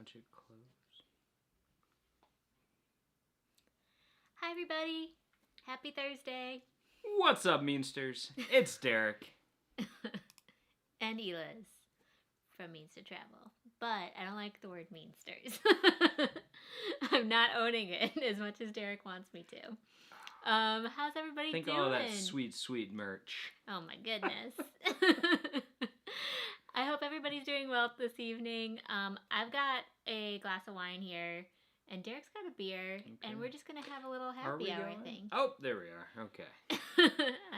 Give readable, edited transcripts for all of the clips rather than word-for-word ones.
Watch it close. Hi, everybody. Happy Thursday. What's up, Meansters? It's Derek. And Eliz from Means to Travel. But I don't like the word Meansters. I'm not owning it as much as Derek wants me to. How's everybody doing? Think all that sweet, sweet merch. Oh my goodness. I hope everybody's doing well this evening. I've got a glass of wine here, and Derek's got a beer, and we're just going to have a little happy hour, I think. Oh, there we are. Okay.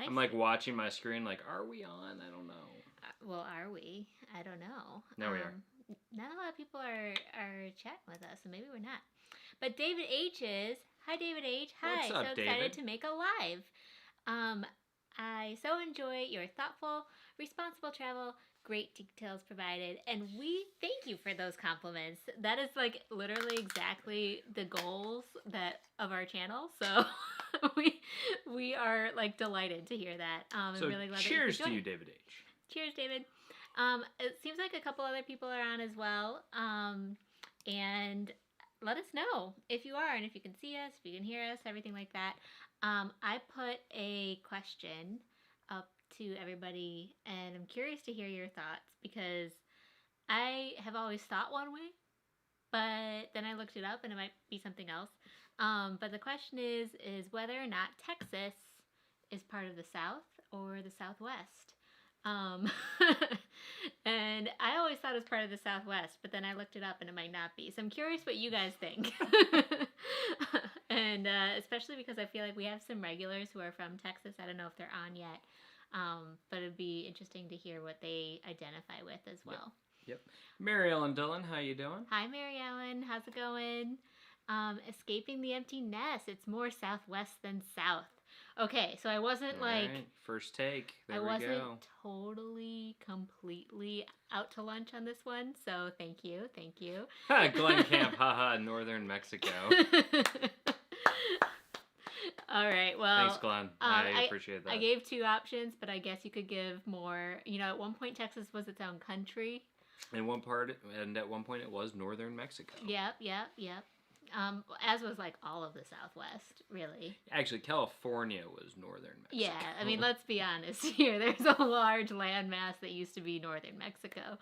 I'm like watching my screen like, are we on? I don't know. Well, are we? I don't know. No, we are. Not a lot of people are chatting with us, so maybe we're not. But David H is. Hi, David H. Hi. What's up, so excited David? to make a live. I so enjoy your thoughtful, responsible travel, great details provided, and we thank you for those compliments. That is like literally exactly the goals of our channel. So we are like delighted to hear that. So really glad cheers that to you, David H. Cheers, David. It seems like a couple other people are on as well. And let us know if you are and if you can see us, if you can hear us, everything like that. I put a question up to everybody, and I'm curious to hear your thoughts because I have always thought one way, but then I looked it up and it might be something else. But the question is whether or not Texas is part of the South or the Southwest. And I always thought it was part of the Southwest, but then I looked it up and it might not be. So I'm curious what you guys think. And especially because I feel like we have some regulars who are from Texas. I don't know if they're on yet. But it'd be interesting to hear what they identify with as well. Yep. Mary Ellen Dillon, how you doing? Hi, Mary Ellen. How's it going? Escaping the empty nest. It's more Southwest than South. Okay, so I wasn't All like... right. First take. There I we wasn't go. totally, completely out to lunch on this one, so thank you. Glen Camp, haha, Northern Mexico. All right, well... Thanks, Glenn. I appreciate that. I gave two options, but I guess you could give more. You know, at one point, Texas was its own country. At one point it was Northern Mexico. Yep. As was like all of the Southwest, really. Actually, California was Northern Mexico. Yeah, I mean, let's be honest here. There's a large landmass that used to be Northern Mexico.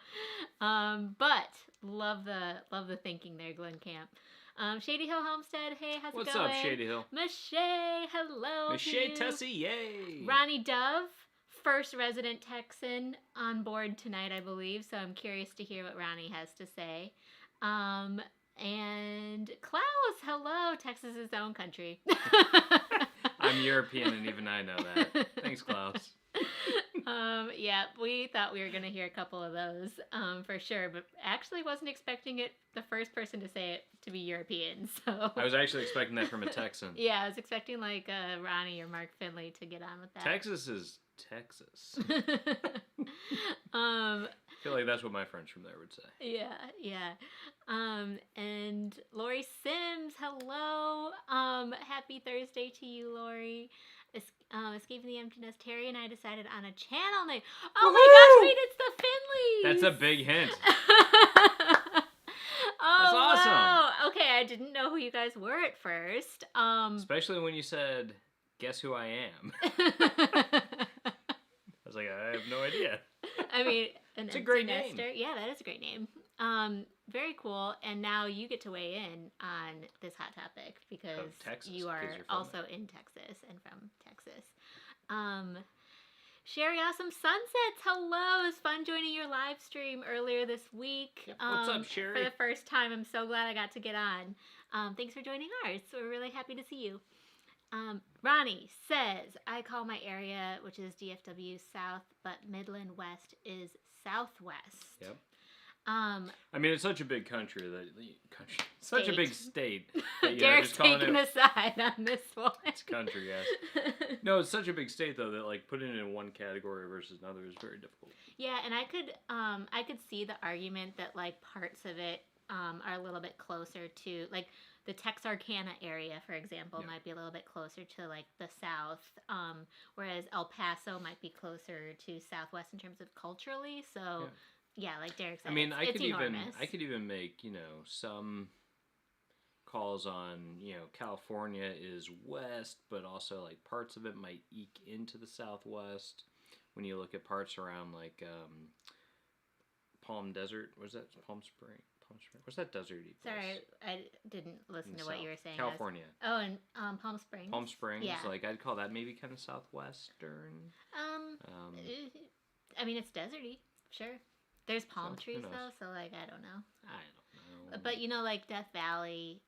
But love the thinking there, Glen Camp. Shady Hill Homestead, hey, how's it going? What's up, Shady Hill? Mache, hello. Mache Tessie, yay! Ronnie Dove, first resident Texan on board tonight, I believe. So I'm curious to hear what Ronnie has to say. And Klaus, hello. Texas is its own country. I'm European and even I know that. Thanks, Klaus. Yeah, we thought we were going to hear a couple of those for sure, but actually wasn't expecting it, the first person to say it, to be European. So I was actually expecting that from a Texan. Yeah, I was expecting like Ronnie or Mark Finley to get on with that. Texas is Texas. I feel like that's what my friends from there would say. Yeah. And Lori Sims, hello. Happy Thursday to you, Lori. Escaping the Emptiness. Terry and I decided on a channel name. Oh my gosh, wait, it's the Finleys. That's a big hint. Oh, that's awesome. Wow. Okay, I didn't know who you guys were at first. Especially when you said, guess who I am. I was like, I have no idea. I mean, it's a great name. Yeah, that is a great name. Very cool. And now you get to weigh in on this hot topic because you are also in Texas and from Texas. Sherry Awesome Sunsets, hello. It was fun joining your live stream earlier this week. Yep. What's up, Sherry? For the first time. I'm so glad I got to get on. Thanks for joining ours. We're really happy to see you. Ronnie says, I call my area, which is DFW South, but Midland West is Southwest. Yep. I mean, it's such a big country such a big state. That, Derek's taking a side on this one. It's country, yes. No, it's such a big state though that like putting it in one category versus another is very difficult. Yeah, and I could see the argument that like parts of it are a little bit closer to like the Texarkana area, for example, might be a little bit closer to like the South, whereas El Paso might be closer to Southwest in terms of culturally. So Yeah, like Derek said, I mean, it's enormous. I could even make, some calls on, California is west, but also like parts of it might eke into the southwest. When you look at parts around like Palm Desert, was that Palm Spring? What's that deserty place? Sorry, I didn't listen to what you were saying. California. And Palm Springs. Palm Springs, yeah. Like I'd call that maybe kind of southwestern. I mean, it's deserty, sure. There's palm trees though, so like I don't know. But like Death Valley,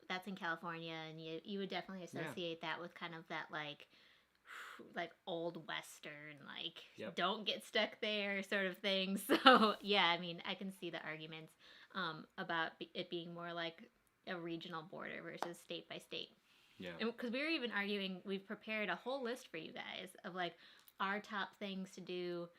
that's in California, and you would definitely associate that with kind of that like old western, like don't get stuck there sort of thing. So yeah, I mean, I can see the arguments about it being more like a regional border versus state by state. Yeah. Because we were even arguing, we've prepared a whole list for you guys of like our top things to do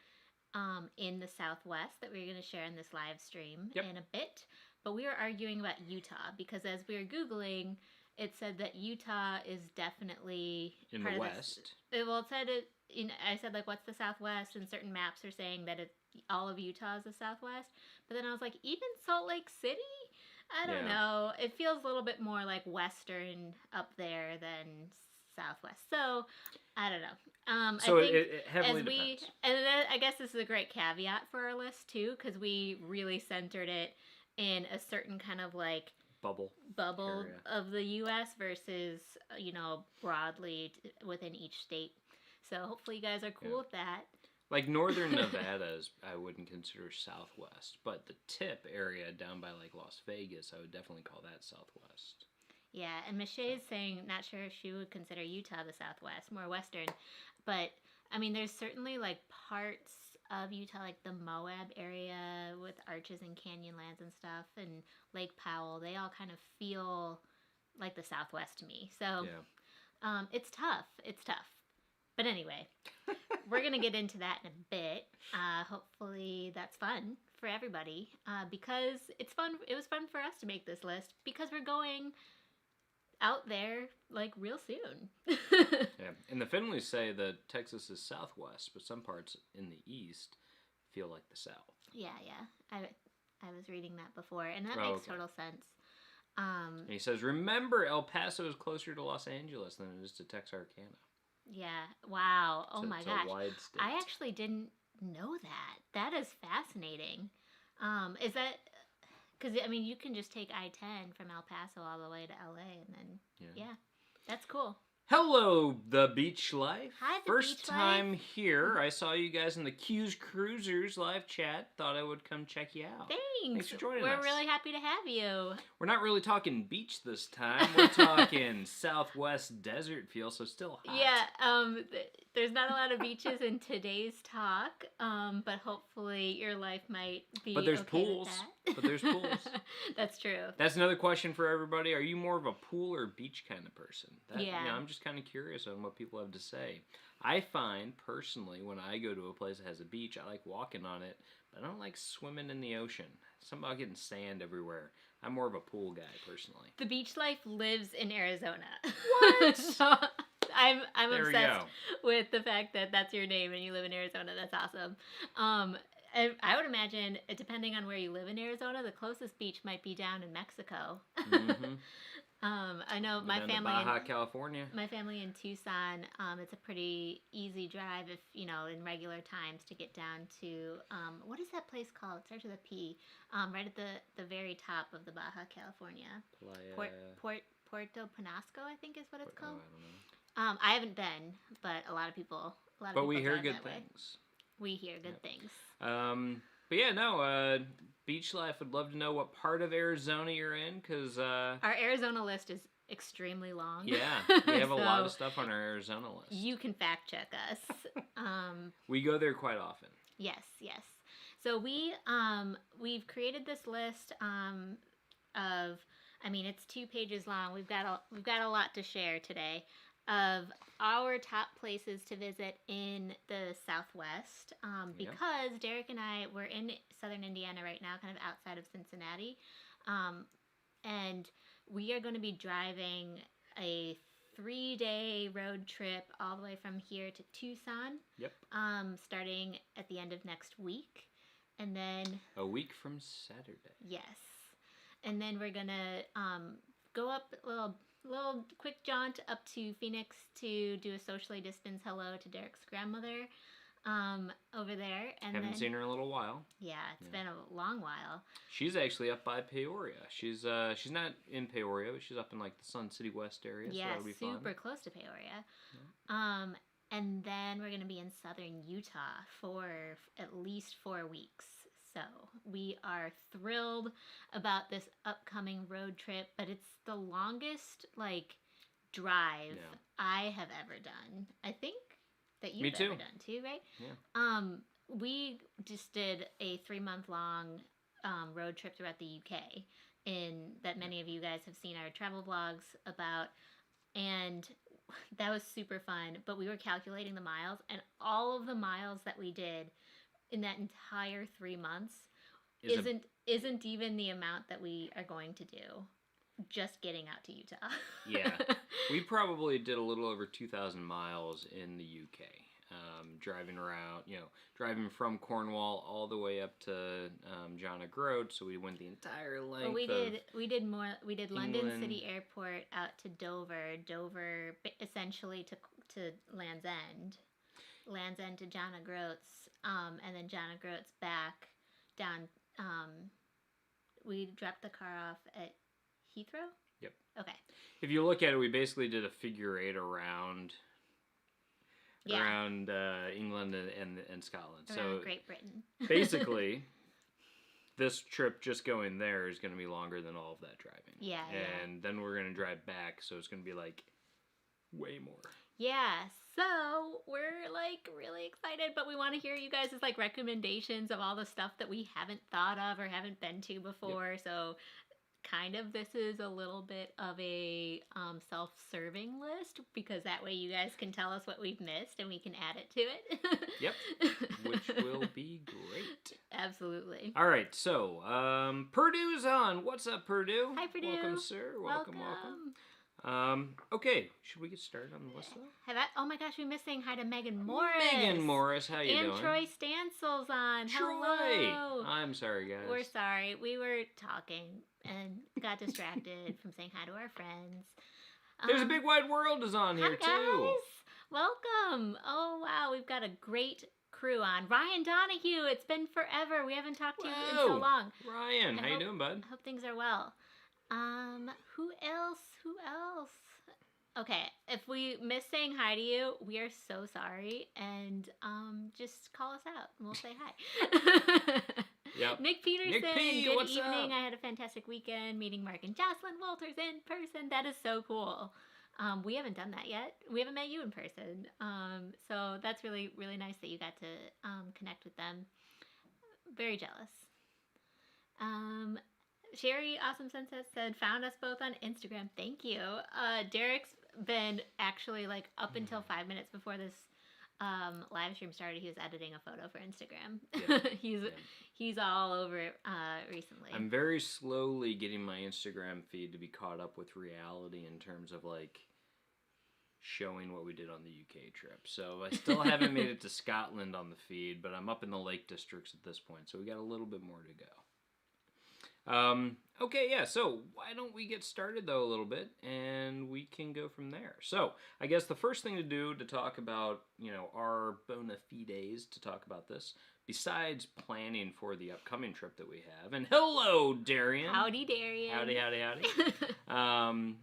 in the Southwest that we're going to share in this live stream in a bit. But we were arguing about Utah because as we were Googling, it said that Utah is definitely in the West. Well, it said it. I said like, what's the Southwest? And certain maps are saying that all of Utah is the Southwest. But then I was like, even Salt Lake City? I don't know. It feels a little bit more like Western up there than Southwest. So I don't know. So I think it heavily depends. And then I guess this is a great caveat for our list too, because we really centered it in a certain kind of like bubble area of the U.S. versus broadly within each state. So hopefully you guys are cool with that. Like northern Nevada I wouldn't consider Southwest, but the tip area down by like Las Vegas, I would definitely call that Southwest. Yeah, and Michelle's saying not sure if she would consider Utah the Southwest, more Western. But I mean, there's certainly like parts of Utah, like the Moab area with arches and canyonlands and stuff, and Lake Powell. They all kind of feel like the Southwest to me. So it's tough. It's tough. But anyway, we're going to get into that in a bit. Hopefully that's fun for everybody because it's fun. It was fun for us to make this list because we're going out there like real soon. And the Finleys say that Texas is Southwest, but some parts in the East feel like the South. Yeah. I was reading that before, and that makes total sense. And he says, remember, El Paso is closer to Los Angeles than it is to Texarkana. Yeah. Wow. Oh my gosh. It's a wide state. I actually didn't know that. That is fascinating. Is that because I mean you can just take I-10 from El Paso all the way to LA and then that's cool. Hello, the Beach Life. Hi, the First Beach time Life. here. I saw you guys in the Q's Cruisers live chat. Thought I would come check you out. Thanks for joining us. We're really happy to have you. We're not really talking beach this time. We're talking Southwest desert feel, so still hot. Yeah, there's not a lot of beaches in today's talk, but hopefully your life might be But there's okay pools. with that. But there's pools. That's true. That's another question for everybody. Are you more of a pool or beach kind of person? I'm just kind of curious on what people have to say. I find, personally, when I go to a place that has a beach, I like walking on it, but I don't like swimming in the ocean. Something about getting sand everywhere. I'm more of a pool guy, personally. The Beach Life lives in Arizona. What? So I'm there obsessed with the fact that that's your name and you live in Arizona. That's awesome. I would imagine, depending on where you live in Arizona, the closest beach might be down in Mexico. Mm-hmm. I know my family Baja, California. My family in Tucson. It's a pretty easy drive if in regular times to get down to what is that place called? It starts with a P. Right at the very top of the Baja California. Puerto Penasco, I think is what it's called. I don't know. I haven't been, but a lot of people. But we hear good things. We hear good things. But yeah, no. Beach Life would love to know what part of Arizona you're in, because our Arizona list is extremely long. Yeah, we have a lot of stuff on our Arizona list. You can fact check us. We go there quite often. Yes. So we've created this list of. I mean, it's 2 pages long. We've got a lot to share today of our top places to visit in the Southwest because Derek and I, we're in southern Indiana right now, kind of outside of Cincinnati, and we are going to be driving a 3-day road trip all the way from here to Tucson, starting at the end of next week. And then... A week from Saturday. Yes. And then we're going to go up a little quick jaunt up to Phoenix to do a socially distanced hello to Derek's grandmother over there. And Haven't seen her in a little while. Yeah, it's been a long while. She's actually up by Peoria. She's not in Peoria, but she's up in like the Sun City West area. Yeah, so that'll be super fun. Close to Peoria. Yeah. And then we're going to be in southern Utah for at least 4 weeks. So we are thrilled about this upcoming road trip, but it's the longest drive I have ever done. I think that you've ever done too, right? Yeah. We just did a 3-month-long road trip throughout the UK, that many of you guys have seen our travel vlogs about, and that was super fun. But we were calculating the miles, and all of the miles that we did in that entire 3 months isn't even the amount that we are going to do just getting out to Utah. Yeah. We probably did a little over 2,000 miles in the UK. Driving around, driving from Cornwall all the way up to John O'Groat, so we went the entire length. Well, we did more. We did London England. City Airport out to Dover essentially to Land's End to John O'Groat's, and then John O'Groat's back down. We dropped the car off at Heathrow. Yep. Okay. If you look at it, we basically did a figure 8 around England and Scotland. Around Great Britain. Basically, this trip just going there is going to be longer than all of that driving. Yeah. And then we're going to drive back, so it's going to be way more. Yeah. So we're really excited, but we want to hear you guys' recommendations of all the stuff that we haven't thought of or haven't been to before. Yep. So kind of this is a little bit of a self-serving list, because that way you guys can tell us what we've missed and we can add it to it. Yep, which will be great. Absolutely. All right, so Purdue's on. What's up, Purdue? Hi, Purdue. Welcome, sir. Welcome. Okay, should we get started on the list, though? Oh my gosh, we missed saying hi to Megan Morris. Megan Morris, how you doing? And Troy Stancil's on. Troy! Hello. I'm sorry, guys. We're sorry. We were talking and got distracted from saying hi to our friends. There's a Big Wide World is on here, hi, too. Guys. Welcome. Oh, wow. We've got a great crew on. Ryan Donahue, it's been forever. We haven't talked to you in so long. Ryan, how you doing, bud? I hope things are well. Who else? Okay, if we miss saying hi to you, we are so sorry, and just call us out and we'll say hi. Yep. Nick Peterson, Nick P, good what's evening. up? I had a fantastic weekend meeting Mark and Jocelyn Walters in person. That is so cool. We haven't done that yet. We haven't met you in person. So that's really, really nice that you got to connect with them. Very jealous. Sherry Awesome Sunset said, found us both on Instagram. Thank you. Derek's been actually up until 5 minutes before this live stream started, he was editing a photo for Instagram. Yeah. He's all over it recently. I'm very slowly getting my Instagram feed to be caught up with reality in terms of showing what we did on the UK trip. So I still haven't made it to Scotland on the feed, but I'm up in the Lake Districts at this point, so we got a little bit more to go. Okay, yeah, so why don't we get started, though, a little bit, and we can go from there. So, I guess the first thing to do to talk about, our bona fides to talk about this, besides planning for the upcoming trip that we have, and hello, Darian! Howdy, Darian! Howdy.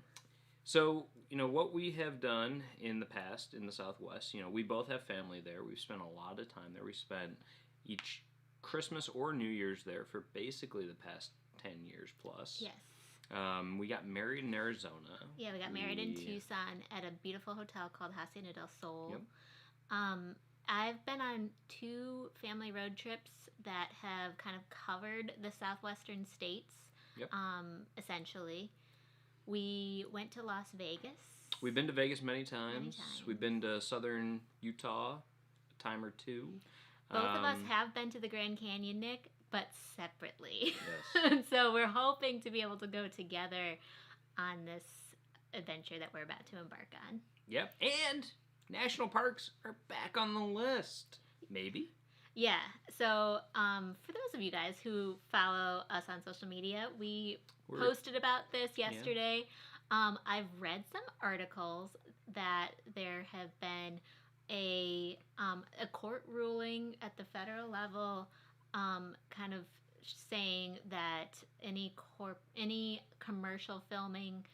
So, what we have done in the past in the Southwest, we both have family there. We've spent a lot of time there. We spent each Christmas or New Year's there for basically the past 10 years plus. Yes. We got married in Arizona. Yeah, we got married in Tucson at a beautiful hotel called Hacienda del Sol. Yep. I've been on 2 family road trips that have kind of covered the southwestern states. Yep. Essentially. We went to Las Vegas. We've been to Vegas many times. We've been to southern Utah a time or 2. Both of us have been to the Grand Canyon, Nick, but separately. Yes. So we're hoping to be able to go together on this adventure that we're about to embark on. Yep. And national parks are back on the list. Maybe. Yeah. So, for those of you guys who follow us on social media, we posted about this yesterday. Yeah. I've read some articles that there have been a court ruling at the federal level, kind of saying that any commercial filming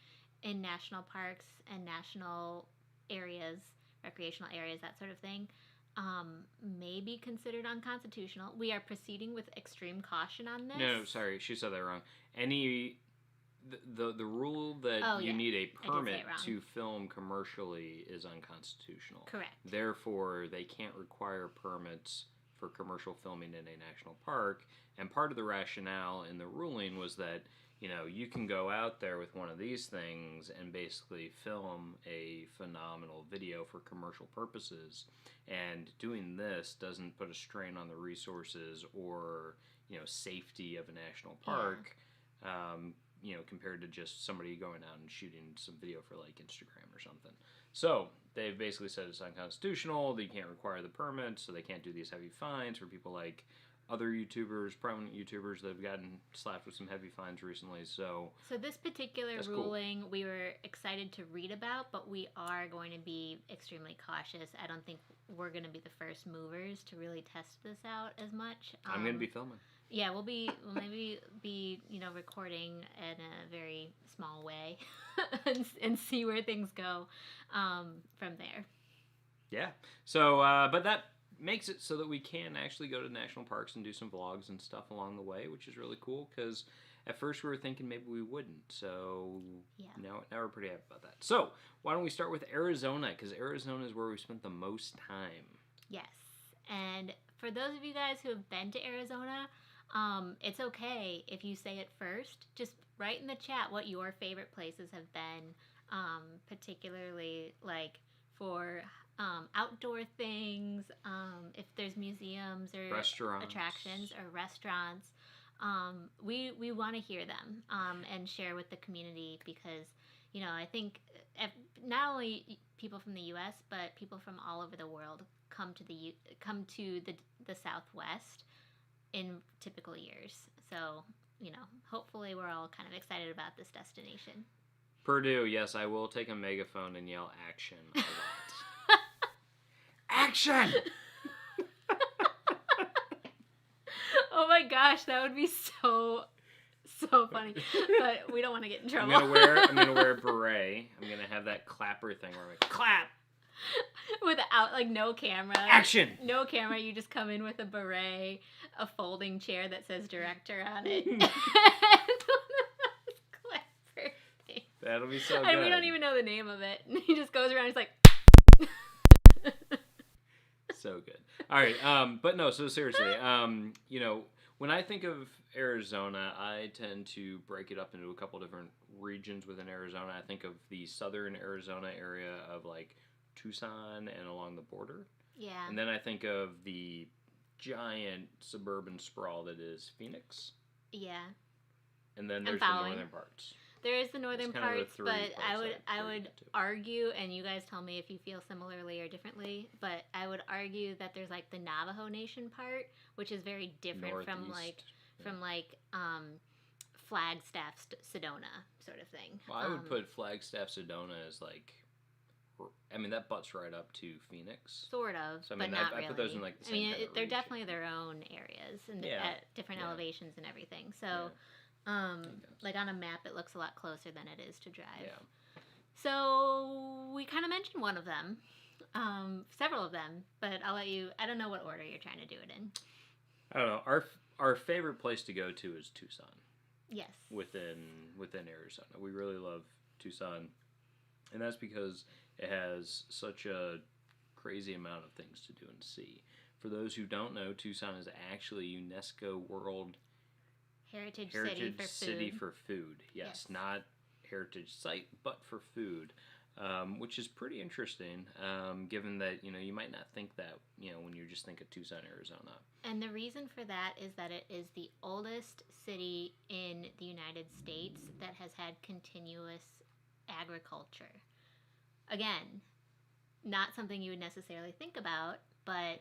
in national parks and national areas, recreational areas, that sort of thing, may be considered unconstitutional. We are proceeding with extreme caution on this. No, sorry, she said that wrong. The rule that you need a permit to film commercially is unconstitutional. Correct. Therefore, they can't require permits for commercial filming in a national park. And part of the rationale in the ruling was that, you can go out there with one of these things and basically film a phenomenal video for commercial purposes. And doing this doesn't put a strain on the resources or, safety of a national park. Yeah. Compared to just somebody going out and shooting some video for like Instagram or something. So they've basically said it's unconstitutional. They can't require the permit, so they can't do these heavy fines for people like other YouTubers, prominent YouTubers that have gotten slapped with some heavy fines recently. So this particular ruling, we were excited to read about, but we are going to be extremely cautious. I don't think we're going to be the first movers to really test this out as much. I'm going to be filming. Yeah, we'll maybe be recording in a very small way and see where things go from there. Yeah. So, but that makes it so that we can actually go to national parks and do some vlogs and stuff along the way, which is really cool because at first we were thinking maybe we wouldn't. So now we're pretty happy about that. So why don't we start with Arizona, because Arizona is where we spent the most time. Yes. And for those of you guys who have been to Arizona, it's okay if you say it first. Just write in the chat what your favorite places have been, particularly like for outdoor things, if there's museums or attractions or restaurants. We want to hear them and share with the community because, I think not only people from the U.S., but people from all over the world come to the Southwest in typical years. So, hopefully we're all kind of excited about this destination. Purdue, yes, I will take a megaphone and yell action a lot. Action! Oh my gosh, that would be so funny. But we don't want to get in trouble. I'm gonna wear a beret. I'm gonna have that clapper thing where I clap. Without no camera. Action! No camera, you just come in with a beret, a folding chair that says director on it. That'll be so good. And we don't even know the name of it. He just goes around, he's like so good. All right, but no, so seriously, when I think of Arizona, I tend to break it up into a couple different regions within Arizona. I think of the southern Arizona area of like Tucson and along the border. Yeah. And then I think of the giant suburban sprawl that is Phoenix. Yeah. And then there's the northern parts. There is the northern parts, but I would argue, and you guys tell me if you feel similarly or differently, but I would argue that there's like the Navajo Nation part, which is very different Northeast. from Flagstaff, Sedona sort of thing. Well, I would put Flagstaff, Sedona as like, that butts right up to Phoenix. Sort of, so, but not really. I put those in like the same kind of they're region. Definitely their own areas and at different elevations and everything. So. Like on a map, it looks a lot closer than it is to drive. Yeah. So we kind of mentioned one of them, several of them, but I'll let you. I don't know what order you're trying to do it in. I don't know. Our favorite place to go to is Tucson. Yes. Within Arizona, we really love Tucson, and that's because it has such a crazy amount of things to do and see. For those who don't know, Tucson is actually UNESCO World Heritage City for food. Yes, not heritage site, but for food, which is pretty interesting, given that, you might not think that, when you just think of Tucson, Arizona. And the reason for that is that it is the oldest city in the United States that has had continuous agriculture. Again, not something you would necessarily think about But,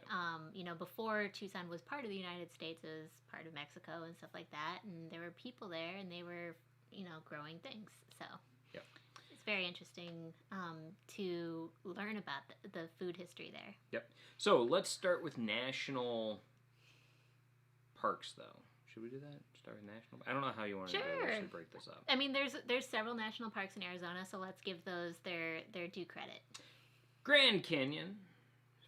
before Tucson was part of the United States, it was part of Mexico and stuff like that. And there were people there, and they were, growing things. So yep. It's very interesting to learn about the food history there. Yep. So let's start with national parks, though. Should we do that? Start with national? I don't know how you want to do it. We should break this up. I mean, there's several national parks in Arizona, so let's give those their due credit. Grand Canyon,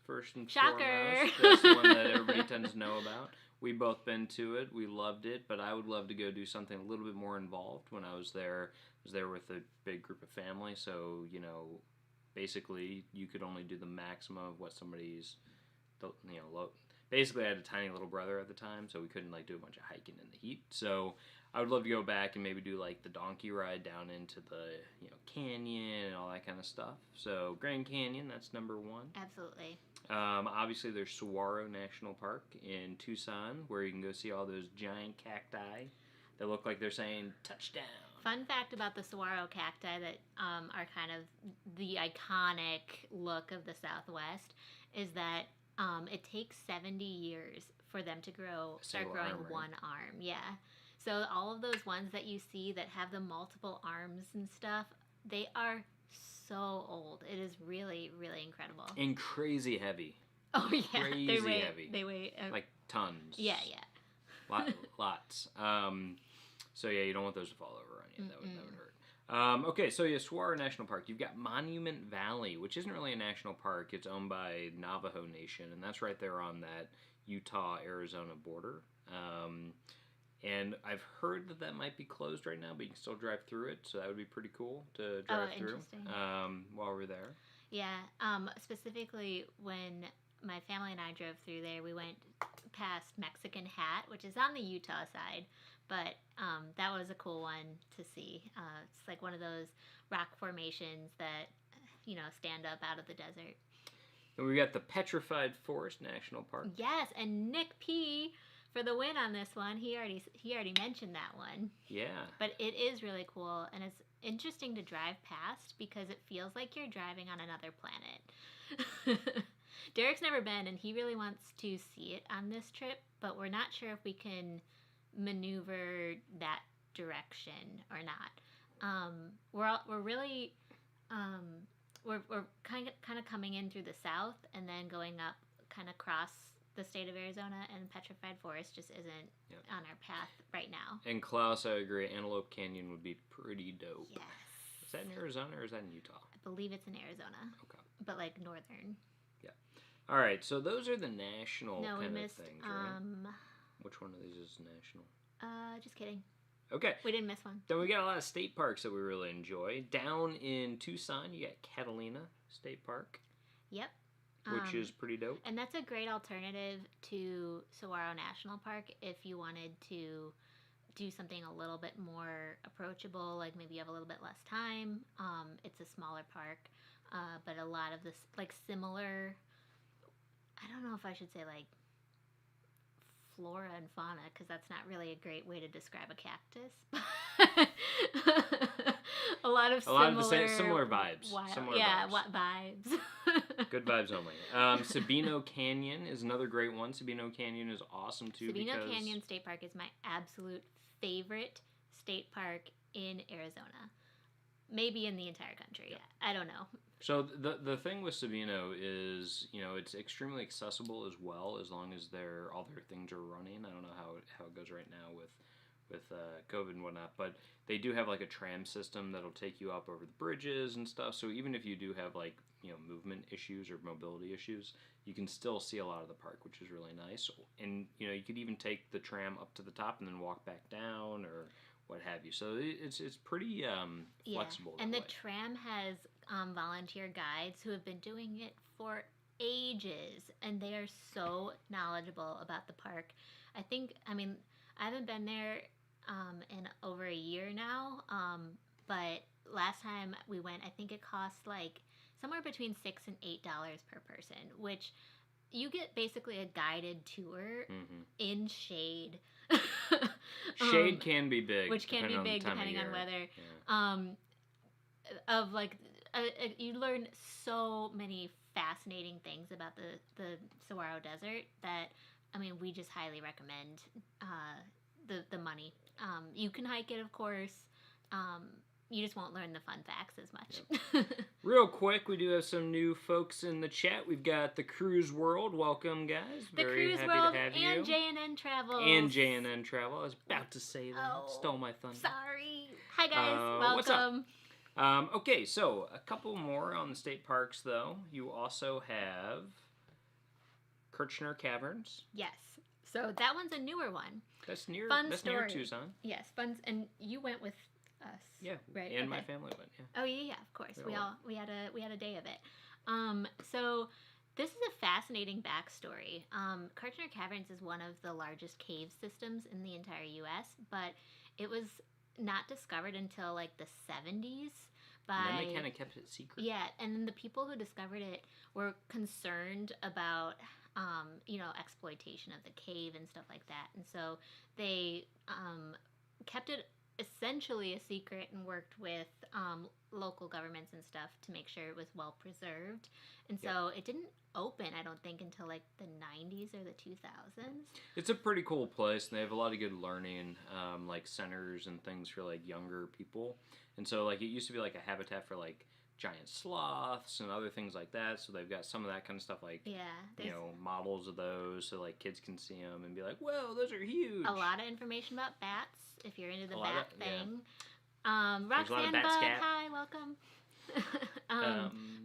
first and Shocker. foremost. That's the one that everybody tends to know about. We've both been to it. We loved it, but I would love to go do something a little bit more involved. When I was there with a big group of family, so, basically you could only do the maximum of what somebody's, basically I had a tiny little brother at the time, so we couldn't, do a bunch of hiking in the heat. So I would love to go back and maybe do, the donkey ride down into the, canyon and all that kind of stuff. So Grand Canyon, that's number one. Absolutely. Obviously, there's Saguaro National Park in Tucson, where you can go see all those giant cacti that look like they're saying, touchdown. Fun fact about the saguaro cacti that are kind of the iconic look of the Southwest is that it takes 70 years for them to start growing one arm. Yeah. So all of those ones that you see that have the multiple arms and stuff, they are so old. It is really, really incredible. And crazy heavy. Oh, yeah. Crazy heavy. They weigh... like tons. Yeah. Lots. So, yeah, you don't want those to fall over on you. That would hurt. Okay, so, yeah, Saguaro National Park. You've got Monument Valley, which isn't really a national park. It's owned by Navajo Nation, and that's right there on that Utah-Arizona border. And I've heard that might be closed right now, but you can still drive through it, so that would be pretty cool to drive through while we're there. Yeah, specifically when my family and I drove through there, we went past Mexican Hat, which is on the Utah side, but that was a cool one to see. It's like one of those rock formations that, stand up out of the desert. And we got the Petrified Forest National Park. Yes, and Nick P. for the win on this one. He already mentioned that one. Yeah. But it is really cool, and it's interesting to drive past because it feels like you're driving on another planet. Derek's never been, and he really wants to see it on this trip, but we're not sure if we can maneuver that direction or not. We're really we're kind of coming in through the south and then going up kind of across the state of Arizona, and Petrified Forest just isn't on our path right now. And Klaus, I agree, Antelope Canyon would be pretty dope. Yes. Is that in Arizona or is that in Utah? I believe it's in Arizona. Okay. But northern. Yeah. All right, so those are the national kind of missed, things, right? Which one of these is national? Just kidding. Okay. We didn't miss one. Then we got a lot of state parks that we really enjoy. Down in Tucson, you got Catalina State Park. Yep. Which is pretty dope. And that's a great alternative to Saguaro National Park if you wanted to do something a little bit more approachable, like maybe you have a little bit less time. It's a smaller park, but a lot of this, similar, I don't know if I should say, flora and fauna, because that's not really a great way to describe a cactus. a lot of similar vibes. Vibes. Good vibes only. Sabino Canyon is another great one. Sabino Canyon is awesome too. Sabino Canyon State Park is my absolute favorite state park in Arizona. Maybe in the entire country. Yeah. I don't know. So the thing with Sabino is, it's extremely accessible as well, as long as all their things are running. I don't know how it goes right now with COVID and whatnot, but they do have a tram system that'll take you up over the bridges and stuff. So even if you do have movement issues or mobility issues, you can still see a lot of the park, which is really nice. And you could even take the tram up to the top and then walk back down or what have you. So it's pretty flexible. And the tram has volunteer guides who have been doing it for ages, and they are so knowledgeable about the park. I haven't been there in over a year now, but last time we went, I think it cost somewhere between $6 and $8 per person, which you get basically a guided tour in shade. Shade can be big, which can be big depending on weather. Yeah. You learn so many fascinating things about the Saguaro Desert that, I mean, we just highly recommend the money. You can hike it, of course. You just won't learn the fun facts as much. Yep. Real quick, we do have some new folks in the chat. We've got the Cruise World. Welcome, guys. Very happy to have you. And J&N Travel. And J&N Travel. I was about to say that. Stole my thunder. Sorry. Hi, guys. Welcome. What's up? Okay, so a couple more on the state parks, though. You also have Kirchner Caverns. Yes. So that one's a newer one. That's near. Fun that's story. near Tucson. Yes, fun. And you went with us. Yeah, right. And my family went. Yeah. Oh yeah, of course. We had a day of it. So this is a fascinating backstory. Kirchner Caverns is one of the largest cave systems in the entire U.S., but it was not discovered until like the 70s. And then they kind of kept it secret. Yeah, and then the people who discovered it were concerned about exploitation of the cave and stuff like that. And so they kept it essentially a secret and worked with local governments and stuff to make sure it was well preserved. And so it didn't open, I don't think, until like the 90s or the 2000s. It's a pretty cool place, and they have a lot of good learning like centers and things for like younger people. And so like it used to be like a habitat for like giant sloths and other things like that, so they've got some of that kind of stuff, like models of those, so like kids can see them and be like, whoa, those are huge. A lot of information about bats if you're into the bat thing. Roxanne Bud, hi, welcome.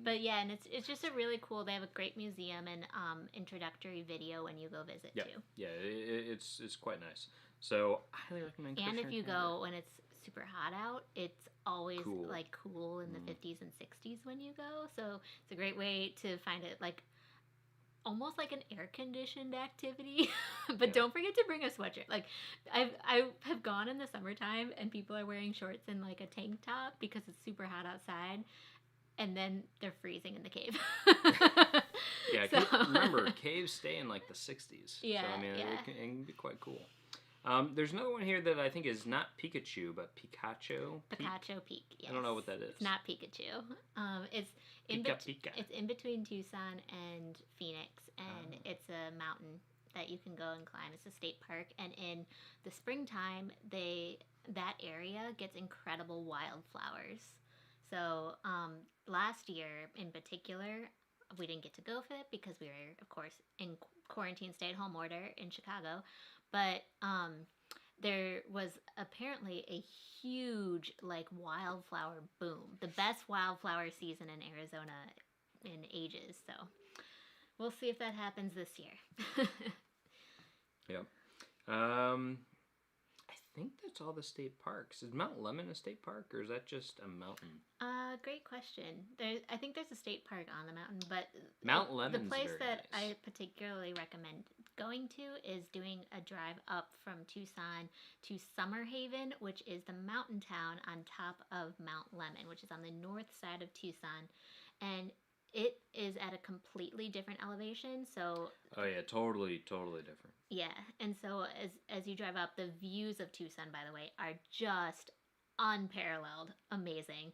But yeah, and it's just a really cool, they have a great museum and introductory video when you go visit too. Yeah, it's quite nice, so I highly recommend. And if you go when it's super hot out, it's always cool in the 50s and 60s when you go, so it's a great way to find it, like almost like an air-conditioned activity. But don't forget to bring a sweatshirt. Like I have gone in the summertime and people are wearing shorts and like a tank top because it's super hot outside, and then they're freezing in the cave. Remember, caves stay in like the 60s. Yeah, so I mean it can be quite cool. There's another one here that I think is not Pikachu, but Picacho. Picacho Peak. Yes. I don't know what that is. It's not Pikachu. It's in between Tucson and Phoenix, and it's a mountain that you can go and climb. It's a state park, and in the springtime, that area gets incredible wildflowers. So last year, in particular, we didn't get to go for it because we were, of course, in quarantine, stay-at-home order in Chicago. But there was apparently a huge wildflower boom, the best wildflower season in Arizona in ages. So we'll see if that happens this year. Yep. I think that's all the state parks. Is Mount Lemmon a state park, or is that just a mountain? Great question. I think there's a state park on the mountain, but Mount Lemmon's the place that nice. I particularly recommend going to is doing a drive up from Tucson to Summerhaven, which is the mountain town on top of Mount Lemmon, which is on the north side of Tucson, and it is at a completely different elevation. So totally different. Yeah, and so as you drive up, the views of Tucson, by the way, are just unparalleled, amazing.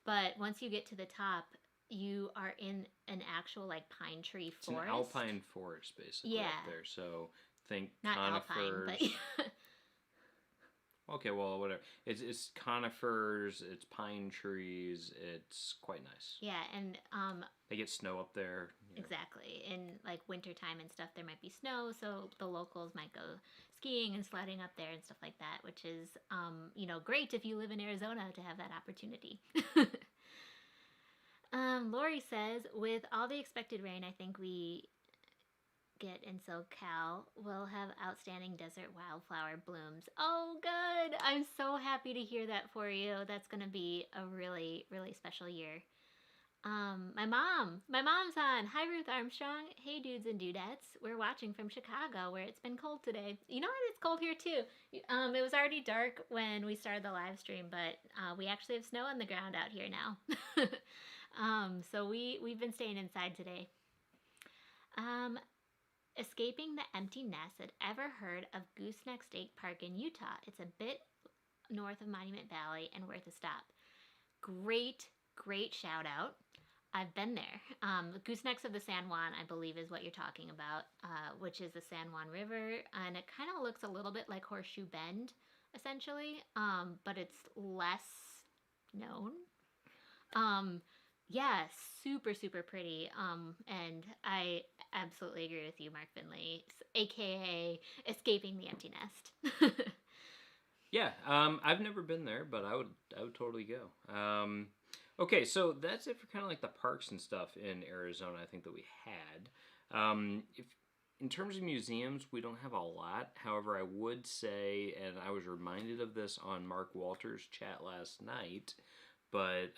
But once you get to the top, you are in an actual pine tree forest. It's an alpine forest, basically, up there. So think not conifers. Alpine, but okay, well, whatever. It's conifers, it's pine trees. It's quite nice. Yeah, and they get snow up there. Exactly. In wintertime and stuff, there might be snow, so the locals might go skiing and sledding up there and stuff like that, which is great if you live in Arizona to have that opportunity. Lori says, with all the expected rain I think we get in SoCal, we'll have outstanding desert wildflower blooms. Oh, good! I'm so happy to hear that for you. That's going to be a really, really special year. My mom's on. Hi, Ruth Armstrong. Hey, dudes and dudettes. We're watching from Chicago, where it's been cold today. You know what? It's cold here, too. It was already dark when we started the live stream, but we actually have snow on the ground out here now. So we've been staying inside today. Escaping the empty nest. Had ever heard of Gooseneck State Park in Utah? It's a bit north of Monument Valley and worth a stop. Great shout out. I've been there. Goosenecks of the San Juan, I believe, is what you're talking about, which is the San Juan River, and it kind of looks a little bit like Horseshoe Bend, essentially, but it's less known. Yeah, super, super pretty. And I absolutely agree with you, Mark Finley, aka escaping the empty nest. Yeah, I've never been there, but I would totally go. Okay, so that's it for kind of like the parks and stuff in Arizona. I think that we had. If in terms of museums, we don't have a lot. However, I would say, and I was reminded of this on Mark Walters' chat last night, but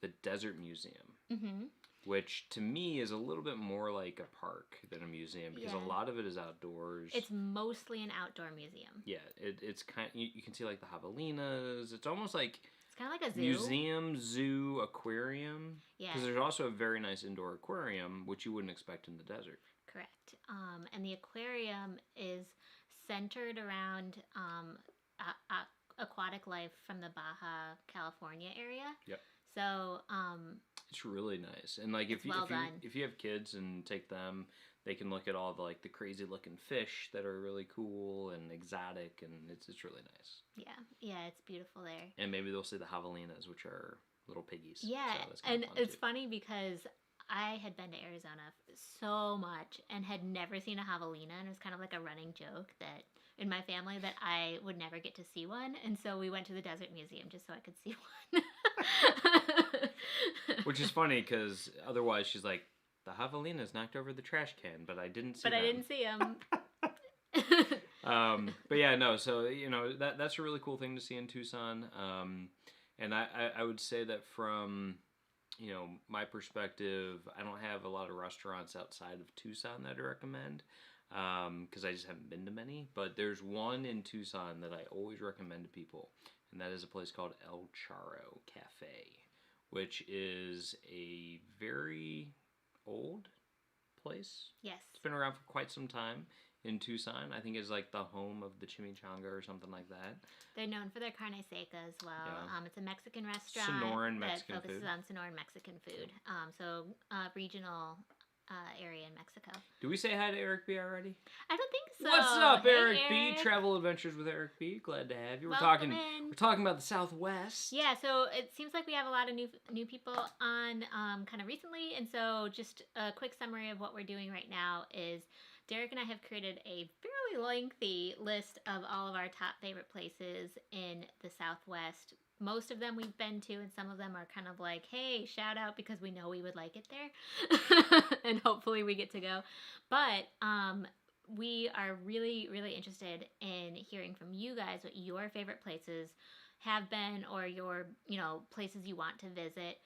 the Desert Museum. Mm-hmm. Which to me is a little bit more like a park than a museum because a lot of it is outdoors. It's mostly an outdoor museum. Yeah, it's kind. You can see like the javelinas. It's almost like it's kind of like a zoo. Museum, zoo, aquarium. Yeah. Because there's also a very nice indoor aquarium, which you wouldn't expect in the desert. Correct. And the aquarium is centered around aquatic life from the Baja California area. Yep. So it's really nice, and like if you have kids and take them, they can look at all the like the crazy looking fish that are really cool and exotic, and it's really nice. Yeah, it's beautiful there. And maybe they'll see the javelinas, which are little piggies. Yeah, so and it's funny because I had been to Arizona so much and had never seen a javelina, and it was kind of like a running joke that in my family that I would never get to see one, and so we went to the Desert Museum just so I could see one. Which is funny because otherwise she's like, the javelinas knocked over the trash can, but I didn't see them. But I didn't see them. But yeah, no, so, you know, that's a really cool thing to see in Tucson. And I would say that from, you know, my perspective, I don't have a lot of restaurants outside of Tucson that I recommend. Because I just haven't been to many. But there's one in Tucson that I always recommend to people. And that is a place called El Charro Cafe, which is a very old place. Yes. It's been around for quite some time in Tucson. I think it's like the home of the chimichanga or something like that. They're known for their carne seca as well. Yeah. It's a Mexican restaurant Sonoran Mexican that focuses food. on Sonoran Mexican food. So regional area in Mexico. Do we say hi to Eric B already? I don't think so. What's up, hey, Eric B? Travel Adventures with Eric B. Glad to have you. We're talking about the Southwest. Yeah, so it seems like we have a lot of new people on kind of recently, and so just a quick summary of what we're doing right now is Derek and I have created a fairly lengthy list of all of our top favorite places in the Southwest. Most of them we've been to, and some of them are kind of like, hey, shout out because we know we would like it there. And hopefully we get to go. But we are really, really interested in hearing from you guys what your favorite places have been or your, places you want to visit.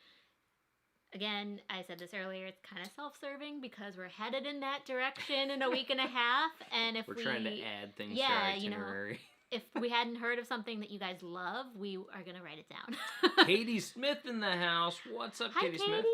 Again, I said this earlier, it's kind of self-serving because we're headed in that direction in a week and a half. And if we're trying to add things to our itinerary. If we hadn't heard of something that you guys love, we are going to write it down. Katie Smith in the house. What's up, Katie Smith?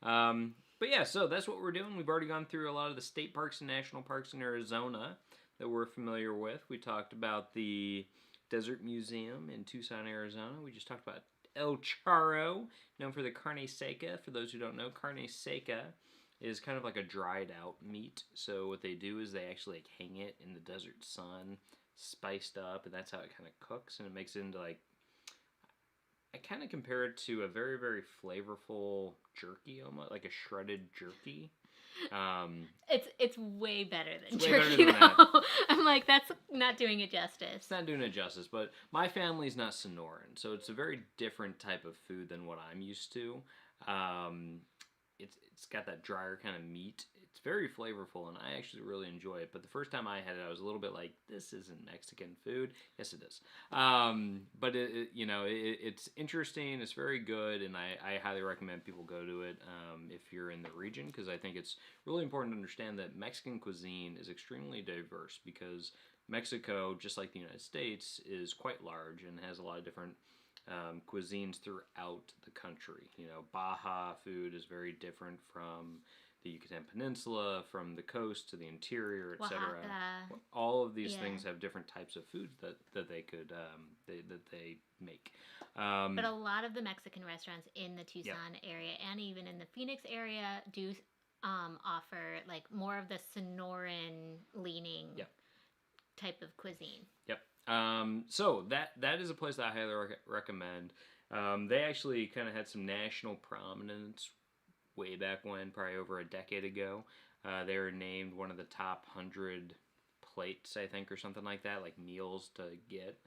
But yeah, so that's what we're doing. We've already gone through a lot of the state parks and national parks in Arizona that we're familiar with. We talked about the Desert Museum in Tucson, Arizona. We just talked about El Charro, known for the carne seca. For those who don't know, carne seca is kind of like a dried out meat. So what they do is they actually like hang it in the desert sun, spiced up, and that's how it kind of cooks, and it makes it into like, I kind of compare it to a very, very flavorful jerky, almost like a shredded jerky. It's way better than it's jerky, way better than that. I'm like, that's not doing it justice. It's not doing it justice, but my family's not Sonoran, so it's a very different type of food than what I'm used to. It's got that drier kind of meat. It's very flavorful, and I actually really enjoy it. But the first time I had it, I was a little bit like, this isn't Mexican food. Yes, it is. But it's interesting. It's very good, and I highly recommend people go to it if you're in the region, because I think it's really important to understand that Mexican cuisine is extremely diverse, because Mexico, just like the United States, is quite large and has a lot of different cuisines throughout the country. Baja food is very different from the Yucatan Peninsula, from the coast to the interior, etc. All of these things have different types of foods that they could that they make. But a lot of the Mexican restaurants in the Tucson area and even in the Phoenix area do offer like more of the Sonoran leaning type of cuisine. Yep. So that is a place that I highly recommend. They actually kind of had some national prominence way back when, probably over a decade ago. They were named one of the top 100 plates, I think, or something like that, like meals to get.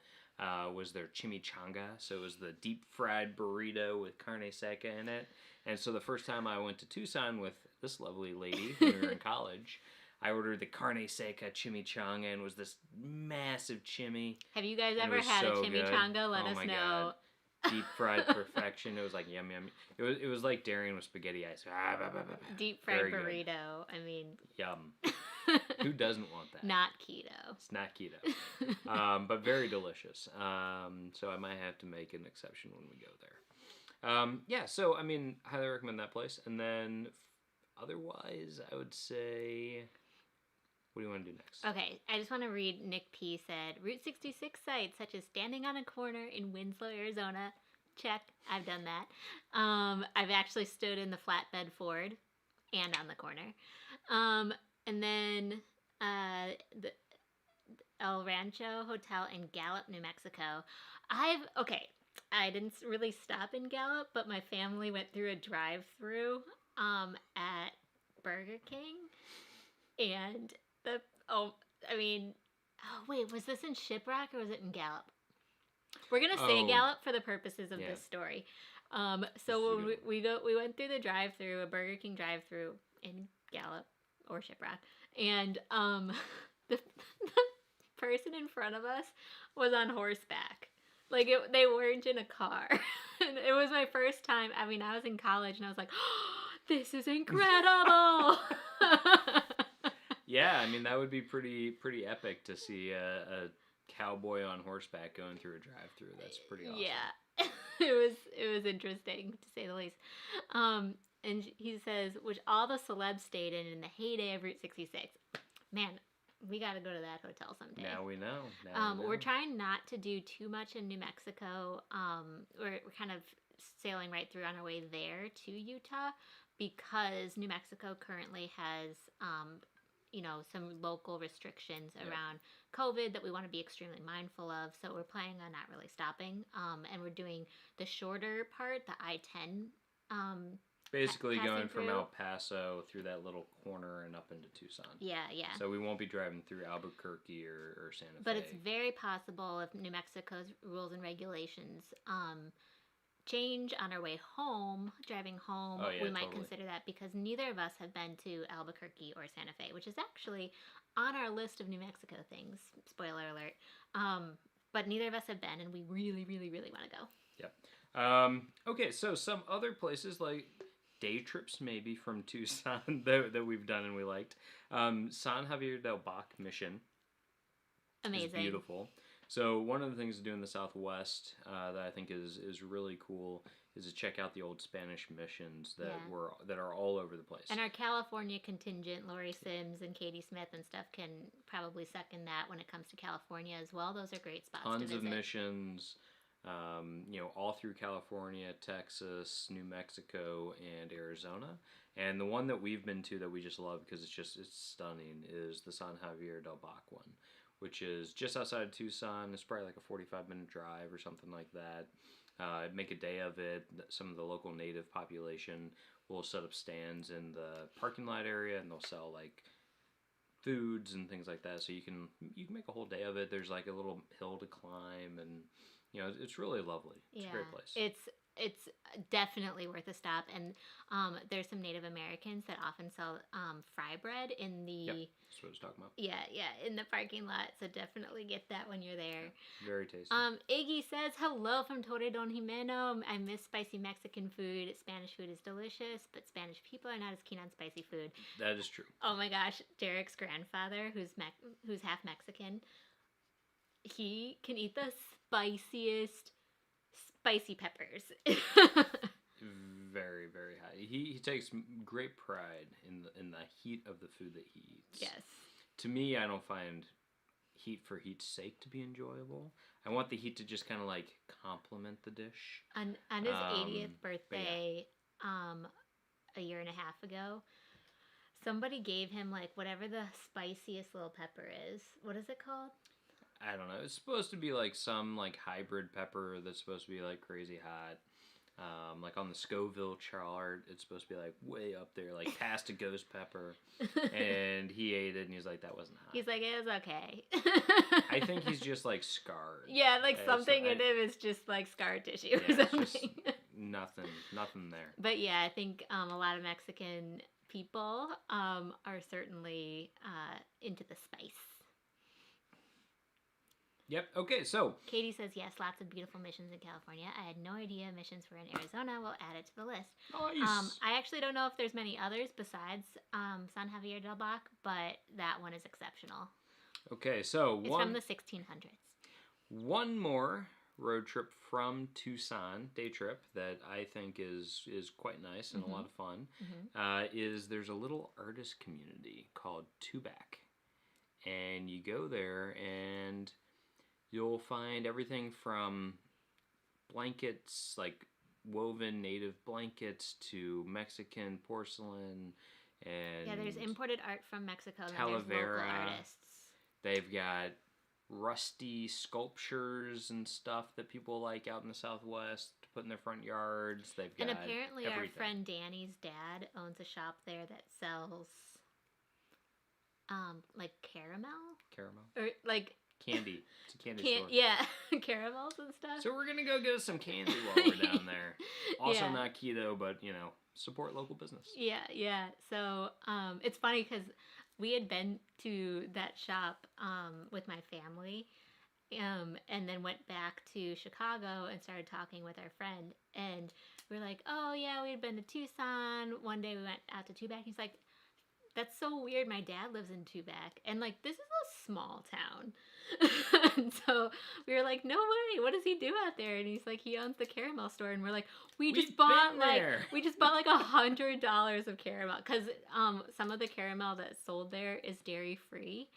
Was their chimichanga. So it was the deep fried burrito with carne seca in it. And so the first time I went to Tucson with this lovely lady when we were in college, I ordered the carne seca chimichanga, and it was this massive chimmy. Have you guys ever had a chimichanga? Good. Let us know. God. Deep fried perfection. It was like yum yum. It was like Darien with spaghetti ice. Deep fried very burrito. Good. I mean, yum. Who doesn't want that? Not keto. It's not keto, but very delicious. So I might have to make an exception when we go there. So I mean, highly recommend that place. And then otherwise, I would say, what do you want to do next? Okay, I just want to read. Nick P said, Route 66 sites such as standing on a corner in Winslow, Arizona. Check, I've done that. I've actually stood in the flatbed Ford and on the corner. And then the El Rancho Hotel in Gallup, New Mexico. I didn't really stop in Gallup, but my family went through a drive-through at Burger King. And wait, was this in Shiprock or was it in Gallup? We're going to say Gallup for the purposes of this story. So when we went through the drive-through, a Burger King drive-through in Gallup or Shiprock, and the person in front of us was on horseback. Like, they weren't in a car. And it was my first time. I mean, I was in college, and I was like, oh, this is incredible! Yeah, I mean, that would be pretty epic to see a cowboy on horseback going through a drive-thru. That's pretty awesome. Yeah, it was interesting, to say the least. And he says, which all the celebs stayed in the heyday of Route 66. Man, we got to go to that hotel someday. Now we know. We're trying not to do too much in New Mexico. We're kind of sailing right through on our way there to Utah because New Mexico currently has, some local restrictions around COVID that we want to be extremely mindful of. So we're planning on not really stopping. And we're doing the shorter part, the I-10. Basically going from El Paso through that little corner and up into Tucson. Yeah. So we won't be driving through Albuquerque or Santa Fe. But it's very possible if New Mexico's rules and regulations change on our way home, driving home, we might consider that because neither of us have been to Albuquerque or Santa Fe, which is actually on our list of New Mexico things. Spoiler alert. But neither of us have been, and we really, really, really want to go. Yep. Okay, so some other places like day trips maybe from Tucson that we've done and we liked. San Javier del Bac Mission. Amazing. Is beautiful. So one of the things to do in the Southwest that I think is really cool is to check out the old Spanish missions that are all over the place. And our California contingent, Lori Sims and Katie Smith and stuff, can probably second that when it comes to California as well. Those are great spots to visit. Tons of missions. All through California, Texas, New Mexico, and Arizona. And the one that we've been to that we just love because it's stunning is the San Javier del Bac one, which is just outside of Tucson. It's probably like a 45-minute drive or something like that. Make a day of it. Some of the local native population will set up stands in the parking lot area, and they'll sell like foods and things like that. So you can make a whole day of it. There's like a little hill to climb, and it's really lovely. It's a great place. It's definitely worth a stop. And there's some Native Americans that often sell fry bread in the... Yep, that's what I was talking about. Yeah, in the parking lot. So definitely get that when you're there. Yeah, very tasty. Iggy says, hello from Torre Don Jimeno. I miss spicy Mexican food. Spanish food is delicious, but Spanish people are not as keen on spicy food. That is true. Oh my gosh, Derek's grandfather, who's half Mexican, he can eat the spiciest spicy peppers. Very, very high. He takes great pride in the heat of the food that he eats. Yes. To me, I don't find heat for heat's sake to be enjoyable. I want the heat to just kind of like complement the dish. On his 80th birthday, a year and a half ago, somebody gave him like whatever the spiciest little pepper is. What is it called? I don't know. It's supposed to be like some like hybrid pepper that's supposed to be like crazy hot. Like on the Scoville chart, it's supposed to be like way up there, like past a ghost pepper. And he ate it and he was like, that wasn't hot. He's like, it was okay. I think he's just like scarred. Yeah, like something in him is just like scar tissue or something. Nothing there. But yeah, I think a lot of Mexican people are certainly into the spice. Yep. Okay, so Katie says yes, lots of beautiful missions in California. I had no idea missions were in Arizona. We'll add it to the list. Nice. I actually don't know if there's many others besides San Javier del Bac, but that one is exceptional. Okay, so it's from the 1600s. One more road trip from Tucson, day trip, that I think is quite nice and a lot of fun, is there's a little artist community called Tubac. And you go there and you'll find everything from blankets, like woven native blankets, to Mexican porcelain and... Yeah, there's imported art from Mexico and Talavera. There's local artists. They've got rusty sculptures and stuff that people like out in the Southwest to put in their front yards. They've got And apparently everything. Our friend Danny's dad owns a shop there that sells like caramel? Or like... Candy. It's a candy store. Yeah, caramels and stuff. So we're going to go get us some candy while we're down there. Also not keto, but, you know, support local business. Yeah. So it's funny because we had been to that shop with my family and then went back to Chicago and started talking with our friend. And we were like, oh, yeah, we had been to Tucson. One day we went out to Tubac. He's like, that's so weird. My dad lives in Tubac. And, like, this is a small town. And so we were like, no way. What does he do out there? And he's like, he owns the caramel store. And we're like, we just bought like $100 of caramel. Because some of the caramel that's sold there is dairy free.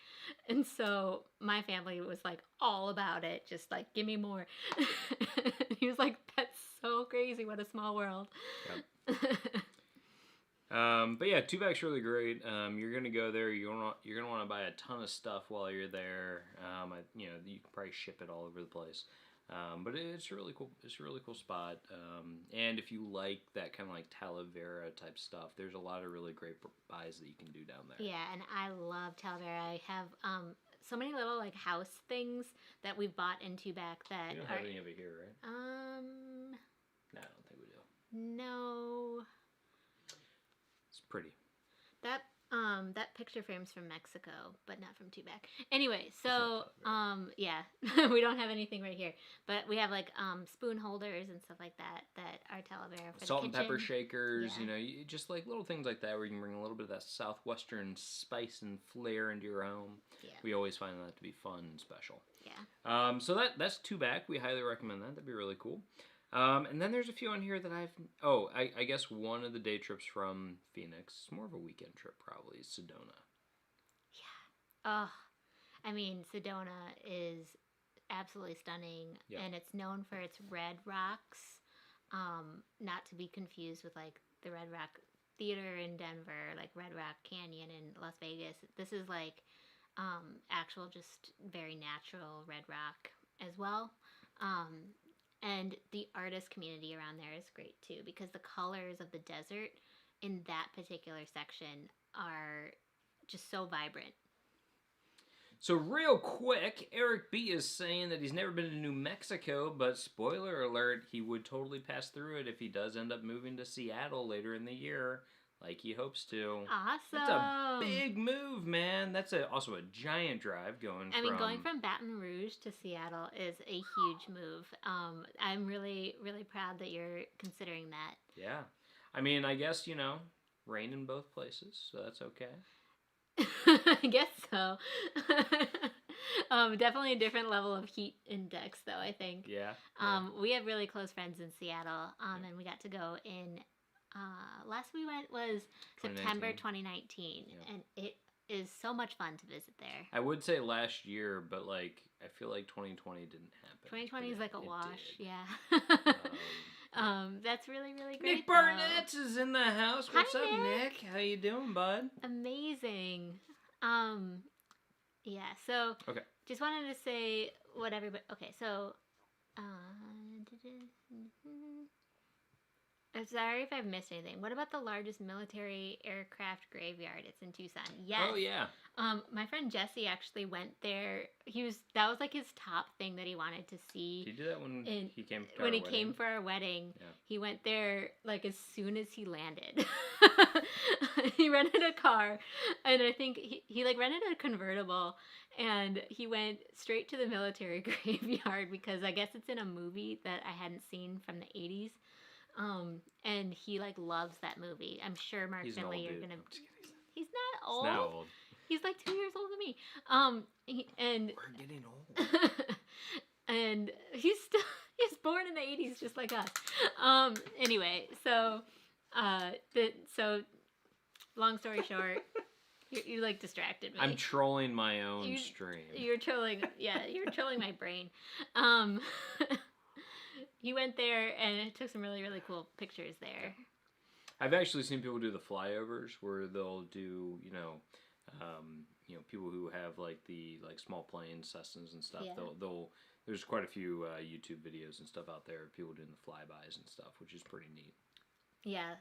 And so my family was, like, all about it. Just, like, give me more. He was like, that's so crazy. What a small world. Yep. But yeah, Tubac's really great. You're gonna go there. You're gonna want to buy a ton of stuff while you're there. You can probably ship it all over the place. But it's really cool. It's a really cool spot. And if you like that kind of like Talavera type stuff, there's a lot of really great buys that you can do down there. Yeah, and I love Talavera. I have so many little like house things that we've bought in Tubac that you don't have any of it here, right? No, I don't think we do. No. It's pretty. That picture frame's from Mexico, but not from Tubac. Anyway, so yeah, we don't have anything right here, but we have like spoon holders and stuff like that are Talavera for salt the and kitchen. pepper shakers. Yeah. Just like little things like that where you can bring a little bit of that southwestern spice and flair into your home. Yeah. We always find that to be fun and special. Yeah. So that's Tubac. We highly recommend that. That'd be really cool. And then there's a few on here that I guess one of the day trips from Phoenix, more of a weekend trip probably, is Sedona. Yeah. Oh, I mean, Sedona is absolutely stunning, and it's known for its red rocks, not to be confused with like the Red Rock Theater in Denver, like Red Rock Canyon in Las Vegas. This is like actual just very natural red rock as well. And the artist community around there is great too, because the colors of the desert in that particular section are just so vibrant. So real quick, Eric B is saying that he's never been to New Mexico, but spoiler alert, he would totally pass through it if he does end up moving to Seattle later in the year, like he hopes to. Awesome. That's a big move, man. That's also a giant drive going from Baton Rouge to Seattle is a huge move. I'm really, really proud that you're considering that. Yeah. I mean, I guess, rain in both places, so that's okay. I guess so. Definitely a different level of heat index, though, I think. Yeah. We have really close friends in Seattle, and we got to go in... last we went was September 2019, and it is so much fun to visit there. I would say last year, but like I feel like 2020 didn't happen. 2020 is like a wash. Did. Yeah. That's really, really great. Nick Barnett is in the house. What's up, Nick? How you doing, bud? Amazing. Yeah. So. Okay. Just wanted to say what everybody. Okay. So. I'm sorry if I've missed anything. What about the largest military aircraft graveyard? It's in Tucson. Yes. Oh yeah. My friend Jesse actually went there. That was like his top thing that he wanted to see. Did he do that when he came? Came for our wedding, yeah. He went there like as soon as he landed. He rented a car, and I think he like rented a convertible, and he went straight to the military graveyard because I guess it's in a movie that I hadn't seen from the 80s. And he like loves that movie. I'm sure Mark Finley, you're gonna. He's not old. He's not old. He's like 2 years older than me. And we're getting old. And he's born in the 80s just like us. Anyway, so long story short, you like distracted me. I'm trolling my own stream. You're trolling my brain. He went there and took some really, really cool pictures there. I've actually seen people do the flyovers where they'll do, people who have like the small planes, Cessnas and stuff. Yeah. There's quite a few YouTube videos and stuff out there of people doing the flybys and stuff, which is pretty neat. Yeah,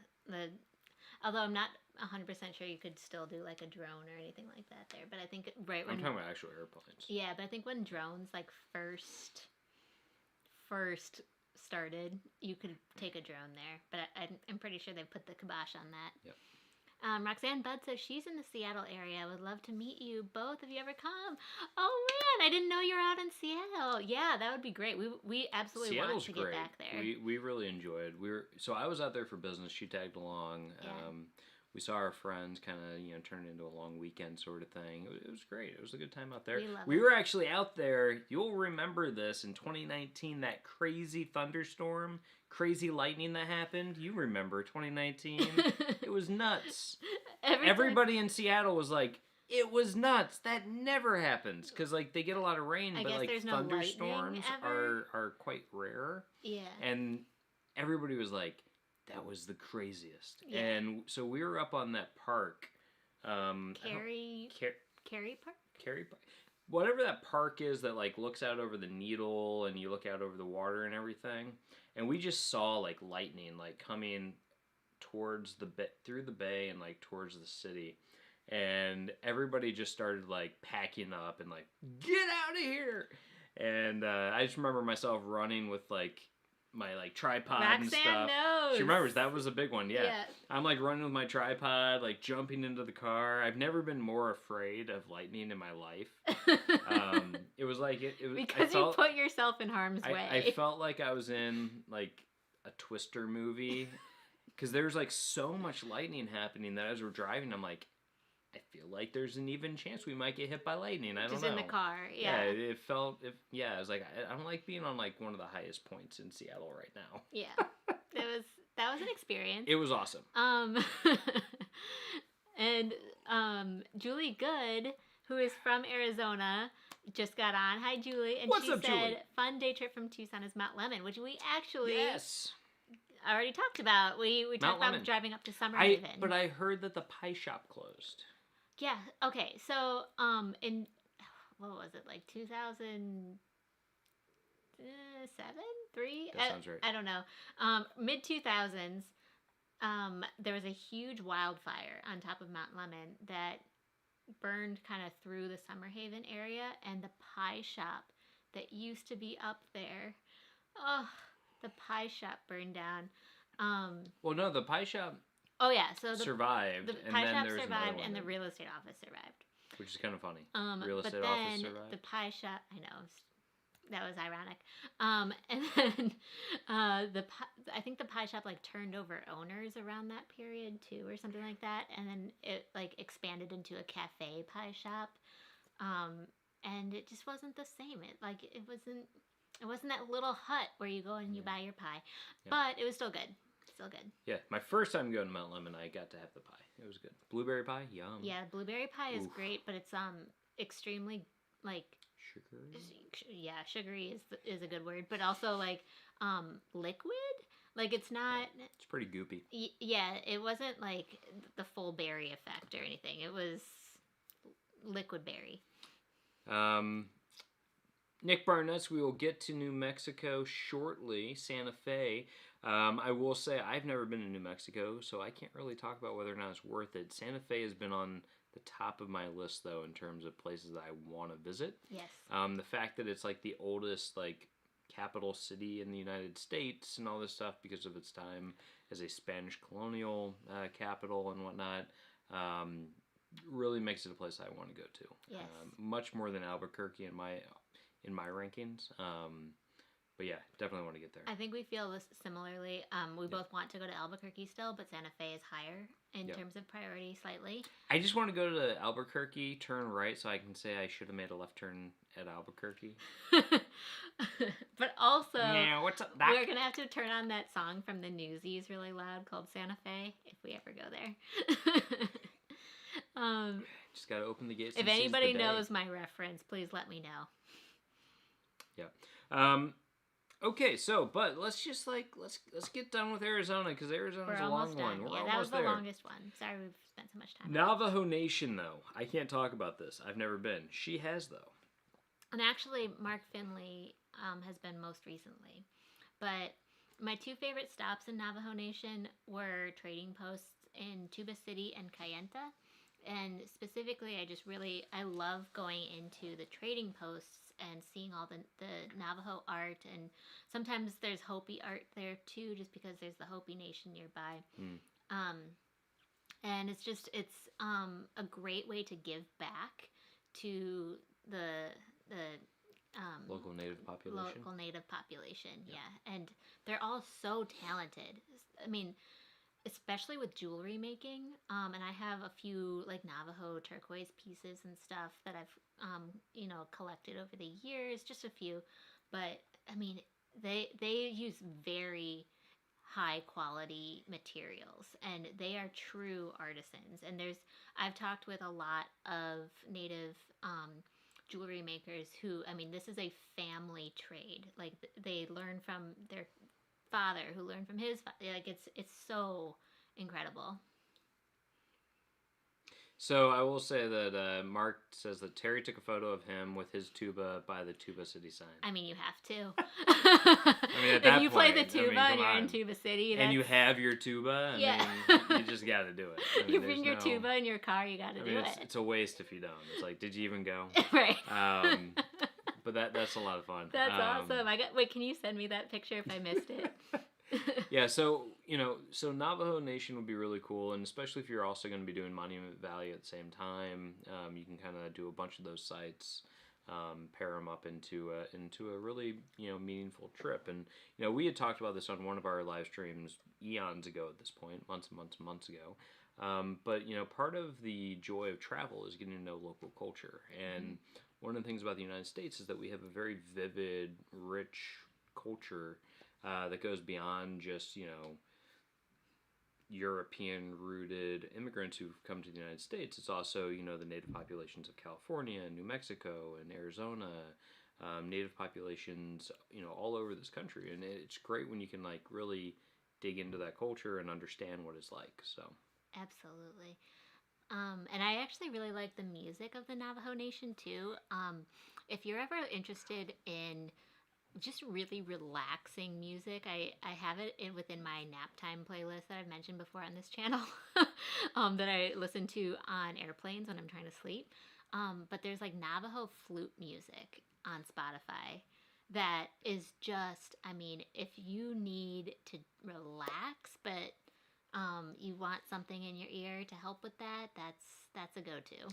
although I'm not 100% sure you could still do like a drone or anything like that there, but I think I'm talking about actual airplanes. Yeah, but I think when drones like first started, you could take a drone there, but I'm pretty sure they put the kibosh on that. Yep. Roxanne Budd says she's in the Seattle area. Would love to meet you both if you ever come. Oh man, I didn't know you were out in Seattle. Yeah, that would be great. We absolutely Seattle's want to great. Get back there. We really enjoyed. So I was out there for business. She tagged along. Yeah. We saw our friends kind of, turn it into a long weekend sort of thing. It was great. It was a good time out there. We were actually out there. You'll remember this in 2019, that crazy thunderstorm, crazy lightning that happened. You remember 2019? It was nuts. Everybody in Seattle was like, it was nuts. That never happens. Because, they get a lot of rain, but, thunderstorms are quite rare. Yeah. And everybody was like, that was the craziest. Yeah. And so we were up on that park. Cary Park? Cary Park. Whatever that park is that looks out over the Needle and you look out over the water and everything. And we just saw lightning coming towards through the bay and towards the city. And everybody just started packing up and get out of here. And I just remember myself running with my tripod Roxanne and stuff. Knows. She remembers that was a big one. Yeah. I'm running with my tripod, jumping into the car. I've never been more afraid of lightning in my life. It was because you put yourself in harm's way. I felt like I was in a Twister movie because there's so much lightning happening that as we're driving, I'm like, I feel like there's an even chance we might get hit by lightning. I don't know. Just in the car, yeah. Yeah, I was like, I don't like being on one of the highest points in Seattle right now. Yeah, that was an experience. It was awesome. And Julie Good, who is from Arizona, just got on. Hi, Julie. And What's she up, said, Julie? Fun day trip from Tucson is Mount Lemon, which we actually already talked about. We talked about driving up to Summerhaven. But I heard that the pie shop closed. Yeah. Okay. So, in what was it 2007, 3? That sounds right. I don't know. Mid 2000s. There was a huge wildfire on top of Mount Lemon that burned kind of through the Summerhaven area, and the pie shop that used to be up there. Oh, the pie shop burned down. Well, no, the pie shop. Oh yeah, so survived. The pie shop survived, and the real estate office survived. Which is kind of funny. Real estate office survived. The pie shop, I know, that was ironic. And then I think the pie shop turned over owners around that period too, or something like that, and then it expanded into a cafe pie shop, and it just wasn't the same. It wasn't that little hut where you go and you buy your pie, but it was still good. still good. Yeah, my first time going to Mount Lemon, I got to have the pie. It was good. Blueberry pie, yum. Yeah, blueberry pie is great, but it's extremely like sugary. Yeah, sugary is a good word, but also like liquid. Like it's not. Yeah, it's pretty goopy. Yeah, it wasn't like the full berry effect or anything. It was liquid berry. Nick Barnett's, we will get to New Mexico shortly. Santa Fe. I will say I've never been to New Mexico, so I can't really talk about whether or not it's worth it. Santa Fe has been on the top of my list, though, in terms of places that I want to visit. Yes. The fact that it's like the oldest like capital city in the United States and all this stuff because of its time as a Spanish colonial capital and whatnot. Really makes it a place I want to go to. Yes. Much more than Albuquerque in my rankings. But yeah, definitely want to get there. I think we feel this similarly. We both want to go to Albuquerque still, but Santa Fe is higher in terms of priority slightly. I just want to go to Albuquerque, turn right, so I can say I should have made a left turn at Albuquerque. But also, yeah, what's up, Doc? We're going to have to turn on that song from the Newsies really loud called Santa Fe if we ever go there. Just got to open the gates. If anybody knows my reference, please let me know. Yeah. Okay, so but let's just let's get done with Arizona because Arizona's a long one. We're almost that was the there. longest one. Sorry, we've spent so much time. Navajo Nation, though, I can't talk about this. I've never been. She has though. And actually, Mark Finley has been most recently. But my two favorite stops in Navajo Nation were trading posts in Tuba City and Kayenta. And specifically, I love going into the trading posts and seeing all the Navajo art. And sometimes there's Hopi art there too, just because there's the Hopi Nation nearby. And it's a great way to give back to the local native population. Yeah. And they're all so talented. I mean, especially with jewelry making. And I have a few like Navajo turquoise pieces and stuff that I've collected over the years, just a few. But I mean, they use very high quality materials and they are true artisans. And I've talked with a lot of native jewelry makers who, I mean, this is a family trade. Like they learn from their father who learned from his father. Like it's so incredible. So I will say that Mark says that Terry took a photo of him with his tuba by the Tuba City sign. I mean, you have to. I mean, at that if you point, play the tuba and you're in Tuba City, and you have your tuba, yeah, you just got to do it. I mean, you bring your tuba in your car, you got to do it. It's a waste if you don't. It's like, did you even go? Right. But that's a lot of fun. That's awesome. Wait, can you send me that picture if I missed it? Yeah, so Navajo Nation would be really cool, and especially if you're also going to be doing Monument Valley at the same time, you can kind of do a bunch of those sites, pair them up into a really meaningful trip. And we had talked about this on one of our live streams eons ago at this point, months ago. But part of the joy of travel is getting to know local culture, and one of the things about the United States is that we have a very vivid, rich culture. That goes beyond just, European-rooted immigrants who've come to the United States. It's also, the native populations of California and New Mexico and Arizona, native populations, all over this country. And it's great when you can, really dig into that culture and understand what it's like, so. Absolutely. And I actually really like the music of the Navajo Nation, too. If you're ever interested in just really relaxing music, I have it within my nap time playlist that I've mentioned before on this channel that I listen to on airplanes when I'm trying to sleep. But there's Navajo flute music on Spotify that is just, I mean, if you need to relax but you want something in your ear to help with that, that's a go-to.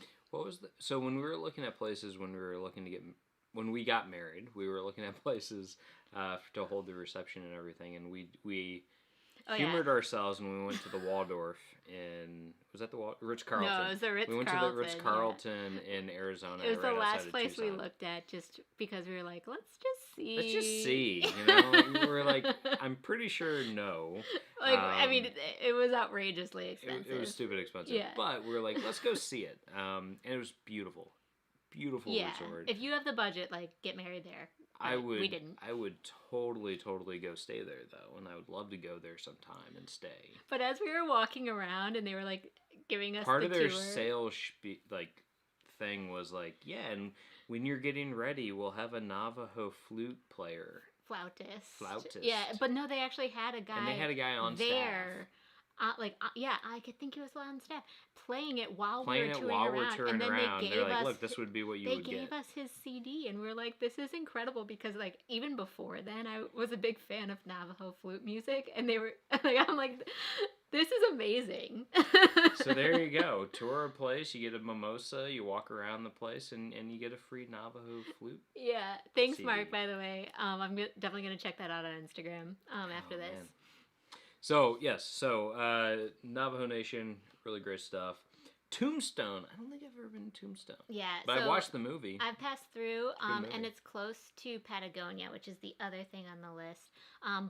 So when we were looking at places, when we got married, we were looking at places to hold the reception and everything, and we humored ourselves when we went to the Waldorf was that the Ritz-Carlton? No, it was the Ritz-Carlton. We went to the Ritz-Carlton in Arizona. It was right the last place Tucson. we looked at just because we were like, let's just see. Let's just see, you know? We were like, I'm pretty sure no. Like, I mean, it was outrageously expensive. It was stupid expensive. Yeah. But we were like, let's go see it. And it was beautiful. Beautiful resort. If you have the budget, like, get married there. We didn't. I would totally go stay there, though. And I would love to go there sometime and stay. But as we were walking around and they were, like, giving us part the of their tour, sales thing was like, yeah, and when you're getting ready, we'll have a Navajo flute player. Flautist. Yeah, but no, they actually had a guy. And they had a guy on there. I could think he was on staff playing it while we were touring around. They gave us, look, this would be what you would get. They gave us his CD, and we're like, this is incredible because, like, even before then, I was a big fan of Navajo flute music, and they were like, I'm like, this is amazing. So there you go. Tour a place, you get a mimosa, you walk around the place, and you get a free Navajo flute. Yeah. Thanks, CD. Mark, by the way. I'm definitely going to check that out on Instagram after this. Man. So, yes. Navajo Nation, really great stuff. Tombstone. I don't think I've ever been to Tombstone. Yeah. But I watched the movie. I've passed through, and it's close to Patagonia, which is the other thing on the list.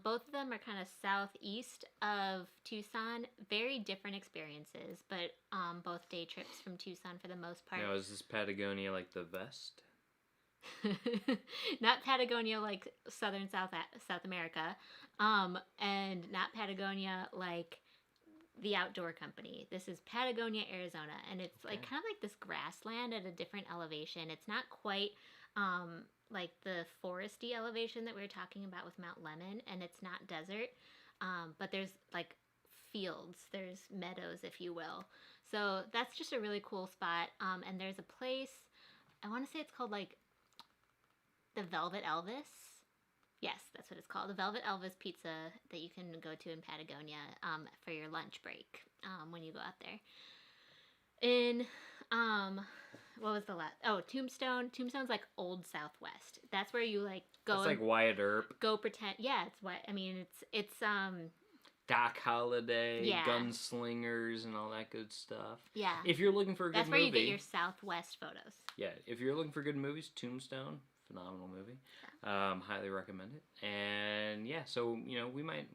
Both of them are kind of southeast of Tucson. Very different experiences, but both day trips from Tucson for the most part. Now, is this Patagonia like the vest? Not Patagonia like southern South America, and not Patagonia like the outdoor company. This is Patagonia, Arizona, and it's like kind of like this grassland at a different elevation. It's not quite like the foresty elevation that we were talking about with Mount Lemmon, and it's not desert, but there's like fields, there's meadows, if you will. So that's just a really cool spot. And there's a place, I want to say it's called like the Velvet Elvis. Yes, that's what it's called. The Velvet Elvis Pizza that you can go to in Patagonia for your lunch break when you go out there. In, what was the last? Oh, Tombstone. Tombstone's like Old Southwest. That's where you like go. It's like Wyatt Earp. Go pretend. Yeah, it's what, I mean, it's Doc Holliday, gunslingers, and all that good stuff. Yeah. If you're looking for a good movie. That's where you get your Southwest photos. Yeah, if you're looking for good movies, Tombstone. Phenomenal movie. Highly recommend it. And yeah, so we might,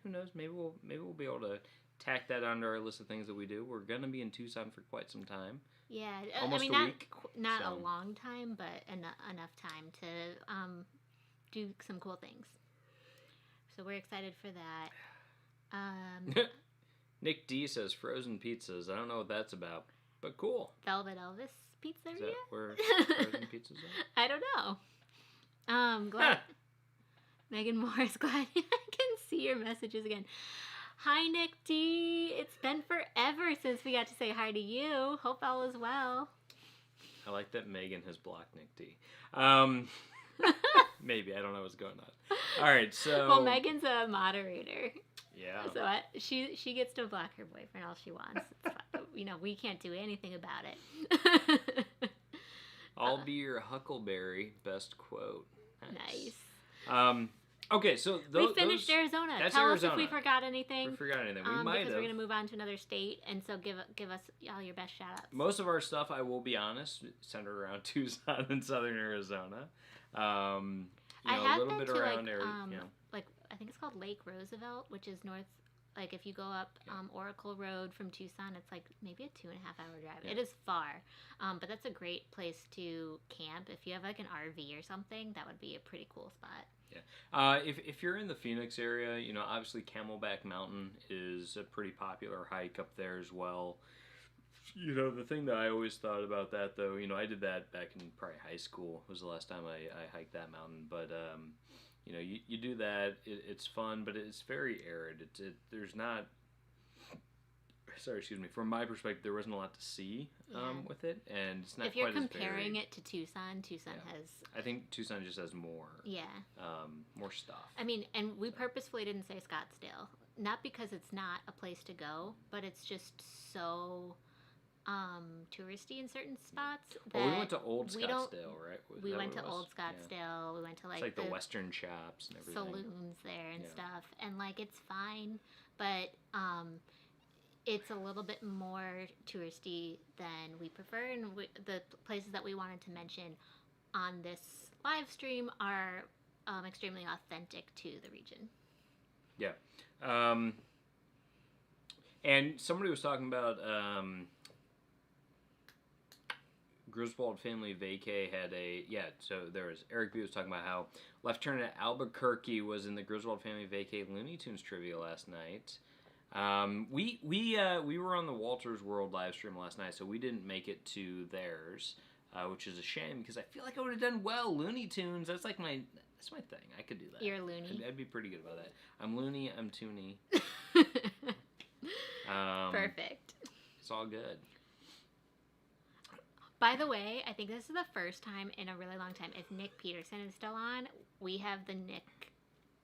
who knows, maybe we'll be able to tack that onto our list of things that we do. We're gonna be in Tucson for quite some time. Yeah, almost a week. Not so. A long time, but enough time to do some cool things. So we're excited for that. Nick D says frozen pizzas. I don't know what that's about, but cool. Velvet Elvis Pizzeria? Is that where frozen pizzas are? I don't know. Glad Megan Morris, glad I can see your messages again. Hi, Nick D. It's been forever since we got to say hi to you. Hope all is well. I like that Megan has blocked Nick D. Maybe. I don't know what's going on. All right, so... Well, Megan's a moderator. Yeah. So she gets to block her boyfriend all she wants. It's fine. We can't do anything about it. I'll be your huckleberry. Best quote. Nice. Okay, so we finished Arizona. Tell Arizona. us if we forgot anything. We forgot anything. We might have. Because we're going to move on to another state, and so give us all your best shout-outs. Most of our stuff, I will be honest, centered around Tucson and southern Arizona. I a have little bit been to around like I think it's called Lake Roosevelt, which is north. Like if you go up Oracle Road from Tucson, it's like maybe a 2.5-hour drive. Yeah. It is far, but that's a great place to camp. If you have like an RV or something, that would be a pretty cool spot. Yeah. If you're in the Phoenix area, obviously Camelback Mountain is a pretty popular hike up there as well. The thing that I always thought about that, though, I did that back in probably high school. Was the last time I hiked that mountain. But, you do that. It's fun, but it's very arid. There's not... Sorry, excuse me. From my perspective, there wasn't a lot to see with it, and it's not quite as varied. If you're comparing it to Tucson, has... I think Tucson just has more. Yeah. More stuff. I mean, and we purposefully didn't say Scottsdale. Not because it's not a place to go, but it's just so... touristy in certain spots. Well, we went to Old Scottsdale, right? We went to Old Scottsdale. Yeah. We went to like the Western shops and everything. Saloons there and stuff. And like it's fine, but it's a little bit more touristy than we prefer. And the places that we wanted to mention on this live stream are extremely authentic to the region. Yeah. And somebody was talking about Griswold Family Vacay had so there was Eric B was talking about how Lieutenant Albuquerque was in the Griswold Family Vacay Looney Tunes trivia last night. We were on the Walters World live stream last night, so we didn't make it to theirs, which is a shame because I feel like I would have done well. Looney Tunes, that's my thing. I could do that. You're loony. I'd be pretty good about that. I'm loony. I'm toony. Perfect. It's all good. By the way, I think this is the first time in a really long time, if Nick Peterson is still on, we have the Nick,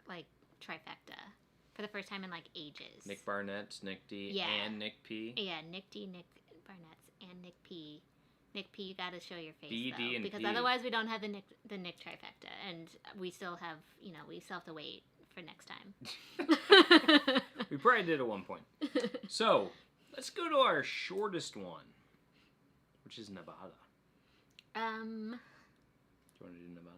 trifecta. For the first time in, ages. Nick Barnett's, Nick D, and Nick P. Yeah, Nick D, Nick Barnett's, and Nick P. Nick P, you gotta show your face, B, though. D, and because P. Otherwise we don't have the Nick trifecta. And we still have, we still have to wait for next time. We probably did at one point. So, let's go to our shortest one, which is Nevada. Do you want to do Nevada?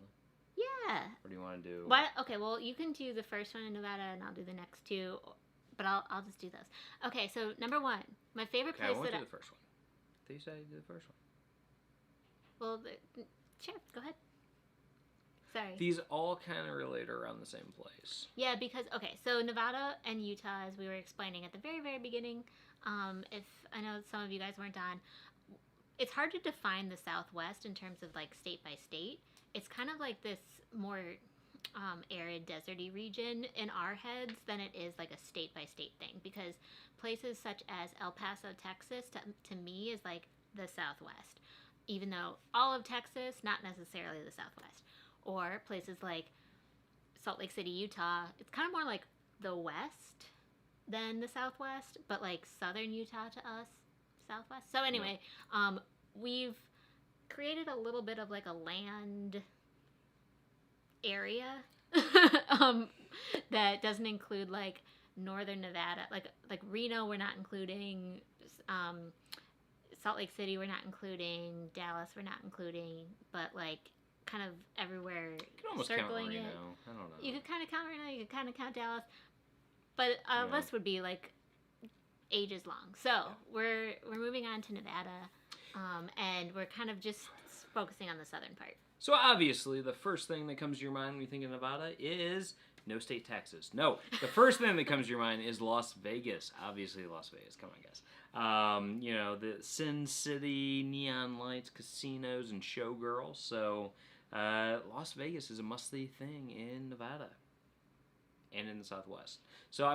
Yeah. Or do you want to do... What? Okay, well, you can do the first one in Nevada, and I'll do the next two. But I'll just do those. Okay, so number one. My favorite place I won't do the first one. I thought you said you did the first one. Well, sure, go ahead. Sorry. These all kind of relate around the same place. Yeah, because, okay, so Nevada and Utah, as we were explaining at the very, very beginning, if I know some of you guys weren't on, it's hard to define the Southwest in terms of, state by state. It's kind of like this more arid, deserty region in our heads than it is a state-by-state thing. Because places such as El Paso, Texas, to me, is the Southwest. Even though all of Texas, not necessarily the Southwest. Or places like Salt Lake City, Utah, it's kind of more like the West than the Southwest, but southern Utah to us, Southwest. So anyway, we've created a little bit of a land area that doesn't include northern Nevada, like Reno we're not including, Salt Lake City we're not including, Dallas we're not including, but kind of everywhere you can almost circling count Reno. it. I don't know. You could kind of count Reno, you could kind of count Dallas, but a list would be ages long. So we're moving on to Nevada, and we're kind of just focusing on the southern part. So obviously, the first thing that comes to your mind when you think of Nevada is no state taxes. No, the first thing that comes to your mind is Las Vegas. Obviously, Las Vegas. Come on, guys. The Sin City, neon lights, casinos, and showgirls. So Las Vegas is a must-see thing in Nevada and in the Southwest. So,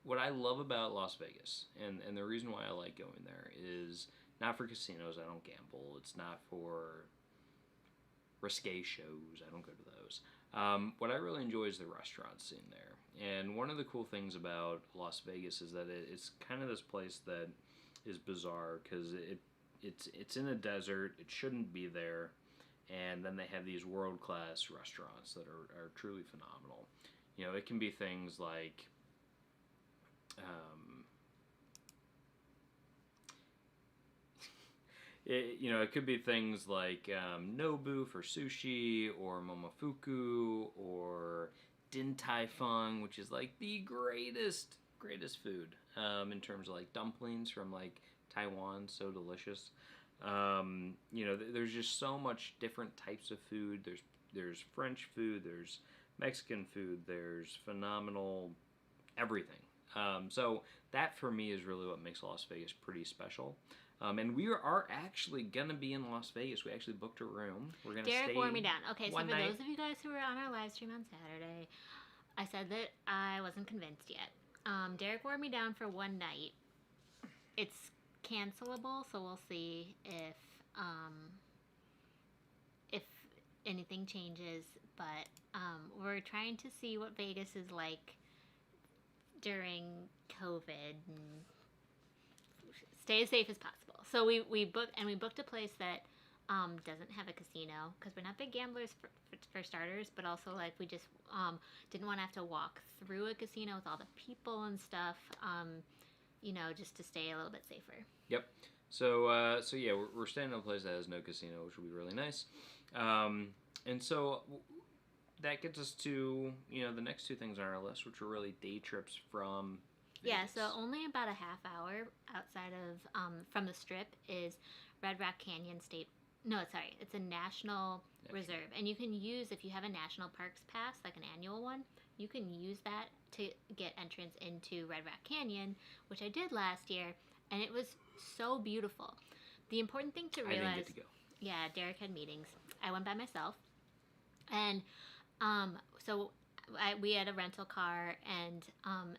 what I love about Las Vegas, and the reason why I like going there is not for casinos. I don't gamble. It's not for risque shows. I don't go to those. What I really enjoy is the restaurant scene there. And one of the cool things about Las Vegas is that it's kind of this place that is bizarre because it's in a desert. It shouldn't be there. And then they have these world-class restaurants that are truly phenomenal. It can be things like it could be things like Nobu for sushi, or Momofuku, or Din Tai Fung, which is the greatest food in terms of dumplings from Taiwan, so delicious. There's just so much different types of food. There's French food, there's Mexican food, there's phenomenal everything. So that for me is really what makes Las Vegas pretty special. And we are actually going to be in Las Vegas. We actually booked a room. We're going to stay. Derek wore me down. Okay, so for night. those of you guys who were on our live stream on Saturday, I said that I wasn't convinced yet. Derek wore me down for one night. It's cancelable, so we'll see if anything changes. But we're trying to see what Vegas is like during COVID and stay as safe as possible. So we booked a place that doesn't have a casino because we're not big gamblers for starters, but also like we just didn't want to have to walk through a casino with all the people and stuff. Just to stay a little bit safer. Yep. So yeah, we're staying in a place that has no casino, which will be really nice. And so that gets us to the next two things on our list, which are really day trips from Vegas. Yeah, so only about a half hour outside of from the Strip is Red Rock Canyon State. No, sorry, it's a national reserve, and you can use, if you have a national parks pass, like an annual one, you can use that to get entrance into Red Rock Canyon, which I did last year, and it was so beautiful. The important thing to realize, I didn't get to go. Yeah, Derek had meetings. I went by myself, and so we had a rental car, and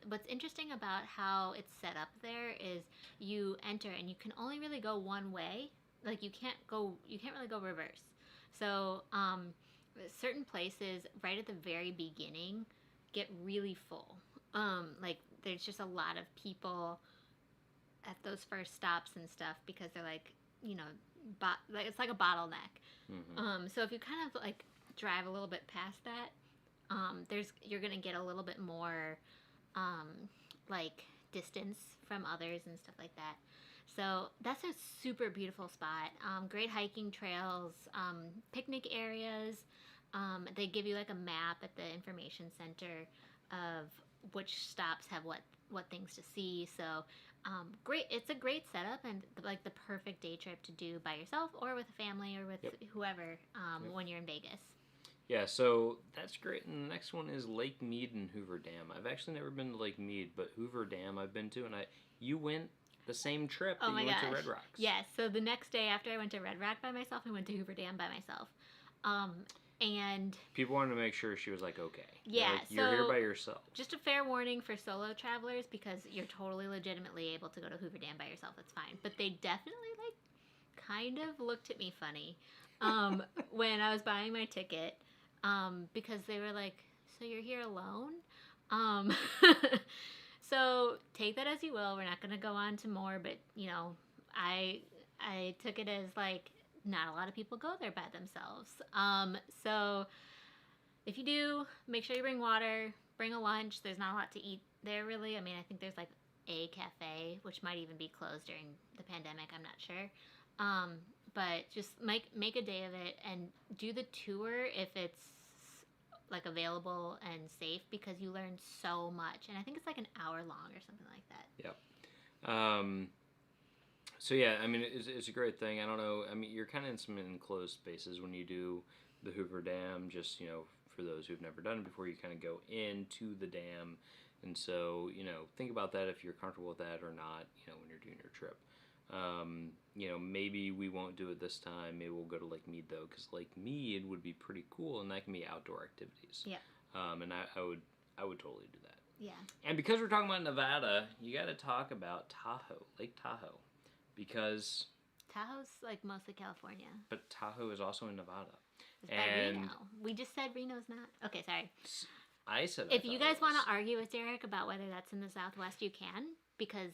what's interesting about how it's set up there is you enter, and you can only really go one way. Like you can't really go reverse. So certain places right at the very beginning get really full. Like there's just a lot of people at those first stops and stuff because they're like, it's like a bottleneck. Mm-hmm. So if you kind of like drive a little bit past that, you're gonna get a little bit more like distance from others and stuff like that. So that's a super beautiful spot. Great hiking trails, picnic areas. They give you like a map at the information center of which stops have what things to see. So great. It's a great setup and like the perfect day trip to do by yourself or with a family or with whoever when you're in Vegas. Yeah, so that's great. And the next one is Lake Mead and Hoover Dam. I've actually never been to Lake Mead, but Hoover Dam I've been to, and you went the same trip that you went to Red Rocks. Yes, so the next day after I went to Red Rock by myself, I went to Hoover Dam by myself. And people wanted to make sure she was like, okay. Yeah, like, you're here by yourself. Just a fair warning for solo travelers, because you're totally legitimately able to go to Hoover Dam by yourself. That's fine. But they definitely kind of looked at me funny when I was buying my ticket because they were like, "So you're here alone?" So take that as you will. We're not going to go on to more, but I took it as like not a lot of people go there by themselves. So if you do, make sure you bring water, bring a lunch. There's not a lot to eat there really. I mean, I think there's like a cafe, which might even be closed during the pandemic. I'm not sure. But just make a day of it and do the tour if it's like available and safe, because you learn so much, and I think it's like an hour long or something like that. Yep. So yeah, I mean it's a great thing. I don't know. I mean you're kind of in some enclosed spaces when you do the Hoover Dam. Just for those who've never done it before, you kind of go into the dam, and so think about that if you're comfortable with that or not. When you're doing your trip. Maybe we won't do it this time. Maybe we'll go to Lake Mead though, because Lake Mead would be pretty cool, and that can be outdoor activities. Yeah. And I would totally do that. Yeah. And because we're talking about Nevada, you got to talk about Tahoe, Lake Tahoe, because Tahoe's like mostly California. But Tahoe is also in Nevada. It's by Reno. We just said Reno's not. Okay, sorry. I said. If you guys want to argue with Derek about whether that's in the Southwest, you can, because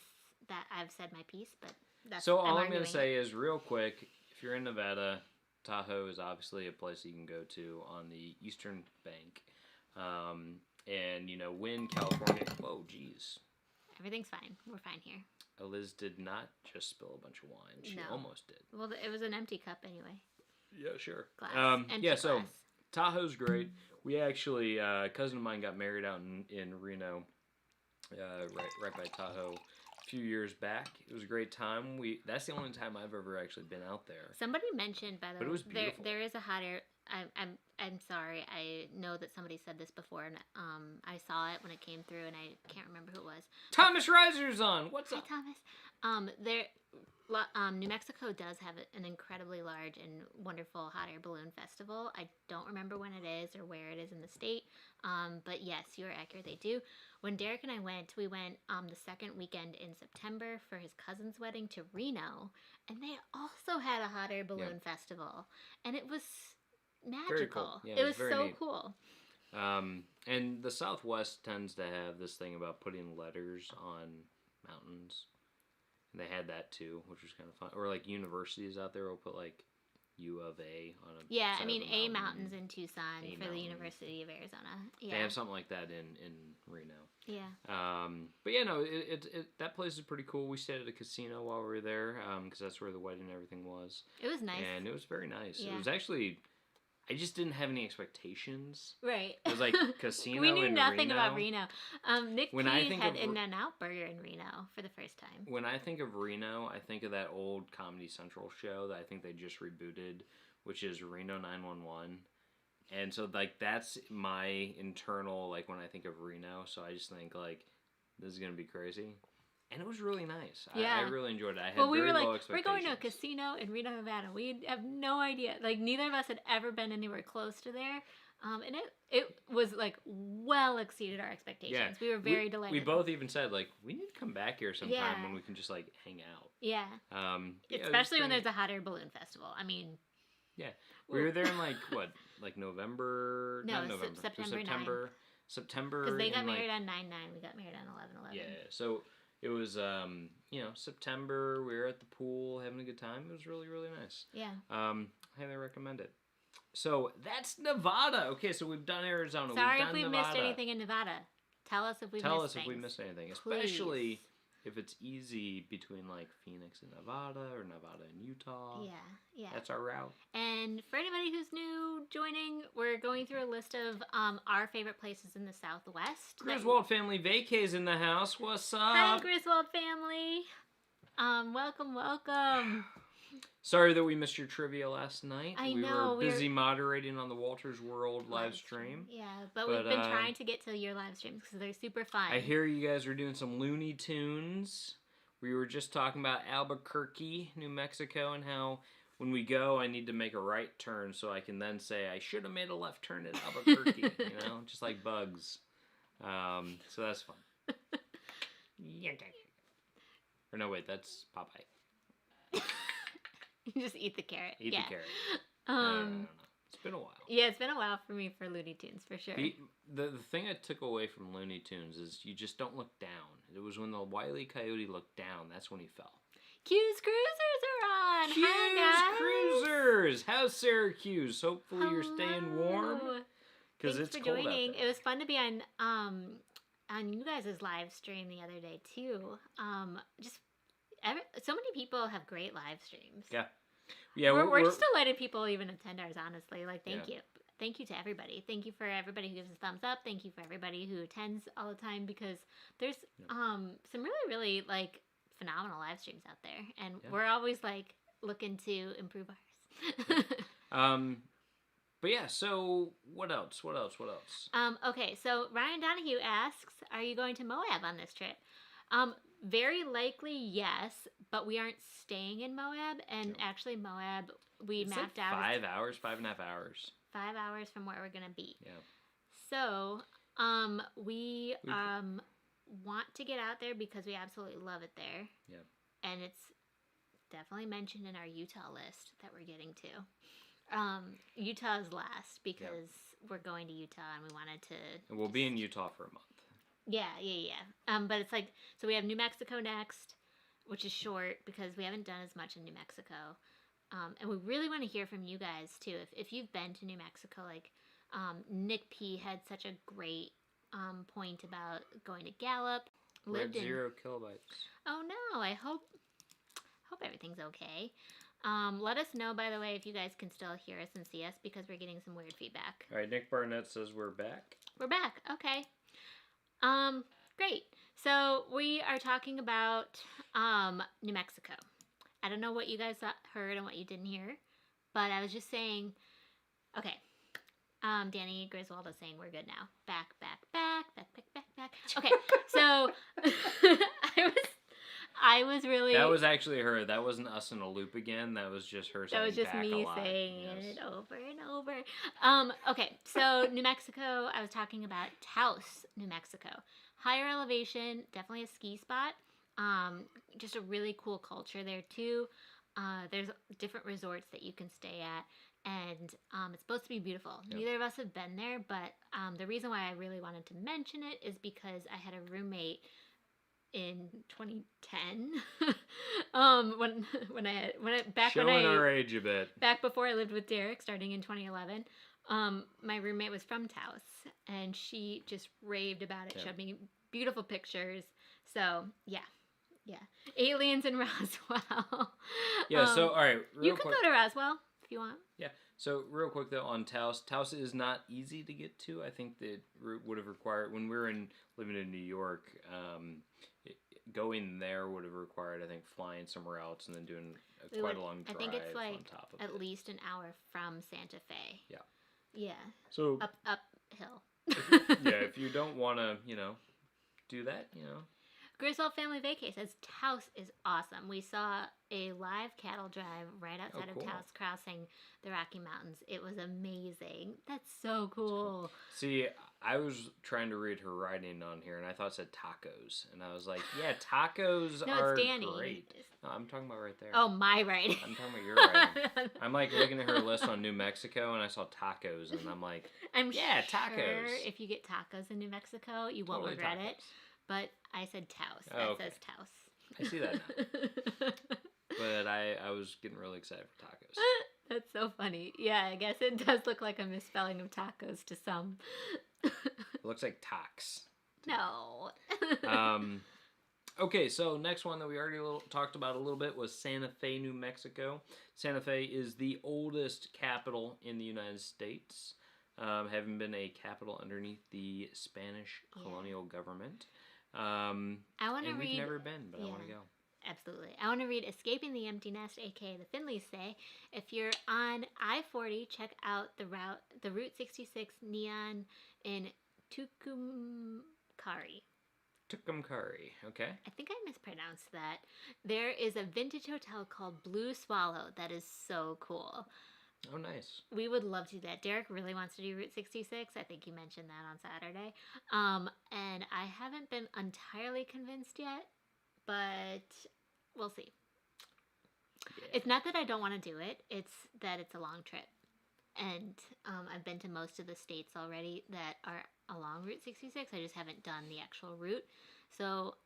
that I've said my piece, but. So all I'm going to say is real quick, if you're in Nevada, Tahoe is obviously a place you can go to on the eastern bank. And, when California... Whoa, geez. Everything's fine. We're fine here. Eliz did not just spill a bunch of wine. She almost did. Well, it was an empty cup anyway. Yeah, sure. Glass. Glass. So Tahoe's great. We actually... a cousin of mine got married out in Reno, right by Tahoe. Few years back. It was a great time. That's the only time I've ever actually been out there. Somebody mentioned, by the way, but it was beautiful. There is a hot air. I'm sorry. I know that somebody said this before, and I saw it when it came through, and I can't remember who it was. Thomas Reiser's on. What's up? Hi, Thomas. New Mexico does have an incredibly large and wonderful hot air balloon festival. I don't remember when it is or where it is in the state, but yes, you're accurate. They do. When Derek and I went, we went the second weekend in September for his cousin's wedding to Reno, and they also had a hot air balloon festival, and it was magical. Very cool. Yeah, it was so neat. Cool. And the Southwest tends to have this thing about putting letters on mountains. and they had that too, which was kind of fun. Or like universities out there will put like U of A on a yeah. side I mean, of A Mountain's in Tucson A for Mountain. the University of Arizona. Yeah, they have something like that in Reno. Yeah. But yeah, no, that place is pretty cool. We stayed at a casino while we were there because that's where the wedding and everything was. It was nice. And it was very nice. Yeah. It was actually, I just didn't have any expectations. Right. It was like casino. We knew in nothing Reno. about Reno. Nick When P I think had of In-N-Out Burger in Reno for the first time. When I think of Reno, I think of that old Comedy Central show that I think they just rebooted, which is Reno 911. And so, like, that's my internal, like, when I think of Reno. So I just think, like, this is going to be crazy. And it was really nice. Yeah. I really enjoyed it. I had we very were like, low expectations. we're going to a casino in Reno, Nevada. We have no idea. Like, neither of us had ever been anywhere close to there. And it was, like, well exceeded our expectations. Yeah. We were very delighted. We both even said, like, we need to come back here sometime Yeah. when we can just, like, hang out. Yeah. it Especially when was there's a hot air balloon festival. I mean... Yeah. We were there in, like, what? Like, November? No, Not November. September 9th. September. Because they got and, married like, on 9/9. We got married on 11/11. Yeah, so it was, September. We were at the pool having a good time. It was really, really nice. Yeah. Highly recommend it. So that's Nevada. Okay, so we've done Arizona. Sorry we've if done we Nevada. missed anything in Nevada. Tell us if we Tell missed us things. if we missed anything, Please. especially if it's easy between like Phoenix and Nevada or Nevada and Utah. Yeah. That's our route. And for anybody who's new joining, we're going through a list of our favorite places in the Southwest. Griswold family vacays in the house. What's up? Hi, Griswold family. Welcome. Sorry that we missed your trivia last night. I we know, were busy moderating on the Walters World live stream. Yeah, but we've been trying to get to your live streams because they're super fun. I hear you guys are doing some Looney Tunes. We were just talking about Albuquerque, New Mexico, and how when we go, I need to make a right turn so I can then say I should have made a left turn at Albuquerque. Just like Bugs. So that's fun. Or no, wait, that's Popeye. You just eat the carrot. Eat the carrot. I don't know. It's been a while. Yeah, it's been a while for me for Looney Tunes, for sure. The thing I took away from Looney Tunes is you just don't look down. It was when the Wile E. Coyote looked down, that's when he fell. Q's Cruisers are on! Q's Hi, guys! Cruisers! How's Syracuse? Hopefully you're staying warm. Because it's cold out there. It was fun to be on you guys' live stream the other day, too. So many people have great live streams. Yeah, we're just delighted people even attend ours, honestly. Like, thank you. Thank you to everybody. Thank you for everybody who gives us a thumbs up. Thank you for everybody who attends all the time because there's some really, really, like, phenomenal live streams out there. And we're always, like, looking to improve ours. But yeah, so what else? Okay, so Ryan Donahue asks, are you going to Moab on this trip? Very likely, yes, but we aren't staying in Moab, and actually Moab, we mapped out 5 hours, 5.5 hours. 5 hours from where we're going to be. Yeah. So, we want to get out there because we absolutely love it there. Yeah. And it's definitely mentioned in our Utah list that we're getting to. Utah's last because we're going to Utah and we wanted to... And we'll be in Utah for a month. Yeah. But it's like, so we have New Mexico next, which is short because we haven't done as much in New Mexico. And we really want to hear from you guys too. If you've been to New Mexico, like Nick P had such a great point about going to Gallup. We have 0 kilobytes. Oh no, I hope everything's okay. Let us know, by the way, if you guys can still hear us and see us because we're getting some weird feedback. All right, Nick Barnett says we're back. We're back. Okay. Great. So we are talking about New Mexico. I don't know what you guys heard and what you didn't hear, but I was just saying, okay. Danny Griswold is saying we're good now. Back. Okay, so I was really... That was actually her. That wasn't us in a loop again. That was just her saying that was just back me a lot. saying it over and over. Okay, so New Mexico, I was talking about Taos, New Mexico. Higher elevation, definitely a ski spot. Just a really cool culture there too. There's different resorts that you can stay at. And it's supposed to be beautiful. Yep. Neither of us have been there, but the reason why I really wanted to mention it is because I had a roommate in 2010 When I back Showing when I our age a bit. back before I lived with Derek, starting in 2011, my roommate was from Taos, and she just raved about it. Yeah. Showed me beautiful pictures. So yeah. Aliens in Roswell. Yeah. So all right, you can go to Roswell if you want. Yeah. So real quick though on Taos, Taos is not easy to get to. I think the route would have required when we were living in New York. Going there would have required, I think, flying somewhere else and then doing quite a long drive. I think it's like on top of at least an hour from Santa Fe. Yeah. Yeah. So uphill. if you don't want to, do that, Griswold Family Vacay says Taos is awesome. We saw a live cattle drive right outside of Taos, crossing the Rocky Mountains. It was amazing. That's so cool. See, I was trying to read her writing on here, and I thought it said tacos, and I was like, yeah, tacos are great. No, I'm talking about right there. Oh, my writing. I'm talking about your writing. I'm like looking at her list on New Mexico, and I saw tacos, and I'm like, tacos. Sure if you get tacos in New Mexico, you won't regret it. But I said Taos. That says Taos. I see that now. But I was getting really excited for tacos. That's so funny. Yeah, I guess it does look like a misspelling of tacos to some. It looks like tax. No. Okay, so next one that we already talked about a little bit was Santa Fe, New Mexico. Santa Fe is the oldest capital in the United States, having been a capital underneath the Spanish colonial government. I want to read. We've never been, but I want to go. Absolutely. I want to read Escaping the Empty Nest, aka the Finleys say. If you're on I-40, check out the Route 66 Neon in Tucumcari. Okay. I think I mispronounced that. There is a vintage hotel called Blue Swallow that is so cool. Oh, nice. We would love to do that. Derek really wants to do Route 66. I think you mentioned that on Saturday. And I haven't been entirely convinced yet, but we'll see. Yeah. It's not that I don't want to do it. It's that it's a long trip. And I've been to most of the states already that are along Route 66. I just haven't done the actual route. So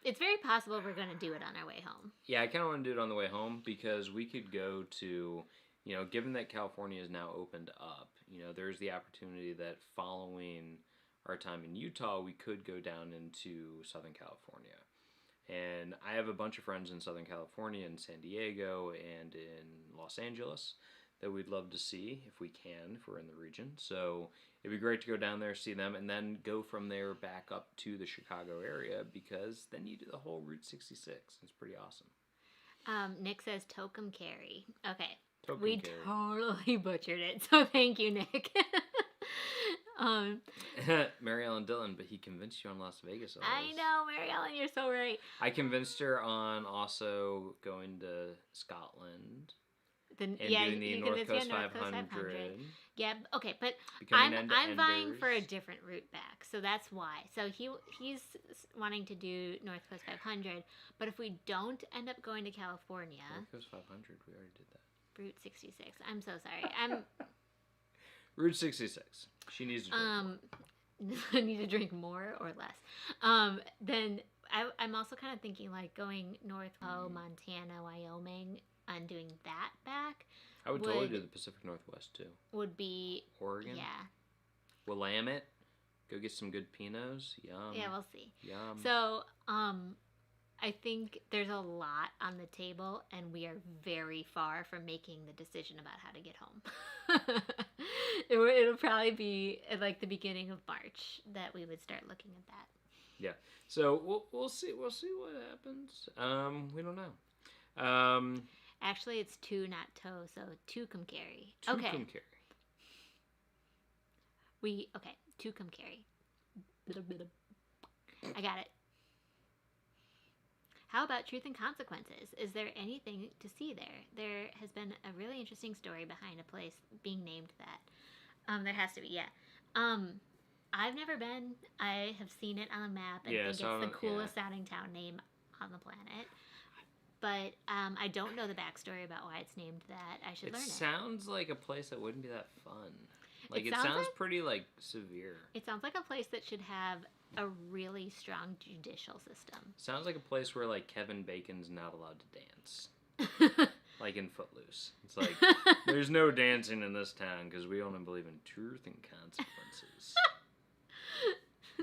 it's very possible we're going to do it on our way home. Yeah, I kind of want to do it on the way home because we could go to, given that California is now opened up, there's the opportunity that following our time in Utah, we could go down into Southern California. And I have a bunch of friends in Southern California, in San Diego, and in Los Angeles that we'd love to see if we can, if we're in the region. So it'd be great to go down there, see them, and then go from there back up to the Chicago area because then you do the whole Route 66. It's pretty awesome. Nick says Tucumcari. Okay. We totally butchered it, so thank you, Nick. Mary Ellen Dillon, but he convinced you on Las Vegas. I know, Mary Ellen, you're so right. I convinced her on also going to Scotland. Doing the North Coast 500. Yeah, okay, but I'm vying for a different route back, so that's why. So he's wanting to do North Coast 500, but if we don't end up going to California, North Coast 500, we already did that. Route 66. I'm so sorry. Route 66. She needs to drink more. I need to drink more or less. Then I'm also kind of thinking like going north, Montana, Wyoming, and doing that back. I would totally do the Pacific Northwest too. Would be Oregon. Yeah. Willamette. Go get some good Pinots. Yum. Yeah, we'll see. Yum. So, I think there's a lot on the table, and we are very far from making the decision about how to get home. It'll probably be at like the beginning of March that we would start looking at that. Yeah. So we'll see. We'll see what happens. We don't know. Actually, it's two, not toe. So Tucumcari. Tucumcari. Okay. Tucumcari. I got it. How about Truth and Consequences? Is there anything to see there? There has been a really interesting story behind a place being named that. There has to be, yeah. I've never been. I have seen it on a map and think it's the coolest sounding town name on the planet. But I don't know the backstory about why it's named that. I should learn it. It sounds like a place that wouldn't be that fun. Like, it sounds pretty, like, severe. It sounds like a place that should have a really strong judicial system. Sounds like a place where, like, Kevin Bacon's not allowed to dance. Like in Footloose. It's like, there's no dancing in this town because we only believe in truth and consequences.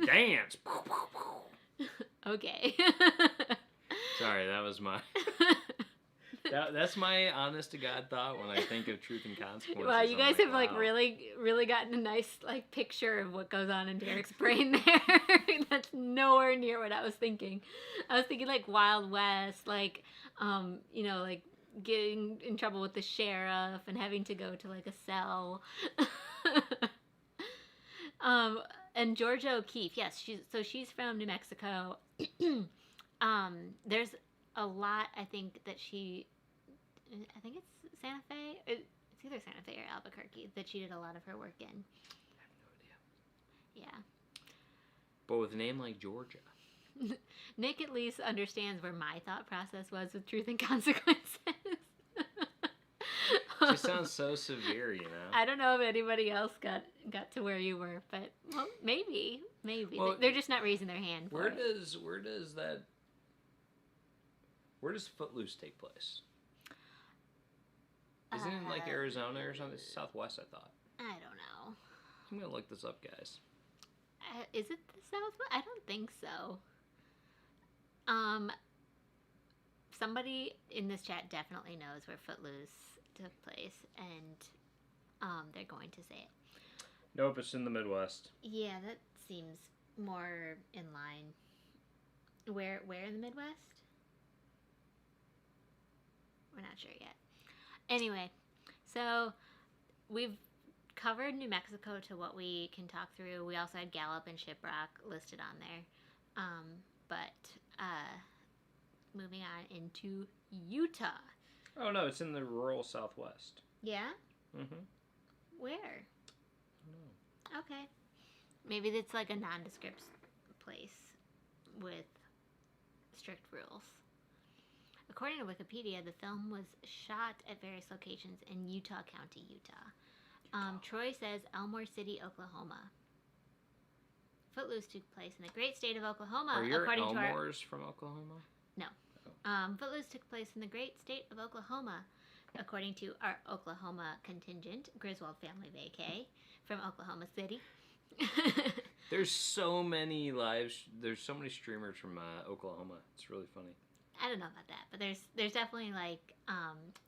Dance! Okay. Sorry, that was my... That's my honest to God thought when I think of truth and consequences. Wow, you guys have wow. like really gotten a nice like picture of what goes on in Derek's brain there. That's nowhere near what I was thinking. I was thinking like Wild West, like you know, like getting in trouble with the sheriff and having to go to like a cell. And Georgia O'Keeffe, yes, she's from New Mexico. There's a lot I think it's Santa Fe. It's either Santa Fe or Albuquerque that she did a lot of her work in. I have no idea. Yeah. But with a name like Georgia. Nick at least understands where my thought process was with truth and consequences. She sounds so severe, you know. I don't know if anybody else got to where you were, but well, maybe. Well, they're just not raising their hand. Where does Footloose take place? Isn't it like Arizona or something? Southwest, I thought. I don't know. I'm gonna look this up, guys. Is it the Southwest? I don't think so. Somebody in this chat definitely knows where Footloose took place, and they're going to say it. Nope, it's in the Midwest. Yeah, that seems more in line. Where in the Midwest? We're not sure yet. Anyway, so we've covered New Mexico to what we can talk through. We also had Gallup and Shiprock listed on there. But moving on into Utah. Oh, no, it's in the rural Southwest. Yeah? Mm-hmm. Where? No. Okay. Maybe it's like a nondescript place with strict rules. According to Wikipedia, the film was shot at various locations in Utah County, Utah. Troy says Elmore City, Oklahoma. Footloose took place in the great state of Oklahoma. Are your according Elmores from Oklahoma? No. Oh. Footloose took place in the great state of Oklahoma, according to our Oklahoma contingent, Griswold Family Vacay, from Oklahoma City. There's so many streamers from Oklahoma. It's really funny. I don't know about that, but there's definitely like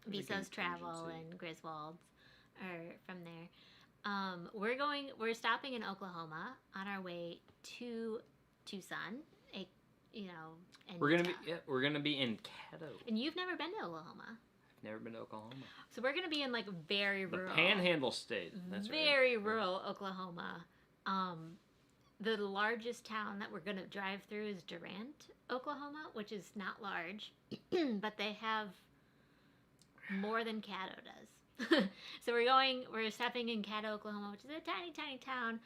Visos Travel and Griswold's are from there. We're stopping in Oklahoma on our way to Tucson. And we're gonna be in Caddo. And you've never been to Oklahoma. I've never been to Oklahoma. So we're gonna be in like very rural, the Panhandle State. That's very right. Rural Oklahoma. The largest town that we're going to drive through is Durant, Oklahoma, which is not large, but they have more than Caddo does. So we're stopping in Caddo, Oklahoma, which is a tiny, tiny town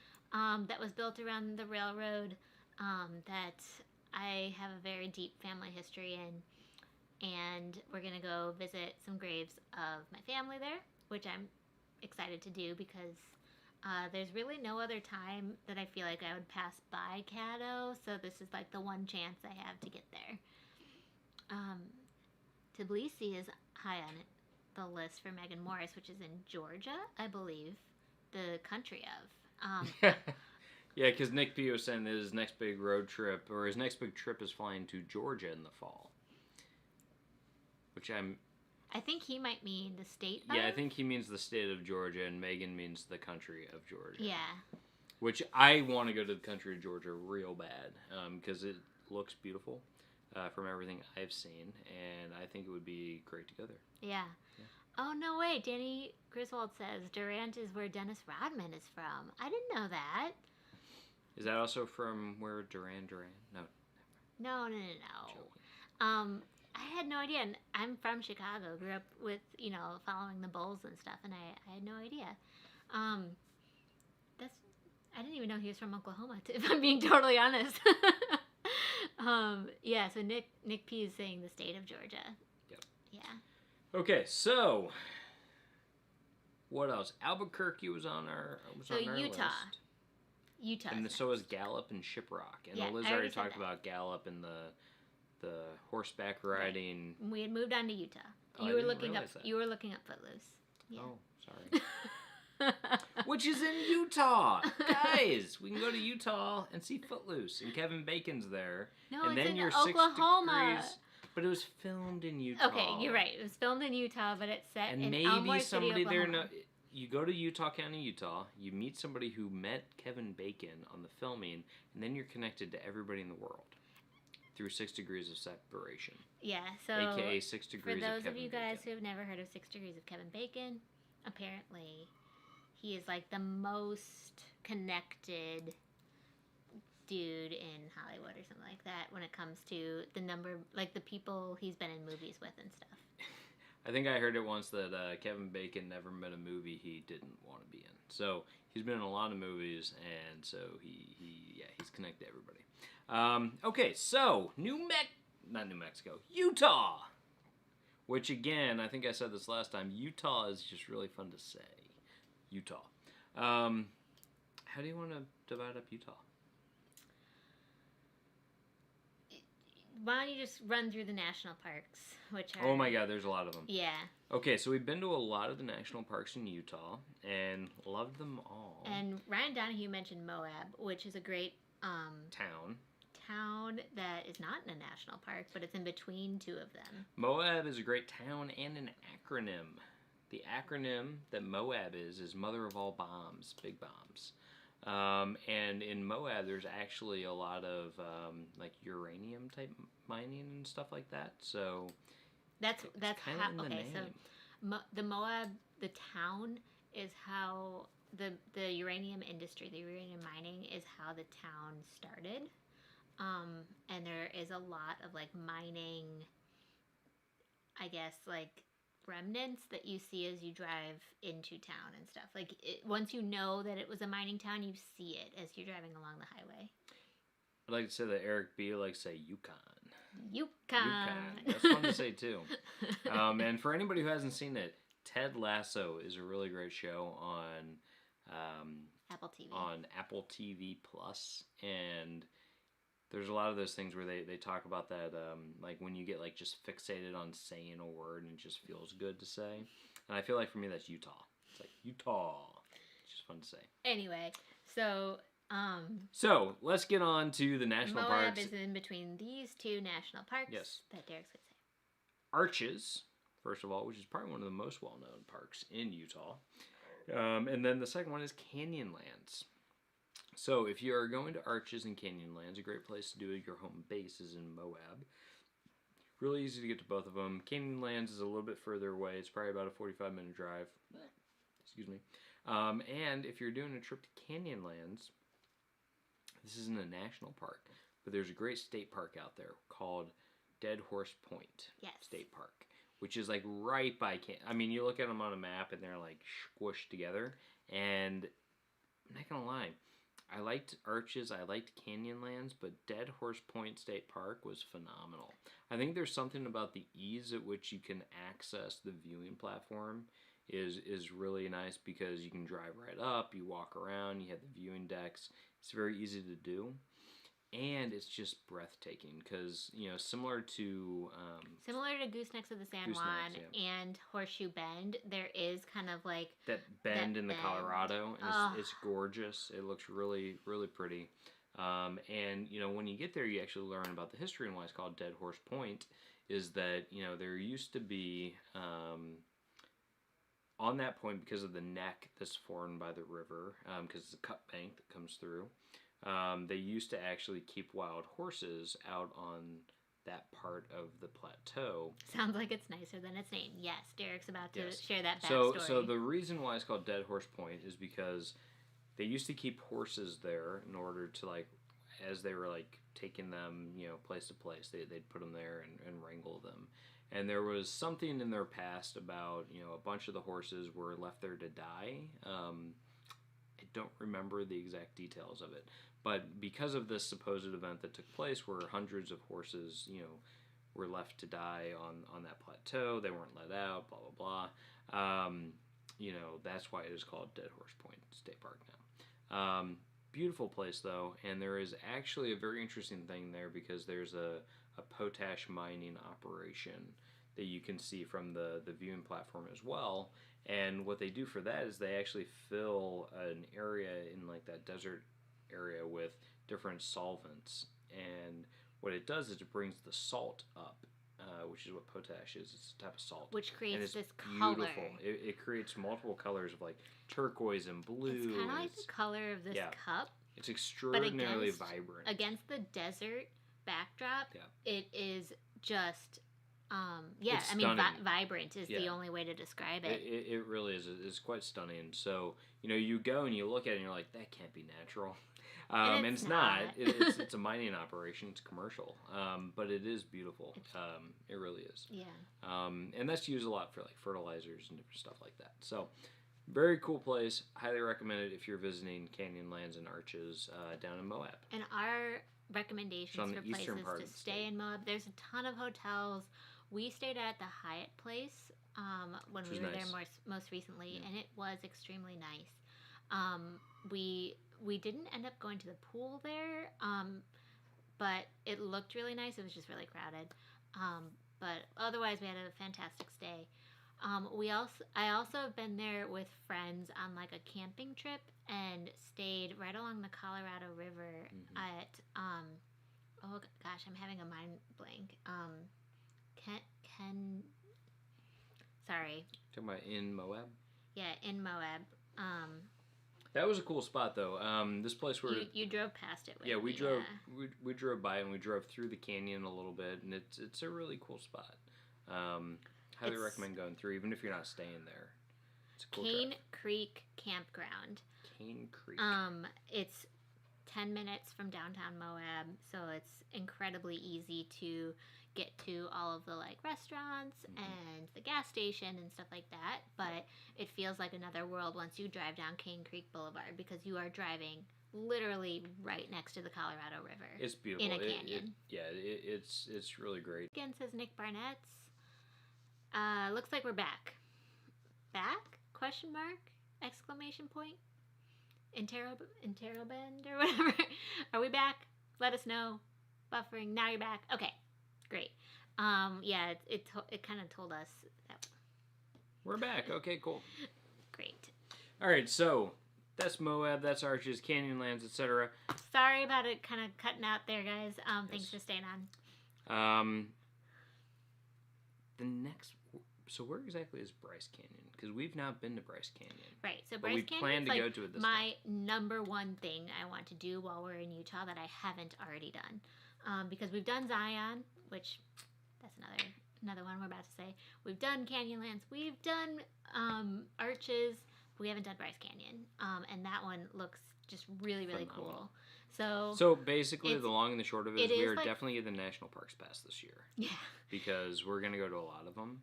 that was built around the railroad that I have a very deep family history in. And we're going to go visit some graves of my family there, which I'm excited to do because there's really no other time that I feel like I would pass by Caddo, so this is like the one chance I have to get there. Tbilisi is high on the list for Megan Morris, which is in Georgia, I believe, the country of. Yeah, because Nick P was saying that his next big road trip, or his next big trip is flying to Georgia in the fall. Which I think he might mean the state of? Yeah, I think he means the state of Georgia, and Megan means the country of Georgia. Yeah. Which I want to go to the country of Georgia real bad, because it looks beautiful from everything I've seen, and I think it would be great to go there. Yeah. Oh, no way. Danny Griswold says Durant is where Dennis Rodman is from. I didn't know that. Is that also from where Duran? No. No. I had no idea, and I'm from Chicago. Grew up with, following the Bulls and stuff, and I had no idea. I didn't even know he was from Oklahoma, if I'm being totally honest. Yeah, so Nick P is saying the state of Georgia. Yep. Yeah. Okay, so what else? Albuquerque was on our Utah. list. Utah. And so is Gallup and Shiprock. And Eliz already talked about Gallup and the horseback riding. Right. We had moved on to Utah. Oh, You were looking up Footloose. Yeah. Oh, sorry. Which is in Utah. Guys, we can go to Utah and see Footloose. And Kevin Bacon's there. No, and it's then in you're Oklahoma. 6 degrees. But it was filmed in Utah. Okay, you're right. It was filmed in Utah, but it's set and in maybe Elmore somebody City, Oklahoma. there. You go to Utah County, Utah. You meet somebody who met Kevin Bacon on the filming, and then you're connected to everybody in the world through 6 degrees of separation. Yeah, so AKA 6 degrees of Kevin Bacon. For those of you guys who have never heard of 6 degrees of Kevin Bacon, apparently he is like the most connected dude in Hollywood or something like that when it comes to the number, like the people he's been in movies with and stuff. I think I heard it once that Kevin Bacon never met a movie he didn't want to be in. So he's been in a lot of movies, and so he's connected to everybody. Okay, so not New Mexico, Utah. Which again, I think I said this last time. Utah is just really fun to say. Utah. How do you want to divide up Utah? Why don't you just run through the national parks, which are... Oh my god, there's a lot of them. Yeah. Okay, so we've been to a lot of the national parks in Utah, and loved them all. And Ryan Donahue mentioned Moab, which is a great... town that is not in a national park, but it's in between two of them. Moab is a great town and an acronym. The acronym that Moab is Mother of All Bombs, big bombs. And in Moab, there's actually a lot of like uranium type mining and stuff like that. So that's how. Okay, name. so the Moab, the town, is how the uranium industry, the uranium mining, is how the town started. And there is a lot of like mining, I guess, like remnants that you see as you drive into town and stuff. Like once you know that it was a mining town, you see it as you're driving along the highway. I'd like to say that Eric B. likes to say Yukon. Yukon. That's fun to say too. And for anybody who hasn't seen it, Ted Lasso is a really great show on Apple TV. On Apple TV Plus, and there's a lot of those things where they talk about that, like when you get like just fixated on saying a word and it just feels good to say. And I feel like for me that's Utah. It's like Utah. It's just fun to say. Anyway, so let's get on to the national Moab parks. is in between these two national parks. Yes. That Derek's going to say. Arches, first of all, which is probably one of the most well-known parks in Utah. And then the second one is Canyonlands. So if you are going to Arches and Canyonlands, a great place to do your home base is in Moab. Really easy to get to both of them. Canyonlands is a little bit further away. It's probably about a 45-minute drive. Excuse me. And if you're doing a trip to Canyonlands, this isn't a national park, but there's a great state park out there called Dead Horse Point State Park, which is like right by I mean, you look at them on a map and they're like squished together. And I'm not gonna lie, I liked Arches, I liked Canyonlands, but Dead Horse Point State Park was phenomenal. I think there's something about the ease at which you can access the viewing platform is really nice, because you can drive right up, you walk around, you have the viewing decks. It's very easy to do. And it's just breathtaking because, you know, similar to Goosenecks of the San Juan and Horseshoe Bend, there is kind of like that bend in the Colorado, and it's gorgeous. It looks really, really pretty. And, you know, when you get there, you actually learn about the history, and why it's called Dead Horse Point is that, you know, there used to be, on that point, because of the neck that's formed by the river, because it's a cut bank that comes through, they used to actually keep wild horses out on that part of the plateau. Sounds like it's nicer than its name. Yes, Derek's about to share that backstory. So the reason why it's called Dead Horse Point is because they used to keep horses there in order to, like, as they were, like, taking them, you know, place to place, they'd put them there and wrangle them. And there was something in their past about, you know, a bunch of the horses were left there to die. I don't remember the exact details of it. But because of this supposed event that took place where hundreds of horses, you know, were left to die on that plateau, they weren't let out, blah, blah, blah. You know, that's why it is called Dead Horse Point State Park now. beautiful place though, and there is actually a very interesting thing there because there's a potash mining operation that you can see from the viewing platform as well. And what they do for that is they actually fill an area in like that desert area with different solvents. And what it does is it brings the salt up, which is what potash is. It's a type of salt. Which creates this beautiful color. It creates multiple colors of like turquoise and blue. It's kind of like the color of this cup. It's extraordinarily vibrant. Against the desert backdrop, it is just... I mean, vibrant is the only way to describe it. It really is. It's quite stunning. So, you go and you look at it and you're like, that can't be natural. And it's not. It's a mining operation. It's commercial. But it is beautiful. It really is. Yeah. And that's used a lot for like fertilizers and different stuff like that. So, very cool place. Highly recommend it if you're visiting Canyonlands and Arches down in Moab. And our recommendations for places to stay in Moab, there's a ton of hotels. We stayed at the Hyatt place when we were there most recently, and it was extremely nice. We didn't end up going to the pool there, but it looked really nice. It was just really crowded. But otherwise, we had a fantastic stay. I also have been there with friends on like a camping trip and stayed right along the Colorado River at oh gosh, I'm having a mind blank. Sorry. Talking about in Moab? Yeah, in Moab. That was a cool spot though. This place where you drove past it with me. We drove by and we drove through the canyon a little bit, and it's a really cool spot. Highly recommend going through, even if you're not staying there. It's a cool Cane drive. Creek Campground. Cane Creek. It's 10 minutes from downtown Moab, so it's incredibly easy to get to all of the like restaurants and the gas station and stuff like that, but it feels like another world once you drive down Cane Creek Boulevard because you are driving literally right next to the Colorado River. It's beautiful. In a canyon. It's really great. Again, says Nick Barnett's. Looks like we're back. Back? Question mark? Exclamation point? Interroband or whatever. Are we back? Let us know. Buffering. Now you're back. Okay. Great. It kind of told us that we're back. Okay, cool. Great. All right, so that's Moab, that's Arches, Canyonlands, etc. Sorry about it kind of cutting out there, guys. Thanks for staying on. So where exactly is Bryce Canyon? Because we've not been to Bryce Canyon. Right, so Bryce Canyon plan is to like go to it this my number one thing I want to do while we're in Utah that I haven't already done. Because we've done Zion, which that's another one we're about to say. We've done Canyonlands. We've done Arches. But we haven't done Bryce Canyon. And that one looks just really, really cool. So basically, the long and the short of it is we are definitely getting the National Parks Pass this year. Yeah. Because we're going to go to a lot of them.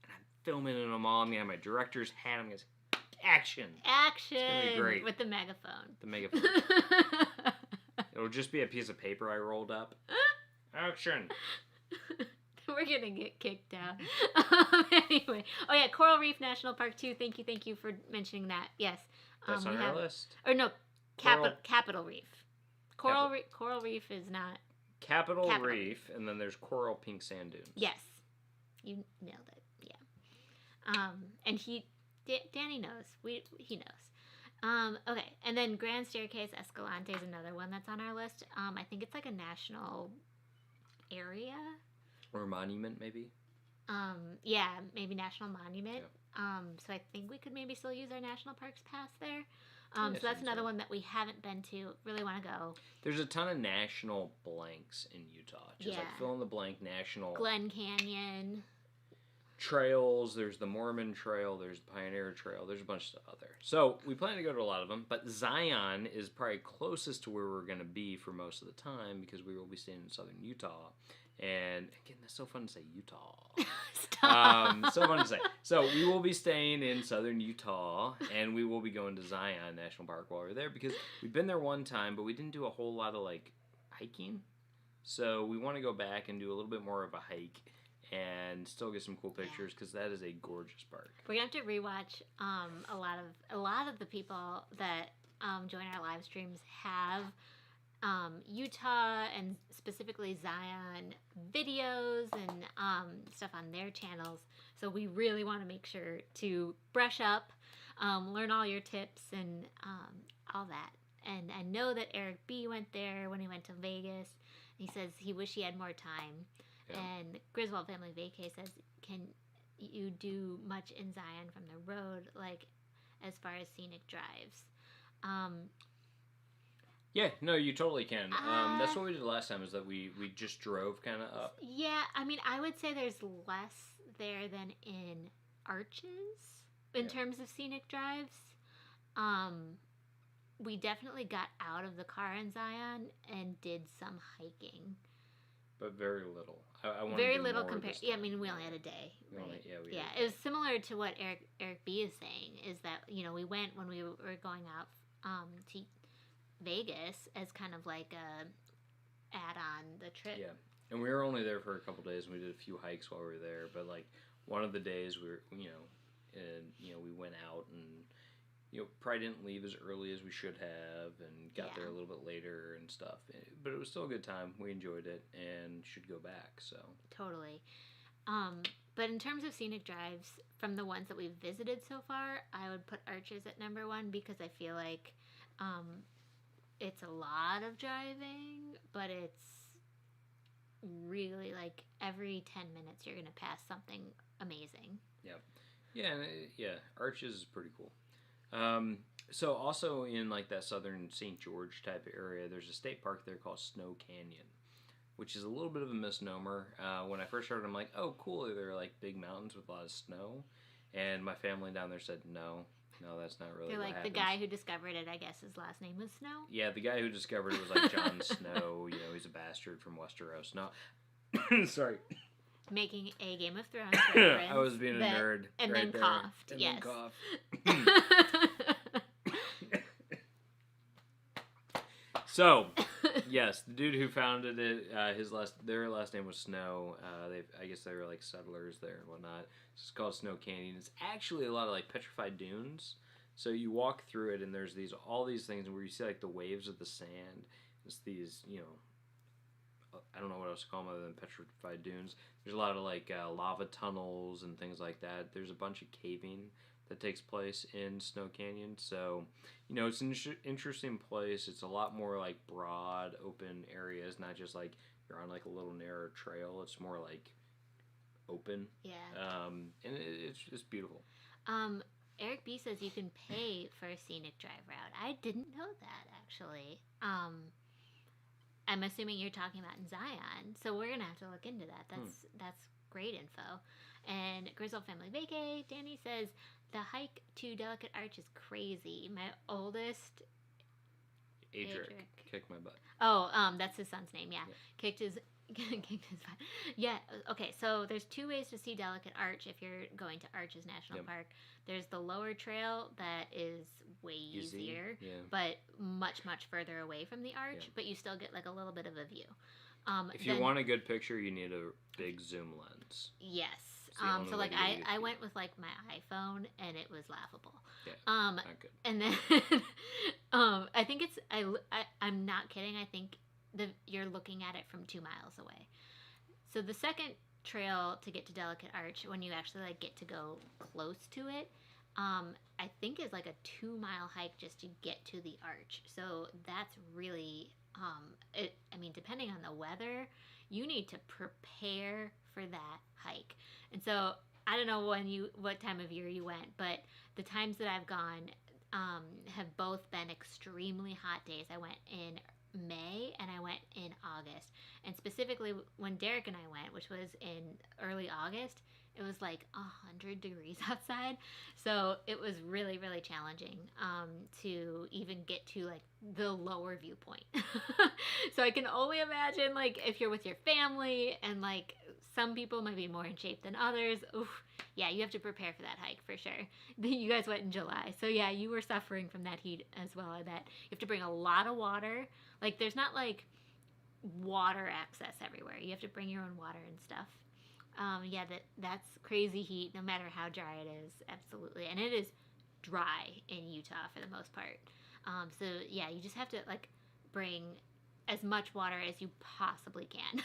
And I'm filming in them all. I'm going to have my director's hat. I'm going to say, action! Action! It's going to be great. With the megaphone. The megaphone. It'll just be a piece of paper I rolled up. Action! We're gonna get kicked out. Anyway. Oh yeah, Coral Reef National Park too. Thank you for mentioning that. Yes. That's on our list? Or no, Capitol Reef. Coral Reef is not... Capitol Reef, and then there's Coral Pink Sand Dunes. Yes. You nailed it. Yeah. And Danny knows. He knows. Okay, and then Grand Staircase Escalante is another one that's on our list. I think it's like a national area. Or monument, maybe? Yeah, maybe national monument. Yeah. So I think we could maybe still use our National Parks Pass there. So that's another one that we haven't been to. Really want to go. There's a ton of national blanks in Utah. Just like fill in the blank national. Glen Canyon. Trails. There's the Mormon Trail. There's the Pioneer Trail. There's a bunch of stuff out there. So we plan to go to a lot of them. But Zion is probably closest to where we're going to be for most of the time because we will be staying in southern Utah. And again, that's so fun to say, Utah. Stop. So fun to say. So we will be staying in southern Utah, and we will be going to Zion National Park while we're there because we've been there one time, but we didn't do a whole lot of like hiking. So we want to go back and do a little bit more of a hike and still get some cool pictures because that is a gorgeous park. We're gonna have to rewatch a lot of the people that join our live streams have Utah and specifically Zion videos and stuff on their channels. So we really want to make sure to brush up, learn all your tips and all that. And I know that Eric B went there when he went to Vegas. He says he wished he had more time. Yeah. And Griswold Family Vacay says, can you do much in Zion from the road, like as far as scenic drives? Yeah, no, you totally can. That's what we did last time, is that we just drove kind of up. Yeah, I mean, I would say there's less there than in Arches in terms of scenic drives. We definitely got out of the car in Zion and did some hiking. But very little. I want very to do little more compared. Yeah, I mean, we only had a day. Right? It was similar to what Eric B is saying. Is that we went when we were going out to Vegas as kind of like a add on the trip. Yeah, and we were only there for a couple days, and we did a few hikes while we were there. But like one of the days we were, we went out and probably didn't leave as early as we should have, and got there a little bit later and stuff. But it was still a good time. We enjoyed it and should go back. So totally. But in terms of scenic drives, from the ones that we've visited so far, I would put Arches at number one because I feel like it's a lot of driving, but it's really like every 10 minutes you're going to pass something amazing. Yep. Yeah, Arches is pretty cool. So also in like that southern St. George type of area, there's a state park there called Snow Canyon, which is a little bit of a misnomer. When I first heard it, I'm like, oh, cool, they're like big mountains with a lot of snow. And my family down there said, no, that's not really They're what like happens. The guy who discovered it, I guess his last name was Snow? Yeah, the guy who discovered it was like Jon Snow. He's a bastard from Westeros. No, sorry. Making a Game of Thrones reference. I was being a nerd. And right then there. coughed, and yes. Then coughed. So, yes, the dude who founded it, their last name was Snow. I guess they were like settlers there and whatnot. It's called Snow Canyon. It's actually a lot of like petrified dunes. So you walk through it, and there's all these things where you see like the waves of the sand. It's these, I don't know what else to call them other than petrified dunes. There's a lot of like lava tunnels and things like that. There's a bunch of caving that takes place in Snow Canyon. So, it's an interesting place. It's a lot more like broad, open areas, not just like you're on like a little narrow trail. It's more like open. Yeah. And it's beautiful. Eric B says you can pay for a scenic drive route. I didn't know that, actually. I'm assuming you're talking about in Zion, so we're gonna have to look into that. That's great info. And Grizzle Family Vacay, Danny says the hike to Delicate Arch is crazy. My oldest, Adric kicked my butt. Oh, that's his son's name. Yeah. Kicked his butt. Yeah. Okay. So there's two ways to see Delicate Arch if you're going to Arches National Park. There's the lower trail that is way easier, but much further away from the arch. Yeah. But you still get like a little bit of a view. If you want a good picture, you need a big zoom lens. Yes. So like I went with like my iPhone and it was laughable. Yeah. Not good. And then I think I'm not kidding. I think you're looking at it from 2 miles away. So the second trail to get to Delicate Arch, when you actually like get to go close to it, I think is like a 2 mile hike just to get to the arch. So that's really depending on the weather, you need to prepare for that hike. And so I don't know what time of year you went, but the times that I've gone have both been extremely hot days. I went in May and I went in August. And specifically when Derek and I went, which was in early August, it was like 100 degrees outside. So it was really, really challenging to even get to like the lower viewpoint. So I can only imagine like if you're with your family and like some people might be more in shape than others. Oof, yeah, you have to prepare for that hike for sure. You guys went in July. So yeah, you were suffering from that heat as well, I bet. You have to bring a lot of water. Like there's not like water access everywhere. You have to bring your own water and stuff. That's crazy heat, no matter how dry it is, absolutely. And it is dry in Utah for the most part. So yeah, you just have to like bring as much water as you possibly can.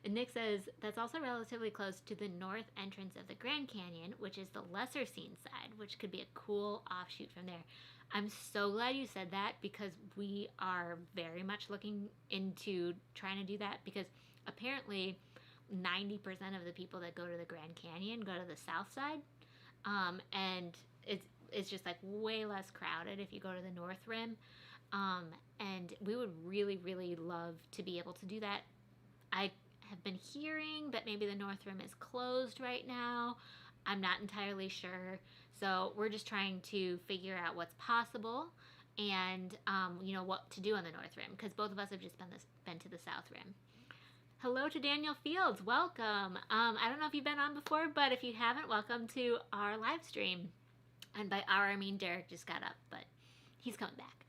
And Nick says that's also relatively close to the north entrance of the Grand Canyon, which is the lesser seen side, which could be a cool offshoot from there. I'm so glad you said that because we are very much looking into trying to do that because apparently 90% of the people that go to the Grand Canyon go to the south side. And it's just like way less crowded if you go to the North Rim. And we would really, really love to be able to do that. I have been hearing that maybe the North Rim is closed right now. I'm not entirely sure. So we're just trying to figure out what's possible and, what to do on the North Rim because both of us have just been to the South Rim. Hello to Daniel Fields. Welcome. I don't know if you've been on before, but if you haven't, welcome to our live stream. And by our, I mean Derek just got up, but he's coming back.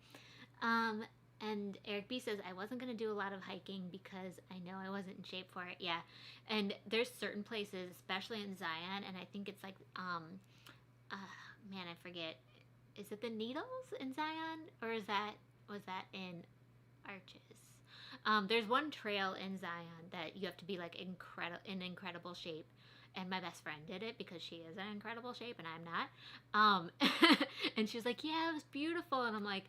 And Eric B says, I wasn't going to do a lot of hiking because I know I wasn't in shape for it. Yeah. And there's certain places, especially in Zion, and I think it's like, man, I forget. Is it the Needles in Zion? Or was that in Arches? There's one trail in Zion that you have to be like in incredible shape. And my best friend did it because she is in incredible shape and I'm not. And she was like, yeah, it was beautiful. And I'm like,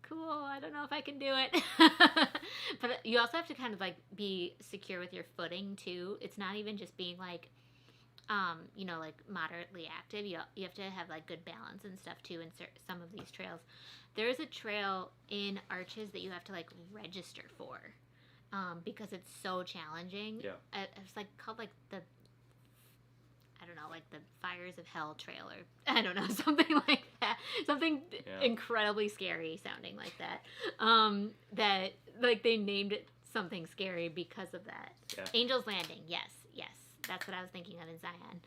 cool, I don't know if I can do it. But you also have to kind of like be secure with your footing too. It's not even just being like, like moderately active. You have to have like good balance and stuff too in some of these trails. There is a trail in Arches that you have to like register for because it's so challenging. Yeah. It's like called like the Fires of Hell trail or I don't know, something like that. Something incredibly scary sounding like that. That like they named it something scary because of that. Yeah. Angel's Landing, yes. That's what I was thinking of in Zion.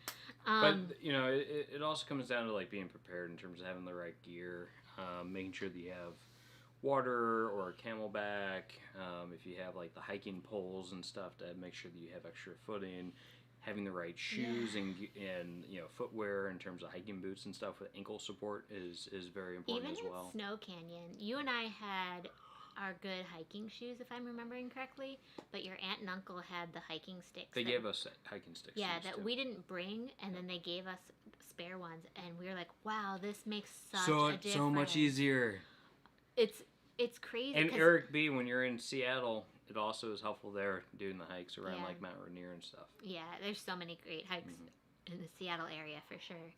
But, it also comes down to like being prepared in terms of having the right gear, making sure that you have water or camelback, if you have like the hiking poles and stuff to make sure that you have extra footing. Having the right shoes and footwear in terms of hiking boots and stuff with ankle support is very important as well. Even Snow Canyon, you and I had our good hiking shoes, if I'm remembering correctly, but your aunt and uncle had the hiking sticks. They gave us hiking sticks. Yeah, that we didn't bring, and then they gave us spare ones, and we were like, wow, this makes such a difference. So much easier. It's crazy. And Eric B., when you're in Seattle, it also is helpful there doing the hikes around like Mount Rainier and stuff. Yeah, there's so many great hikes in the Seattle area for sure.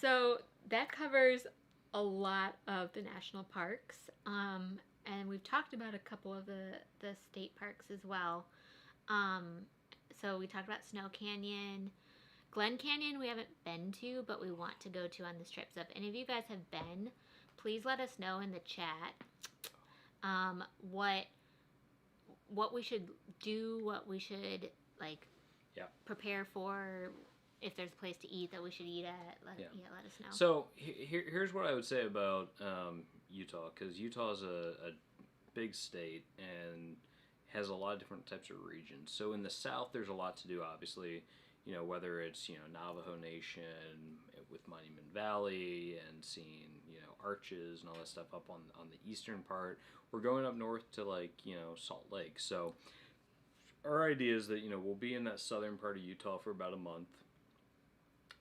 So that covers a lot of the national parks. And we've talked about a couple of the state parks as well. So we talked about Snow Canyon. Glen Canyon we haven't been to, but we want to go to on this trip. So if any of you guys have been, please let us know in the chat what we should do, what we should prepare for, if there's a place to eat that we should eat at. Let us know. So here's what I would say about Utah, because Utah is a big state and has a lot of different types of regions. So in the south, there's a lot to do, obviously. Whether it's Navajo Nation with Monument Valley and seeing Arches and all that stuff up on the eastern part. We're going up north to Salt Lake. So our idea is that we'll be in that southern part of Utah for about a month,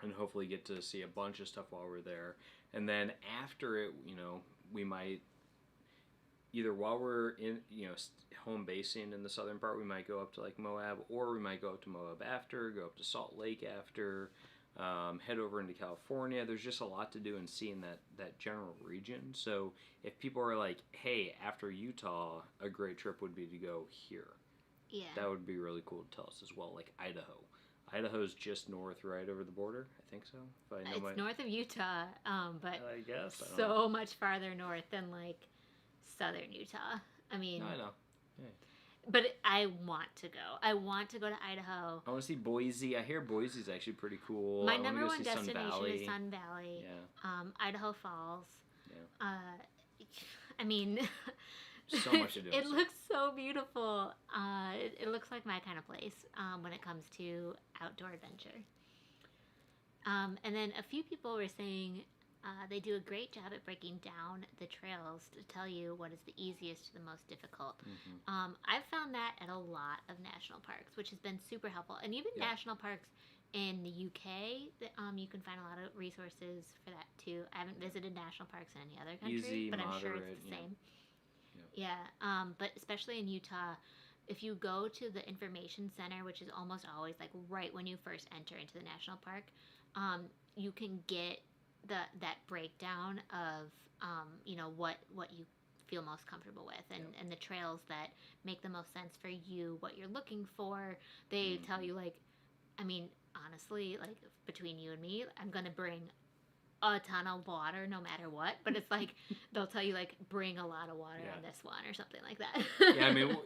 and hopefully get to see a bunch of stuff while we're there. And then after it, we might either while we're in home basing in the southern part, we might go up to Moab, or we might go up to Moab after, go up to Salt Lake after. Head over into California. There's just a lot to do and see in that general region. So if people are like, hey, after Utah, a great trip would be to go here. Yeah. That would be really cool to tell us as well. Like Idaho. Idaho's just north, right over the border. I think so. It's north of Utah, but I guess so much farther north than southern Utah. I mean, I know. Yeah. But I want to go. I want to go to Idaho. I want to see Boise. I hear Boise's actually pretty cool. My number one destination is Sun Valley. Yeah. Idaho Falls. Yeah. I mean, so much to do. It looks so beautiful. It looks like my kind of place when it comes to outdoor adventure. And then a few people were saying They do a great job at breaking down the trails to tell you what is the easiest to the most difficult. I've found that at a lot of national parks, which has been super helpful. And even national parks in the UK, you can find a lot of resources for that too. I haven't visited national parks in any other country, but I'm sure it's the same. But especially in Utah, if you go to the information center, which is almost always like right when you first enter into the national park, you can get that breakdown of what you feel most comfortable with, and the trails that make the most sense for you, what you're looking for. They tell you, like, I mean, honestly, like, between you and me, I'm gonna bring a ton of water no matter what, but it's like they'll tell you, like, bring a lot of water on this one or something like that. I mean,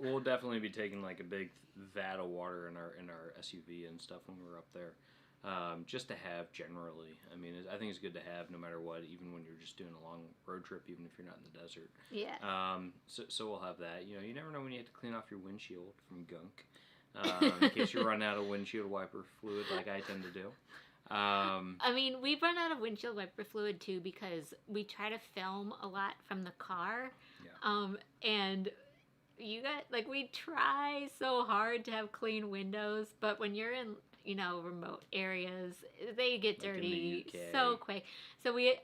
we'll definitely be taking like a big vat of water in our SUV and stuff when we're up there, just to have generally. I mean, I think it's good to have no matter what, even when you're just doing a long road trip, even if you're not in the desert. So we'll have that. You never know when you have to clean off your windshield from gunk, in case you run out of windshield wiper fluid like I tend to do. I mean, we've run out of windshield wiper fluid too because we try to film a lot from the car. And you got, like, we try so hard to have clean windows, but when you're in, remote areas, they get dirty so quick. So we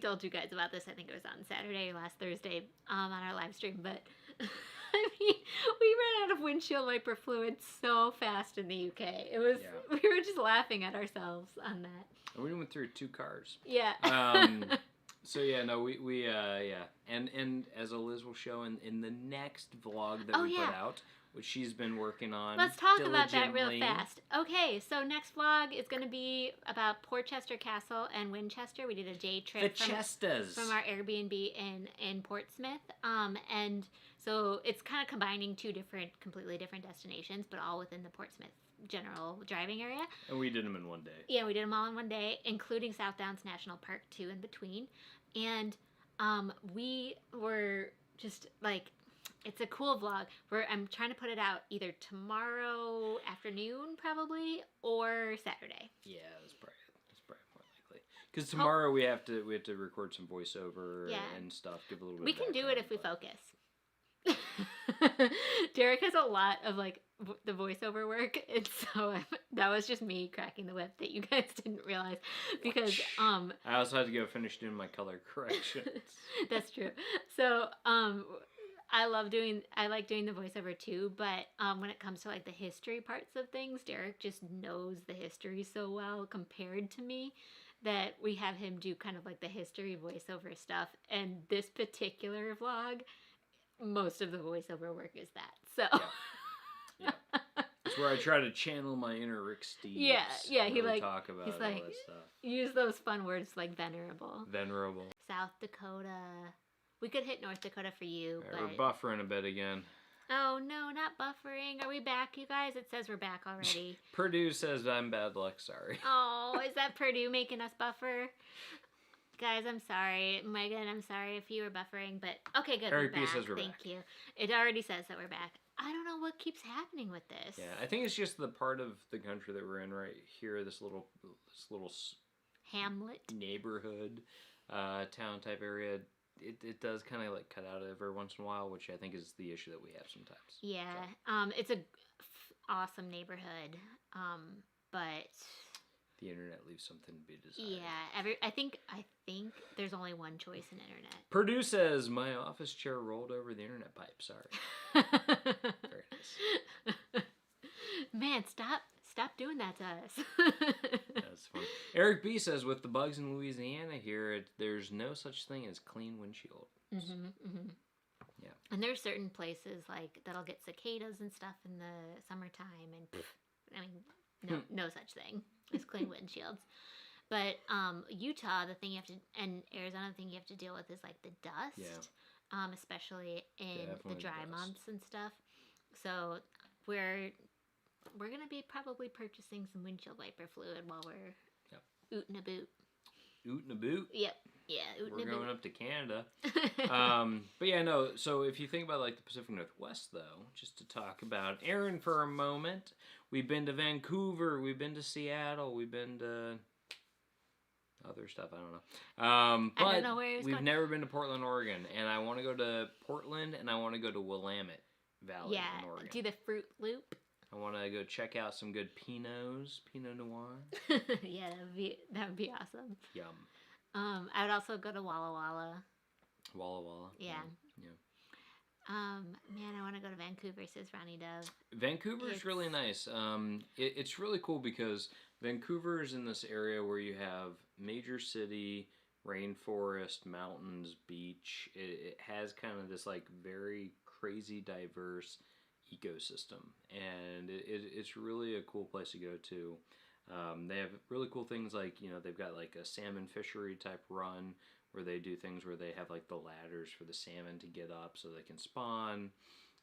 told you guys about this, I think it was on Saturday or last Thursday, on our live stream, but I mean, we ran out of windshield wiper fluid so fast in the UK. It was, we were just laughing at ourselves on that. And we went through 2 cars. So we and as Eliz will show in the next vlog that we put out, which she's been working on. Let's talk about that real fast. Okay, so next vlog is going to be about Portchester Castle and Winchester. We did a day trip from our Airbnb in Portsmouth, and so it's kind of combining 2 completely different destinations, but all within the Portsmouth general driving area. And we did them in one day. Yeah, we did them all in one day, including South Downs National Park too in between. And we were just like, it's a cool vlog where I'm trying to put it out either tomorrow afternoon probably or Saturday. Yeah, that's probably more likely. Because tomorrow we have to record some voiceover and stuff. Give a little bit. We can do it if we focus. Derek has a lot of like the voiceover work, and so that was just me cracking the whip that you guys didn't realize because I also had to go finish doing my color corrections. That's true. So I like doing the voiceover too, but when it comes to like the history parts of things, Derek just knows the history so well compared to me that we have him do kind of like the history voiceover stuff. And this particular vlog, most of the voiceover work is that. So yeah. It's where I try to channel my inner Rick Steves. Yeah. He really like talk about he's all like that stuff. Use those fun words like venerable. South Dakota. We could hit North Dakota for you, but we're buffering a bit again. Oh no, not buffering. Are we back, you guys? It says we're back already. Purdue says I'm bad luck. Sorry. Oh, is that Purdue making us buffer? Guys, I'm sorry. Megan, I'm sorry if you were buffering, but okay, good. Eric we're back. B says we're Thank back. you. It already says that we're back. I don't know what keeps happening with this. Yeah, I think it's just the part of the country that we're in right here. This little hamlet, neighborhood, town type area. It does kind of like cut out every once in a while, which I think is the issue that we have sometimes. Yeah, so. It's a awesome neighborhood, but the internet leaves something to be desired. Yeah, I think there's only one choice in internet. Purdue says my office chair rolled over the internet pipe. Sorry. Very nice. Man, stop doing that to us. That's funny. Eric B says with the bugs in Louisiana here, there's no such thing as clean windshield. Yeah. And there's certain places like that'll get cicadas and stuff in the summertime, and I mean, no such thing as clean windshields. But Utah, the thing you have to, and Arizona, the thing you have to deal with is like the dust, especially in the dry months and stuff. So we're gonna be probably purchasing some windshield wiper fluid while we're ootin' a boot. Ootin' a boot? Yep. Yeah, we're going up to Canada. But yeah, no, so if you think about like the Pacific Northwest though, just to talk about Aaron for a moment, we've been to Vancouver, we've been to Seattle, we've been to other stuff. I don't know. I don't know where we've never been to Portland, Oregon, and I want to go to Portland, and I want to go to Willamette Valley in Oregon. Do the Fruit Loop. I want to go check out some good Pinot Noir. Yeah, that would be awesome. Yum. I would also go to Walla Walla. Walla Walla. Yeah. Man, I want to go to Vancouver, says Ronnie Dove. Vancouver is really nice. It's really cool because Vancouver is in this area where you have major city, rainforest, mountains, beach. It has kind of this like very crazy diverse ecosystem, and it's really a cool place to go to. They have really cool things like, they've got like a salmon fishery type run where they do things where they have like the ladders for the salmon to get up so they can spawn.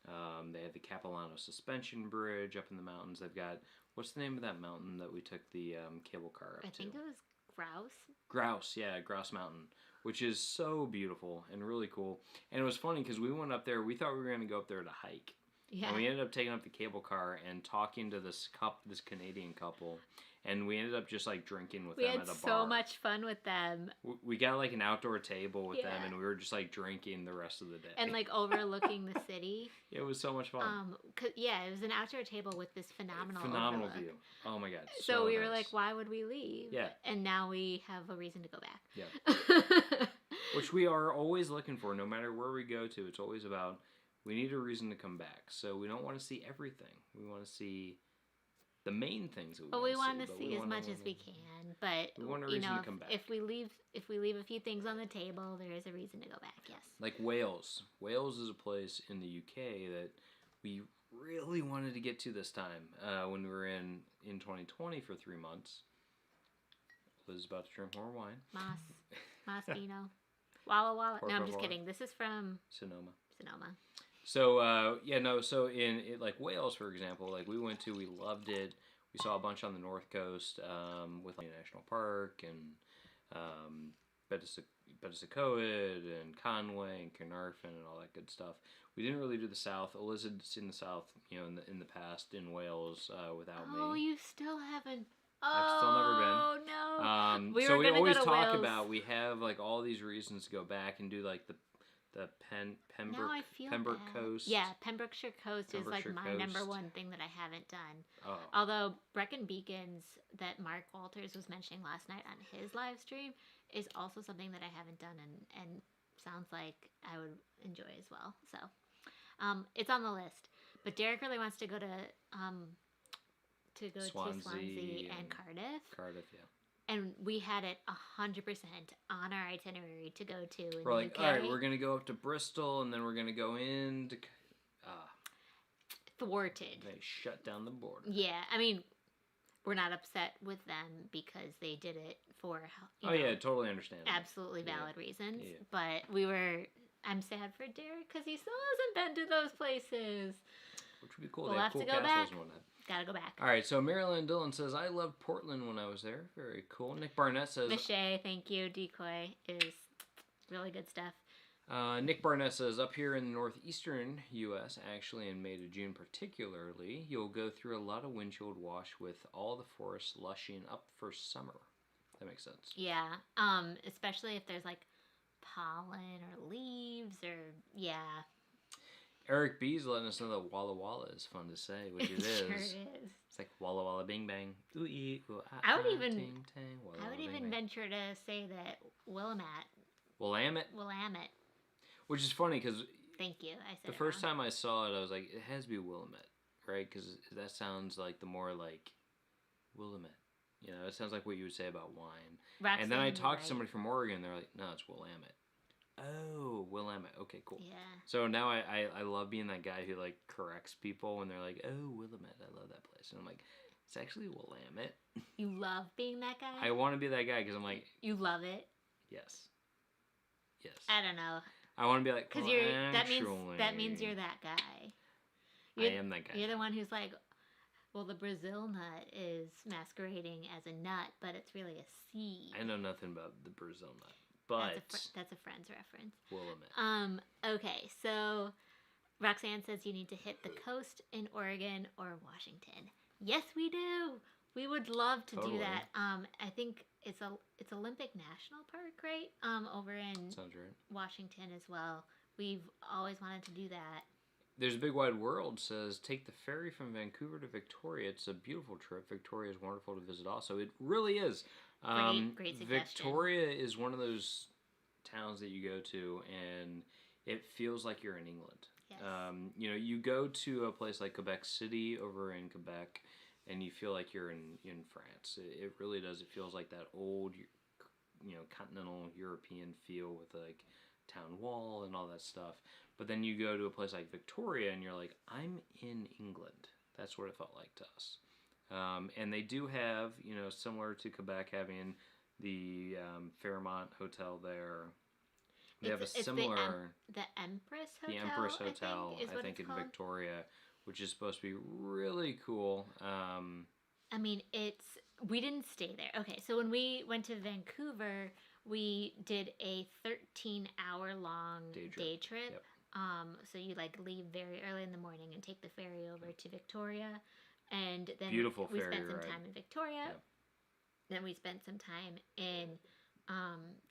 They have the Capilano suspension bridge up in the mountains. They've got, what's the name of that mountain that we took the cable car up to? I think it was Grouse. Grouse, yeah, Grouse Mountain, which is so beautiful and really cool. And it was funny because we went up there, we thought we were going to go up there to hike. Yeah. And we ended up taking up the cable car and talking to this Canadian couple. And we ended up just like drinking with them at a bar. We had so much fun with them. We got like an outdoor table with them, and we were just like drinking the rest of the day. And like overlooking the city. It was so much fun. It was an outdoor table with this phenomenal view. Oh my god. So we were like, why would we leave? Yeah. And now we have a reason to go back. Yeah. Which we are always looking for, no matter where we go to. It's always about, we need a reason to come back. So we don't want to see everything. We want to see the main things that we want to see as much as we can, but we want a reason to come back. If we leave a few things on the table, there is a reason to go back. Yes. Like Wales. Wales is a place in the UK that we really wanted to get to this time when we were in 2020 for 3 months. Liz is about to drink more wine. Mas Vino. Walla Walla. No, I'm just kidding. This is from Sonoma. So, so in like Wales, for example, like we went to, we loved it. We saw a bunch on the north coast with like, National Park and Betws-y-Coed and Conway and Carnarvon and all that good stuff. We didn't really do the south. Eliz had seen the south, in the past in Wales without me. Oh, you still haven't. I've still never been. Oh no. So we always talk about, we have like all these reasons to go back and do like the Pembroke Coast. Yeah, Pembrokeshire Coast is like my number one thing that I haven't done. Oh. Although Brecon Beacons that Mark Walters was mentioning last night on his live stream is also something that I haven't done and sounds like I would enjoy as well. So it's on the list. But Derek really wants to go to Swansea and Cardiff. Cardiff, yeah. And we had it 100% on our itinerary to go to in We're like, UK. all right, we're going to go up to Bristol, and then we're going to go into... Thwarted. They shut down the border. Yeah, I mean, we're not upset with them because they did it for... yeah, totally understand. Absolutely valid reasons. Yeah. But I'm sad for Derek because he still hasn't been to those places. Which would be cool. We'll they have have cool to go castles back. and whatnot. Gotta go back. All right, so Marilyn Dillon says, I loved Portland when I was there. Very cool. Nick Barnett says... Michelle, thank you. Decoy is really good stuff. Nick Barnett says, up here in the northeastern U.S., actually in May to June particularly, you'll go through a lot of windshield wash with all the forests lushing up for summer. That makes sense. Yeah, especially if there's like pollen or leaves or, yeah. Eric B's letting us know that Walla Walla is fun to say, which it is. Sure is. It's like Walla Walla Bing Bang. Ooh, ee, ooh, ah, I would ah, even, ting, tang, Walla I would Walla, even bing, venture to say that Willamette. Willamette. Which is funny because thank you. I said the first time I saw it, I was like, it has to be Willamette, right? Because that sounds like the more like Willamette. It sounds like what you would say about wine. Roxanne, and then I talked to somebody from Oregon, they're like, no, it's Willamette. Oh, Willamette. Okay, cool. Yeah. So now I love being that guy who like corrects people when they're like, oh, Willamette, I love that place. And I'm like, it's actually Willamette. You love being that guy? I want to be that guy because I'm like... You love it? Yes. I don't know. I want to be like, because that means you're that guy. I am that guy. You're the one who's like, well, the Brazil nut is masquerading as a nut, but it's really a seed. I know nothing about the Brazil nut. But that's a Friends reference. Willamette. Okay, so Roxanne says you need to hit the coast in Oregon or Washington. Yes, we do. We would love to Totally. do that. I think it's Olympic National Park, right? Over in Sounds right. Washington as well. We've always wanted to do that. There's a Big Wide World says, take the ferry from Vancouver to Victoria. It's a beautiful trip. Victoria is wonderful to visit also. It really is. Great suggestion. Victoria is one of those towns that you go to and it feels like you're in England. Yes. You go to a place like Quebec City over in Quebec and you feel like you're in France. It really does. It feels like that old, continental European feel with like town wall and all that stuff. But then you go to a place like Victoria and you're like, I'm in England. That's what it felt like to us. And they do have, similar to Quebec, having the Fairmont Hotel there. They have a similar... The Empress Hotel? The Empress Hotel, I think in Victoria, which is supposed to be really cool. I mean, we didn't stay there. Okay, so when we went to Vancouver, we did a 13-hour-long day trip. Yep. So you leave very early in the morning and take the ferry over to Victoria, and then Beautiful we ferry spent some ride. time in Victoria. Yep. Then we spent some time in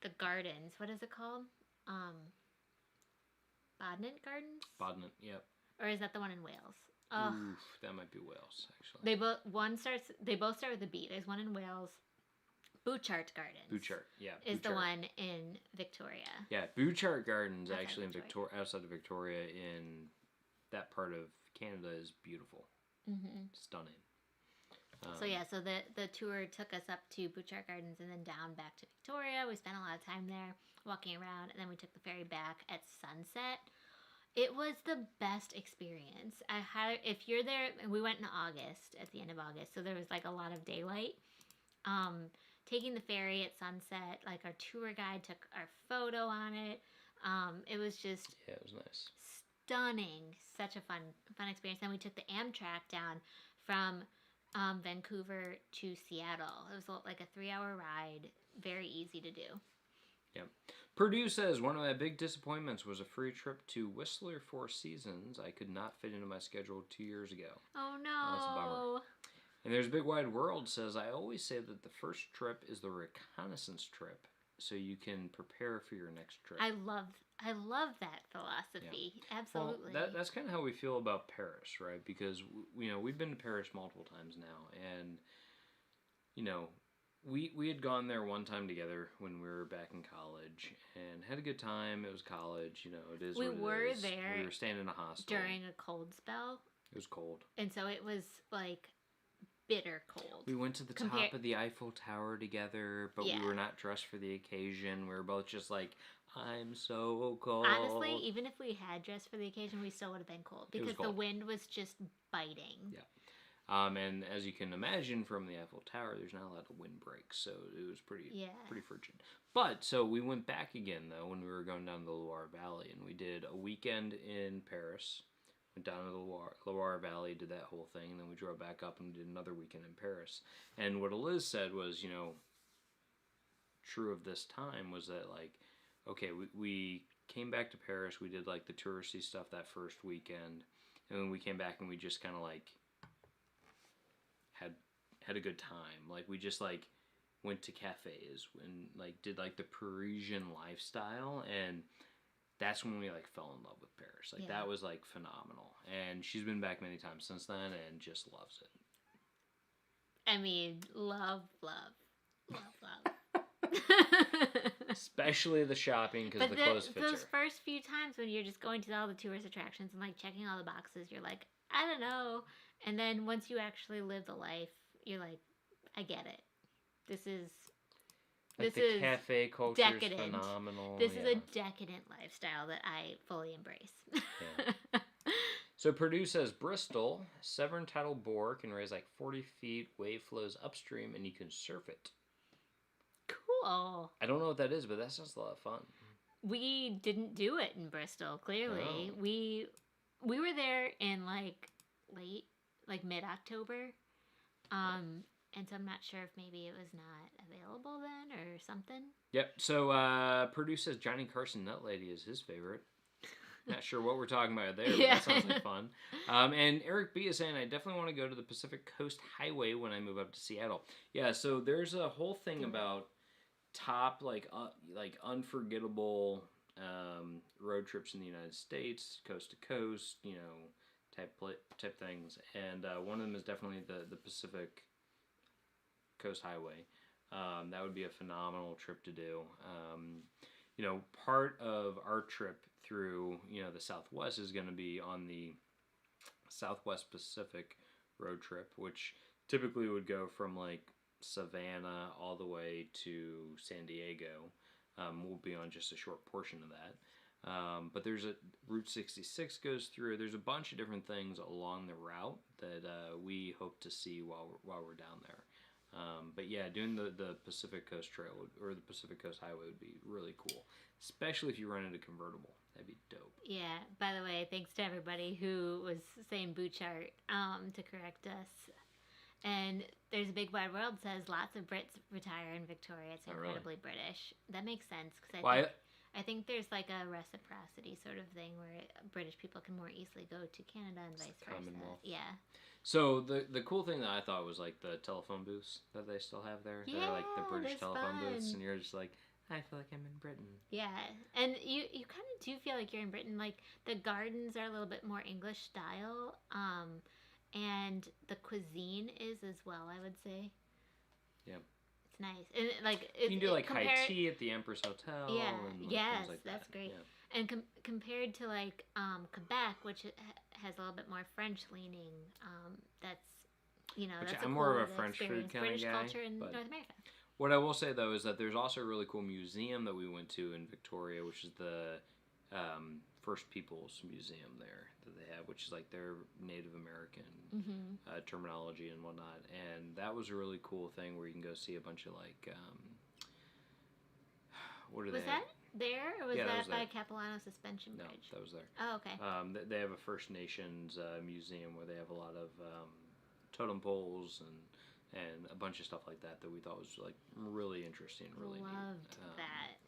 the gardens. What is it called? Bodnant Gardens? Bodnant, yep. Or is that the one in Wales? Oof, that might be Wales, actually. They both start with a B. There's one in Wales. Bouchart Gardens. Bouchart, yeah. Is the one in Victoria. Yeah, Bouchart Gardens Outside actually Victoria. outside of Victoria in that part of Canada is beautiful. Mm-hmm. Stunning. So the tour took us up to Bouchart Gardens and then down back to Victoria. We spent a lot of time there walking around, and then we took the ferry back at sunset. It was the best experience. If you're there, and we went in August, at the end of August, so there was a lot of daylight. Taking the ferry at sunset, our tour guide took our photo on it. It was just it was nice, stunning, such a fun experience. Then we took the Amtrak down from Vancouver to Seattle. It was like a 3-hour ride, very easy to do. Yep. Purdue says, one of my big disappointments was a free trip to Whistler Four Seasons. I could not fit into my schedule 2 years ago. Oh no. That's a bummer. And there's Big Wide World says, I always say that the first trip is the reconnaissance trip, so you can prepare for your next trip. I love that philosophy. Yeah. Absolutely. Well, that's kind of how we feel about Paris, right? Because we've been to Paris multiple times now, and we had gone there one time together when we were back in college and had a good time. It was college, it is. We what it is. there. We were staying in a hostel during a cold spell. It was cold, and so it was bitter cold. We went to the top of the Eiffel Tower together, but we were not dressed for the occasion. We were both just I'm so cold. Honestly, even if we had dressed for the occasion, we still would have been cold because the wind was just biting. Yeah. And as you can imagine from the Eiffel Tower, there's not a lot of wind breaks, so it was pretty frigid. But, so we went back again, though, when we were going down the Loire Valley, and we did a weekend in Paris, went down to the Loire Valley, did that whole thing, and then we drove back up and did another weekend in Paris. And what Eliz said was, true of this time was that, okay, we came back to Paris, we did, the touristy stuff that first weekend, and then we came back and we just kind of, had a good time. We just went to cafes and did the Parisian lifestyle, and that's when we fell in love with Paris. That was phenomenal, and she's been back many times since then and just loves it. I mean, love. Especially the shopping, because the clothes fit those first few times when you're just going to all the tourist attractions and checking all the boxes, you're I don't know. And then once you actually live the life, you're I get it. This is the cafe culture is phenomenal. This is a decadent lifestyle that I fully embrace. Yeah. So Purdue says Bristol, Severn Tidal Bore can raise 40 feet, wave flows upstream, and you can surf it. Cool. I don't know what that is, but that sounds a lot of fun. We didn't do it in Bristol, clearly. Oh. We were there in late, mid-October. And so I'm not sure if maybe it was not available then or something. Yep. So Purdue says Johnny Carson Nut Lady is his favorite. Not sure what we're talking about there, but that sounds like fun. And Eric B is saying, I definitely want to go to the Pacific Coast Highway when I move up to Seattle. Yeah, so there's a whole thing about top, like unforgettable road trips in the United States, coast to coast, type things. And one of them is definitely the Pacific Coast Highway. That would be a phenomenal trip to do. Part of our trip through, the Southwest is going to be on the Southwest Pacific road trip, which typically would go from like Savannah all the way to San Diego. We'll be on just a short portion of that. But there's Route 66 goes through. There's a bunch of different things along the route that we hope to see while we're down there. But yeah, doing the Pacific Coast Trail or the Pacific Coast Highway would be really cool, especially if you run into convertible. That'd be dope. Yeah. By the way, thanks to everybody who was saying boot chart to correct us. And there's a big wide world says lots of Brits retire in Victoria. It's incredibly British. That makes sense because I think there's like a reciprocity sort of thing where British people can more easily go to Canada and vice versa. Yeah. So the cool thing that I thought was like the telephone booths that they still have there. Yeah, they're like the British telephone fun. booths, and you're just like, I feel like I'm in Britain. Yeah, and you kind of do feel like you're in Britain. Like the gardens are a little bit more English style, and the cuisine is as well. I would say. Yeah. It's nice, and you can do like high tea at the Empress Hotel. Yeah. And yes, like that's that. great. Yeah. And compared to like Quebec, which has a little bit more French leaning, that's that's I'm a more cool of a French food kind British of guy. culture in North America. What I will say though is that there's also a really cool museum that we went to in Victoria, which is the First Peoples Museum there that they have, which is like their Native American terminology and whatnot. And that was a really cool thing where you can go see a bunch of like what are they? Was that there, or was that by there. Capilano Suspension Bridge? No, that was there. Oh, okay. They have a First Nations museum where they have a lot of totem poles and a bunch of stuff like that we thought was like really interesting, really Loved neat. that.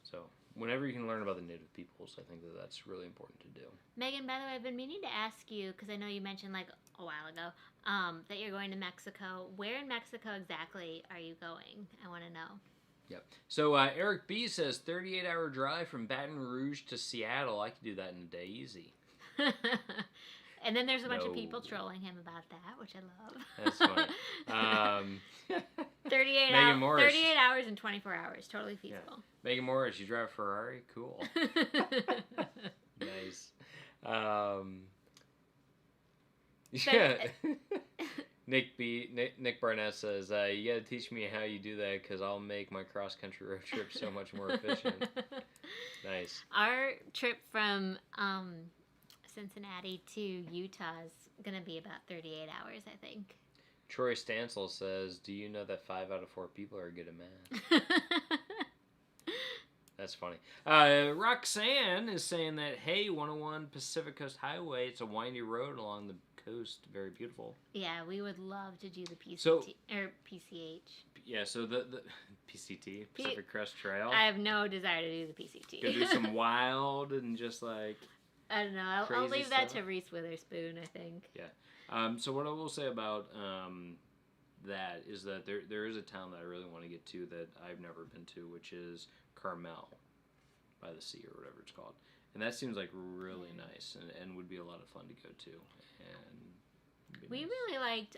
So whenever you can learn about the Native peoples, I think that's really important to do. Megan, by the way, I've been meaning to ask you because I know you mentioned like a while ago that you're going to Mexico. Where in Mexico exactly are you going? I want to know. Yep. So Eric B says 38-hour drive from Baton Rouge to Seattle. I could do that in a day easy. And then there's a bunch of people trolling him about that, which I love. That's funny. 38 hours and 24 hours. Totally feasible. Yeah. Megan Morris, you drive a Ferrari? Cool. Nice. Yeah. Nick Barnett says, you got to teach me how you do that because I'll make my cross-country road trip so much more efficient. Nice. Our trip from Cincinnati to Utah is going to be about 38 hours, I think. Troy Stansel says, do you know that 5 out of 4 people are good at math? That's funny. Roxanne is saying that, hey, 101 Pacific Coast Highway, it's a windy road along the coast, very beautiful. Yeah, we would love to do the PCH. Yeah, so the PCT, Pacific Crest Trail. I have no desire to do the PCT. Go do some wild and just like I don't know. I'll leave that to Reese Witherspoon, I think. Yeah. So what I will say about that is that there is a town that I really want to get to that I've never been to, which is Carmel by the sea or whatever it's called. And that seems like really nice and would be a lot of fun to go to. And we really liked,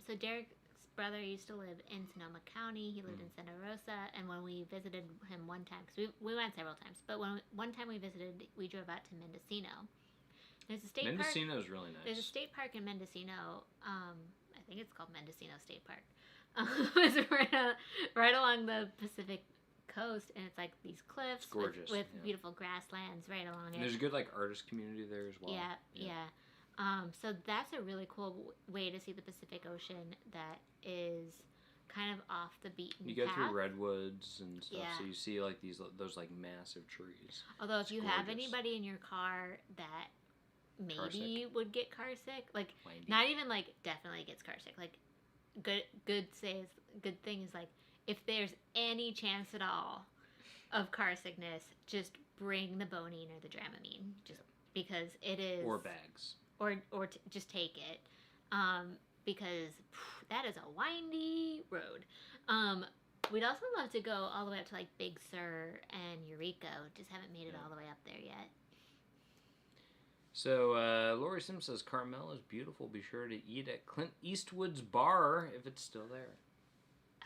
so Derek's brother used to live in Sonoma County. He lived in Santa Rosa. And when we visited him one time, because we went several times, but one time we visited, we drove out to Mendocino. There's a state park. Mendocino is really nice. There's a state park in Mendocino. I think it's called Mendocino State Park. It's right along the Pacific coast, and it's like these cliffs with beautiful grasslands right along it. There's a good like artist community there as well. Yeah. So that's a really cool way to see the Pacific Ocean that is kind of off the beaten path. You go through redwoods and stuff, so you see like those like massive trees. Although if you have anybody in your car that maybe would get car sick, like not even like definitely gets car sick, like good thing is like if there's any chance at all of car sickness, just bring the Bonine or the Dramamine, just because it is, or bags, or just take it, because that is a windy road. We'd also love to go all the way up to like Big Sur and Eureka. Just haven't made it all the way up there yet. So Lori Sim says Carmel is beautiful. Be sure to eat at Clint Eastwood's bar if it's still there.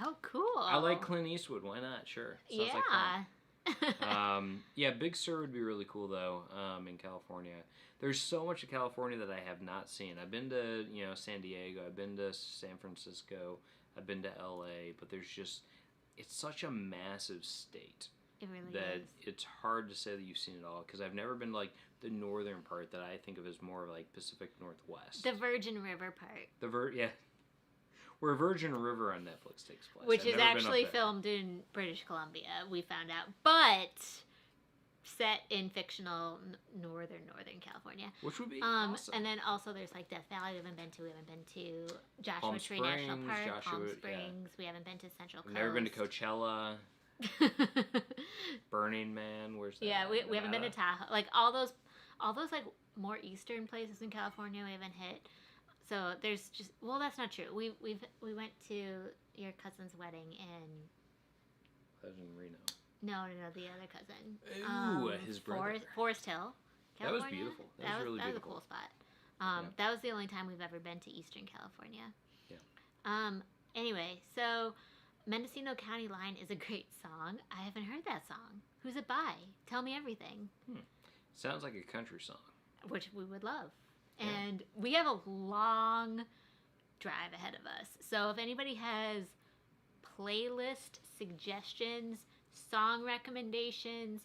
Oh, cool. I like Clint Eastwood. Why not? Sure. Sounds like fun. Yeah, Big Sur would be really cool though. In California, there's so much of California that I have not seen. I've been to San Diego. I've been to San Francisco. I've been to LA. But it's such a massive state. It really that is. It's hard to say that you've seen it all because I've never been to, like, the northern part that I think of as more like Pacific Northwest. The Virgin River part. Yeah. Where Virgin River on Netflix takes place. Which is actually filmed in British Columbia, we found out. But set in fictional northern California. Which would be awesome. And then also there's like Death Valley we haven't been to. We haven't been to Joshua Tree National Park, Palm Springs. Yeah. We haven't been to Central Coast. Never been to Coachella. Burning Man, where's that? Yeah, we haven't been to Tahoe. Like all those like more eastern places in California we haven't hit. So there's just that's not true. We went to your cousin's wedding in. That was in Reno. No, the other cousin. His brother. Forest Hill, California. That was beautiful. That was really beautiful. That was a cool spot. That was the only time we've ever been to Eastern California. Yeah. Anyway, so Mendocino County Line is a great song. I haven't heard that song. Who's it by? Tell me everything. Sounds like a country song. Which we would love. Yeah. And we have a long drive ahead of us. So if anybody has playlist suggestions, song recommendations,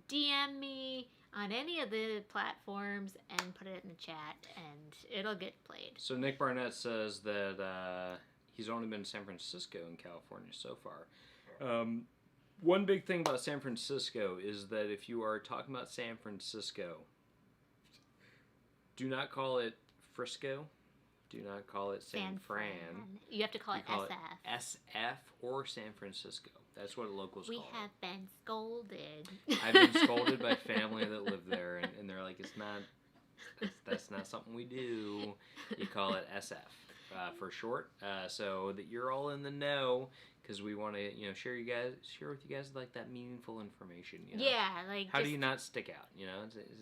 DM me on any of the platforms and put it in the chat and it'll get played. So Nick Barnett says that he's only been to San Francisco in California so far. One big thing about San Francisco is that if you are talking about San Francisco, do not call it Frisco. Do not call it San Fran. You have to call it SF. SF or San Francisco. That's what locals call it. We have been scolded. I've been scolded by family that live there, and they're like, that's not something we do. You call it SF for short, so that you're all in the know, because we want to, share with you guys like that meaningful information. Yeah, like how do you not stick out?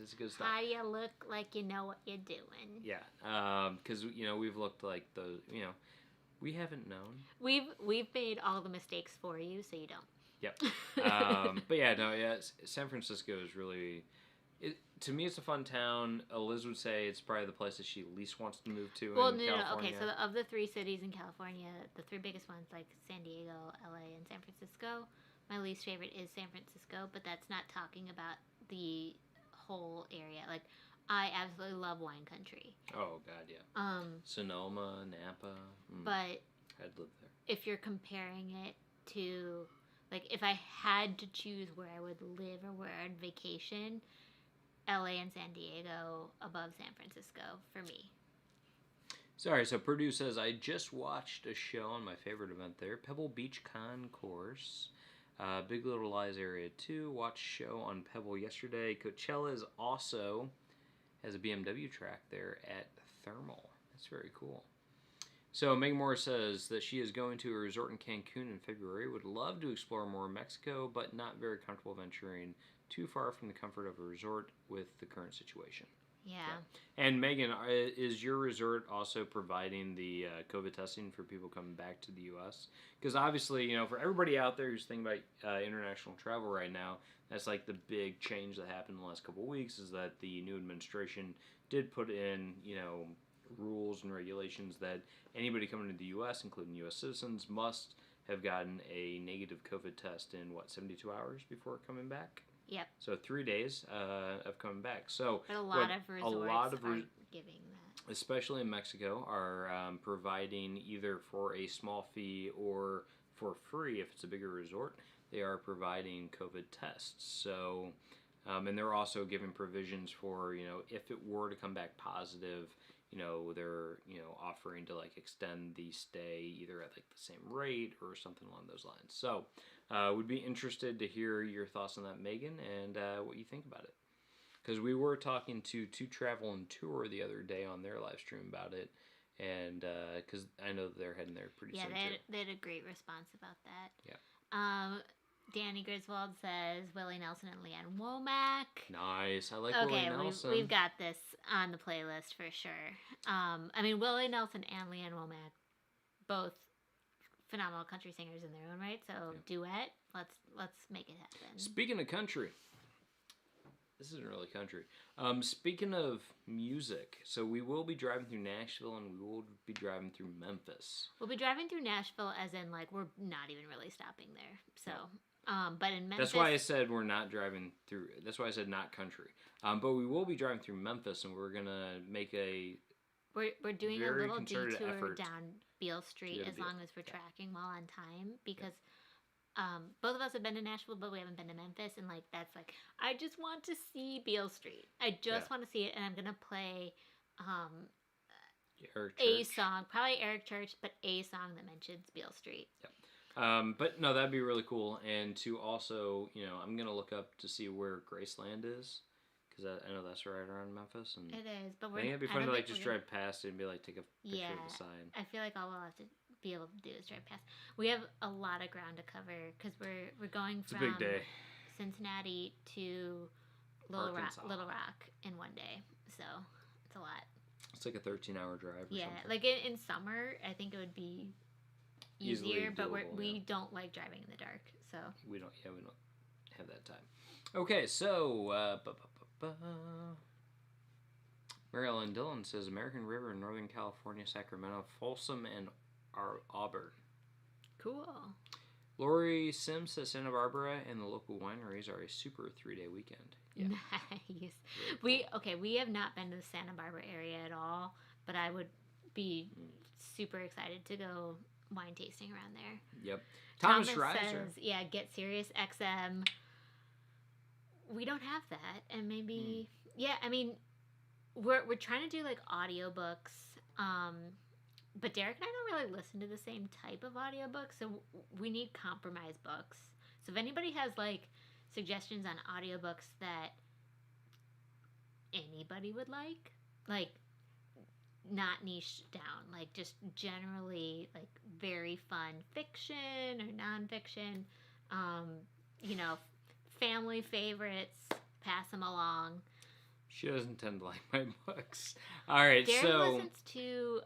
It's good stuff. How do you look like you know what you're doing? Yeah, because we've looked like the we haven't known. We've made all the mistakes for you, so you don't. Yep. But yeah, San Francisco is really. To me, it's a fun town. Eliz would say it's probably the place that she least wants to move to in California. No. Okay, so of the 3 cities in California, the 3 biggest ones, like San Diego, LA, and San Francisco, my least favorite is San Francisco, but that's not talking about the whole area. Like, I absolutely love wine country. Oh, God, yeah. Sonoma, Napa. But I'd live there. If you're comparing it to, like, if I had to choose where I would live or where I'd vacation, LA and San Diego above San Francisco for me. Sorry, so Purdue says, I just watched a show on my favorite event there, Pebble Beach Concourse, Big Little Lies Area 2, watched show on Pebble yesterday. Coachella is also has a BMW track there at Thermal. That's very cool. So Meg Moore says that she is going to a resort in Cancun in February, would love to explore more Mexico, but not very comfortable venturing too far from the comfort of a resort with the current situation. Yeah. And Megan, is your resort also providing the COVID testing for people coming back to the U.S.? Because obviously, for everybody out there who's thinking about international travel right now, that's like the big change that happened in the last couple of weeks is that the new administration did put in, rules and regulations that anybody coming to the U.S., including U.S. citizens, must have gotten a negative COVID test in, 72 hours before coming back? Yep. So 3 days of coming back. So but a lot of resorts are giving that. Especially in Mexico, are providing either for a small fee or for free if it's a bigger resort. They are providing COVID tests. So, and they're also giving provisions for if it were to come back positive, they're offering to like extend the stay either at like the same rate or something along those lines. So would be interested to hear your thoughts on that, Megan, and what you think about it. Because we were talking to Travel and Tour the other day on their live stream about it, and because I know they're heading there pretty soon. Yeah, they had a great response about that. Yeah. Danny Griswold says Willie Nelson and Leanne Womack. Nice. I like Willie Nelson. We've got this on the playlist for sure. Willie Nelson and Leanne Womack, both phenomenal country singers in their own right. So duet, let's make it happen. Speaking of country, this isn't really country. Speaking of music, so we will be driving through Nashville and we will be driving through Memphis. We'll be driving through Nashville as in like we're not even really stopping there. So. But in Memphis... That's why I said we're not driving through... That's why I said not country. But we will be driving through Memphis, and we're going to make a... We're doing a little detour down Beale Street as long as we're tracking well on time, because both of us have been to Nashville, but we haven't been to Memphis, and like that's like, I just want to see Beale Street. I just want to see it, and I'm going to play a song, probably Eric Church, but a song that mentions Beale Street. Yep. But no, that'd be really cool. And to also, I'm going to look up to see where Graceland is, because I know that's right around Memphis. And it is, but I think it'd be fun to like just drive past it and be like, take a picture of the sign. I feel like all we'll have to be able to do is drive past. We have a lot of ground to cover, because we're going from it's a big day. Cincinnati to Little Rock in one day. So it's a lot. It's like a 13-hour drive or something. Like in summer, I think it would be easier, but we don't like driving in the dark, so we don't have that time. Okay, so Marilyn Dillon says American River in Northern California, Sacramento, Folsom, and Auburn. Cool. Lori Sims says Santa Barbara and the local wineries are a super 3-day weekend. Yeah. Nice. Really cool. We have not been to the Santa Barbara area at all, but I would be super excited to go wine tasting around there. Yep. Thomas Reiser says, get Sirius XM. We don't have that, and maybe we're trying to do like audiobooks, but Derek and I don't really listen to the same type of audiobooks, so we need compromise books. So if anybody has like suggestions on audiobooks that anybody would like not niche down, like just generally like very fun fiction or nonfiction, family favorites, pass them along. She doesn't tend to like my books. All right, Derek listens to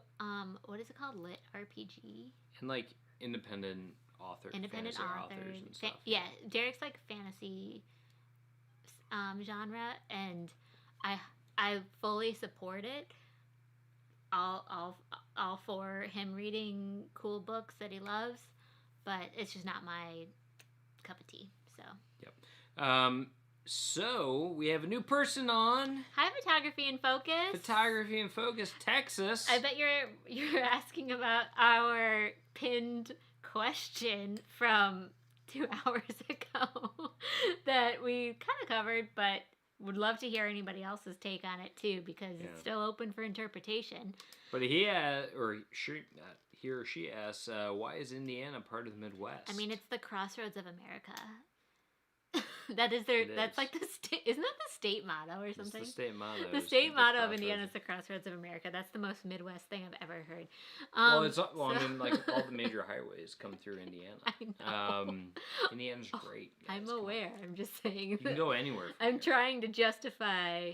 what is it called, Lit RPG, and like independent authors and stuff. Derek's like fantasy genre, and I fully support it. All for him reading cool books that he loves, but it's just not my cup of tea. So. Yep. So we have a new person on. Hi, Photography in Focus. Photography in Focus, Texas. I bet you're asking about our pinned question from 2 hours ago that we kind of covered, but would love to hear anybody else's take on it too, because it's still open for interpretation. But he or she asks, why is Indiana part of the Midwest? I mean, it's the crossroads of America. That's like the state. Isn't that the state motto or something? It's the state motto. The state motto of Indiana is the crossroads of America. That's the most Midwest thing I've ever heard. I mean, like all the major highways come through Indiana. I know. Indiana's great. Guys, I'm aware. I'm just saying. You can go anywhere. I'm trying to justify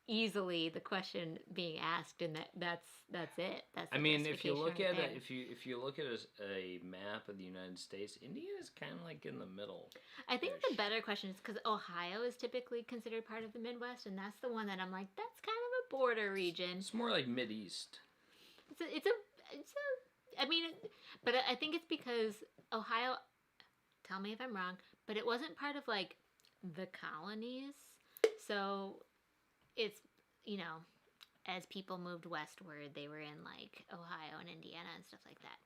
easily the question being asked, and that's it. I mean, if you look at it, if you look at a map of the United States, Indiana's kind of like in the middle. I think the better question is because Ohio is typically considered part of the Midwest, and that's the one that I'm like, that's kind of a border region. It's more like Mideast. I mean, but I think it's because Ohio. Tell me if I'm wrong, but it wasn't part of like the colonies, so it's as people moved westward, they were in like Ohio and Indiana and stuff like that.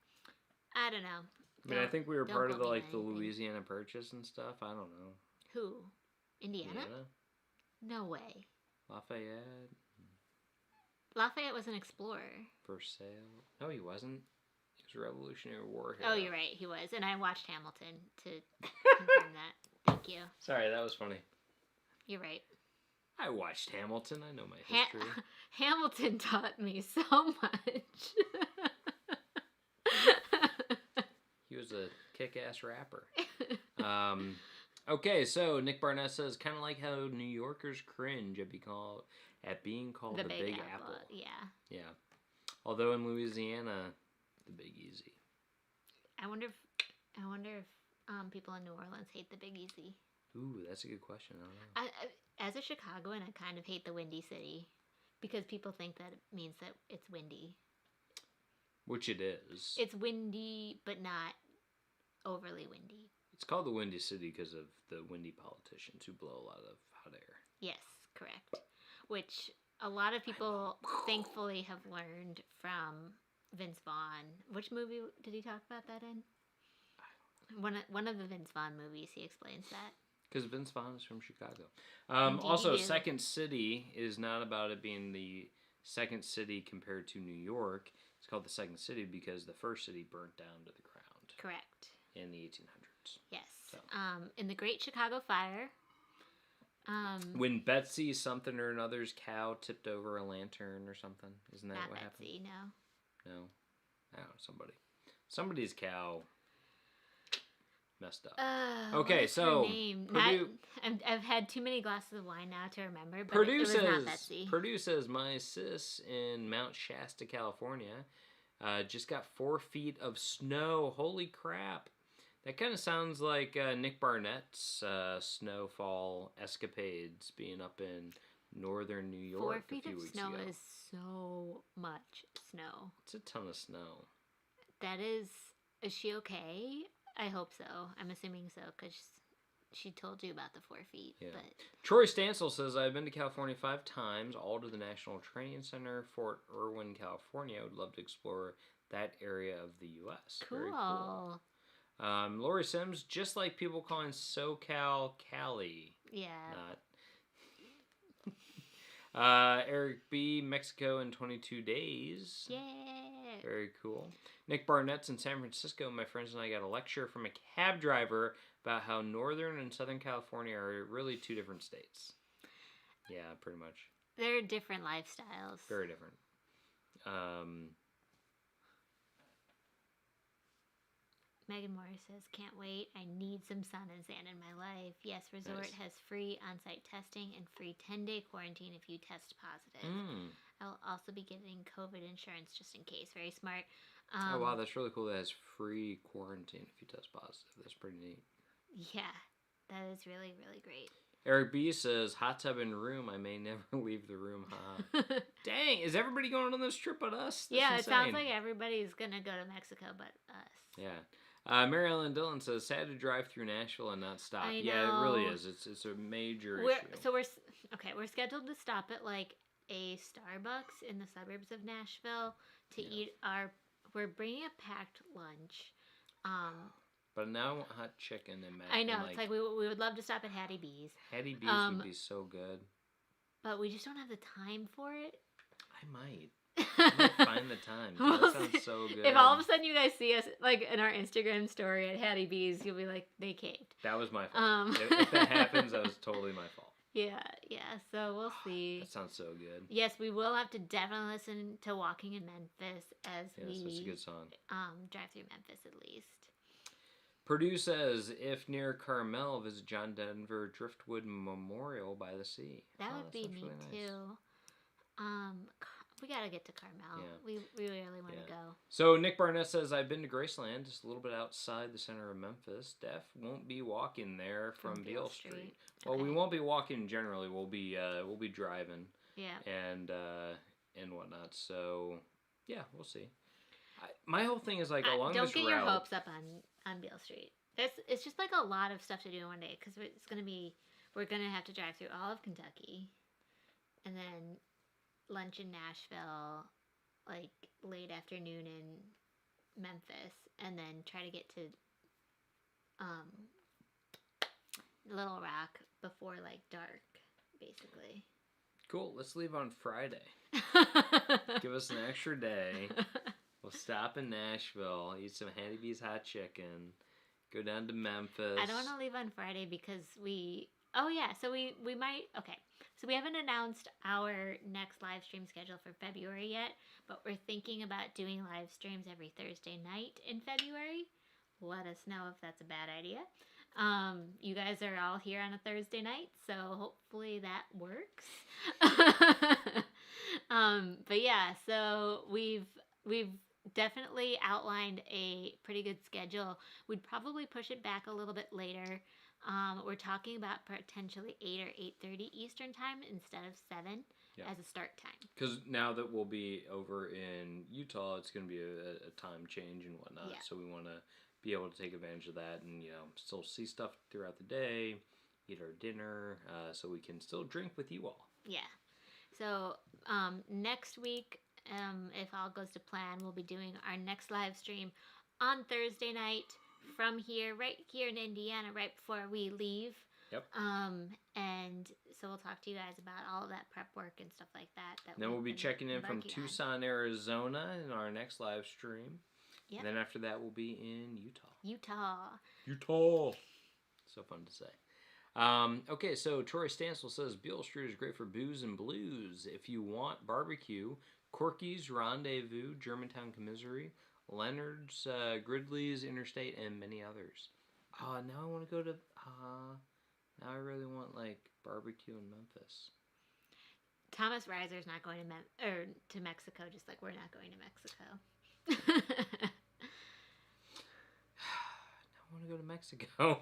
I don't know. I mean, I think we were part of the Louisiana Purchase and stuff. I don't know. Who? Indiana? No way. Lafayette. Lafayette was an explorer. For sale? No, he wasn't. He was a Revolutionary War hero. Oh, you're right. He was. And I watched Hamilton to confirm that. Thank you. Sorry, that was funny. You're right. I watched Hamilton. I know my history. Hamilton taught me so much. He was a kick-ass rapper. Okay, so Nick Barnett says, kind of like how New Yorkers cringe at being called the Big Apple. Yeah. Although in Louisiana, the Big Easy. I wonder if people in New Orleans hate the Big Easy. Ooh, that's a good question. I don't know. As a Chicagoan, I kind of hate the Windy City because people think that it means that it's windy. Which it is. It's windy, but not overly windy. It's called the Windy City because of the windy politicians who blow a lot of hot air. Yes, correct. Which a lot of people thankfully have learned from Vince Vaughn. Which movie did he talk about that in? One of the Vince Vaughn movies, he explains that. Because Vince Vaughn is from Chicago. Also, Second City is not about it being the second city compared to New York. It's called the Second City because the first city burnt down to the ground. Correct. In the 1800s. Yes. So. In the Great Chicago Fire. When Betsy something or another's cow tipped over a lantern or something. Isn't that what happened? Not Betsy, no. No? I don't know, somebody's cow messed up. Okay, so I've had too many glasses of wine now to remember, but it was not Betsy. Purdue says my sis in Mount Shasta, California, just got 4 feet of snow. Holy crap! That kind of sounds like Nick Barnett's snowfall escapades being up in northern New York. 4 feet of snow is so much snow. It's a ton of snow. That is she okay? I hope so. I'm assuming so because she told you about the 4 feet. Yeah. But Troy Stansel says, I've been to California 5 times, all to the National Training Center, Fort Irwin, California. I would love to explore that area of the U.S. Cool. Very cool. Lori Sims, just like people calling SoCal Cali. Yeah. Not. Eric B, Mexico in 22 days. Yeah. Very cool. Nick Barnett's in San Francisco. My friends and I got a lecture from a cab driver about how Northern and Southern California are really 2 different states. Yeah, pretty much. They're different lifestyles. Very different. Megan Morris says, can't wait. I need some sun and sand in my life. Yes, Resort has free on-site testing and free 10-day quarantine if you test positive. I'll also be getting COVID insurance just in case. Very smart. Oh, wow, that's really cool. That has free quarantine if you test positive. That's pretty neat. Yeah, that is really, really great. Eric B says, hot tub and room. I may never leave the room hot. Dang, is everybody going on this trip but us? That's insane. It sounds like everybody's going to go to Mexico but us. Yeah. Mary Ellen Dillon says, sad to drive through Nashville and not stop. Yeah, it really is. It's a major issue. So we're scheduled to stop at like a Starbucks in the suburbs of Nashville to eat we're bringing a packed lunch. But now I want hot chicken and mac. I know. It's like we would love to stop at Hattie B's. Hattie B's would be so good. But we just don't have the time for it. I might find the time. That sounds so good. If all of a sudden you guys see us like in our Instagram story at Hattie B's, you'll be like, they caved. That was my fault. If that happens, that was totally my fault. Yeah. So we'll see. That sounds so good. Yes, we will have to definitely listen to Walking in Memphis as we that's a good song. Drive through Memphis at least. Purdue says, if near Carmel, visit John Denver Driftwood Memorial by the sea. That would be neat really too. We gotta get to Carmel. Yeah. We really want to go. So Nick Barnett says, I've been to Graceland, just a little bit outside the center of Memphis. Steph won't be walking there from Beale Street. Well, we won't be walking generally. We'll be driving. Yeah. And whatnot. So yeah, we'll see. My whole thing is like along this route. Don't get your hopes up on Beale Street. It's just like a lot of stuff to do in one day because we're gonna have to drive through all of Kentucky, and then lunch in Nashville, like late afternoon in Memphis, and then try to get to Little Rock before like dark, basically. Cool. Let's leave on Friday. Give us an extra day. We'll stop in Nashville, eat some Hattie B's hot chicken, go down to Memphis. I don't want to leave on Friday because we... Oh, yeah. So we might... Okay. So we haven't announced our next live stream schedule for February yet, but we're thinking about doing live streams every Thursday night in February. Let us know if that's a bad idea. You guys are all here on a Thursday night, so hopefully that works. But yeah, so we've definitely outlined a pretty good schedule. We'd probably push it back a little bit later. We're talking about potentially 8 or 8:30 Eastern time instead of 7 as a start time. Because now that we'll be over in Utah, it's going to be a time change and whatnot. Yeah. So we want to be able to take advantage of that and, still see stuff throughout the day, eat our dinner, so we can still drink with you all. Yeah. So next week, if all goes to plan, we'll be doing our next live stream on Thursday night from here, right here in Indiana, right before we leave. Yep. And so we'll talk to you guys about all of that prep work and stuff like that. Then we'll be checking in from Tucson, Arizona in our next live stream. Yep. And then after that, we'll be in Utah. So fun to say. Okay, so Troy Stansel says, Beale Street is great for booze and blues. If you want barbecue, Corky's, Rendezvous, Germantown Commissary, Leonard's, Gridley's, Interstate, and many others. Now I want to go to... now I really want, barbecue in Memphis. Thomas Reiser's not going to Mexico, just like we're not going to Mexico. I want to go to Mexico.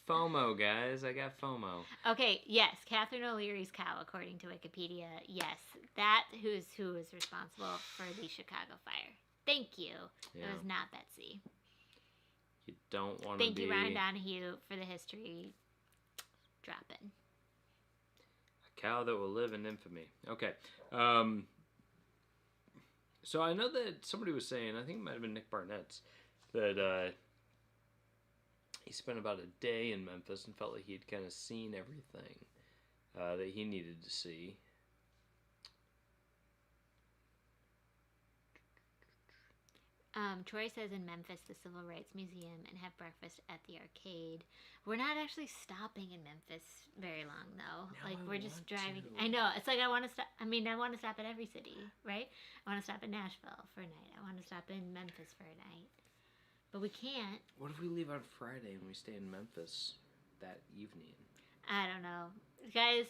FOMO, guys. I got FOMO. Okay, yes. Catherine O'Leary's cow, according to Wikipedia. Yes. That who is responsible for the Chicago fire. Thank you. Yeah. It was not Betsy. You don't want to be... Thank you, Ryan Donahue, for the history drop-in. A cow that will live in infamy. Okay. So I know that somebody was saying, I think it might have been Nick Barnett's, that he spent about a day in Memphis and felt like he had kind of seen everything that he needed to see. Troy says in Memphis, the Civil Rights Museum, and have breakfast at the arcade. We're not actually stopping in Memphis very long, though. We're just driving. I know. It's like I want to stop. I want to stop at every city, right? I want to stop in Nashville for a night. I want to stop in Memphis for a night. But we can't. What if we leave on Friday and we stay in Memphis that evening? I don't know. Guys,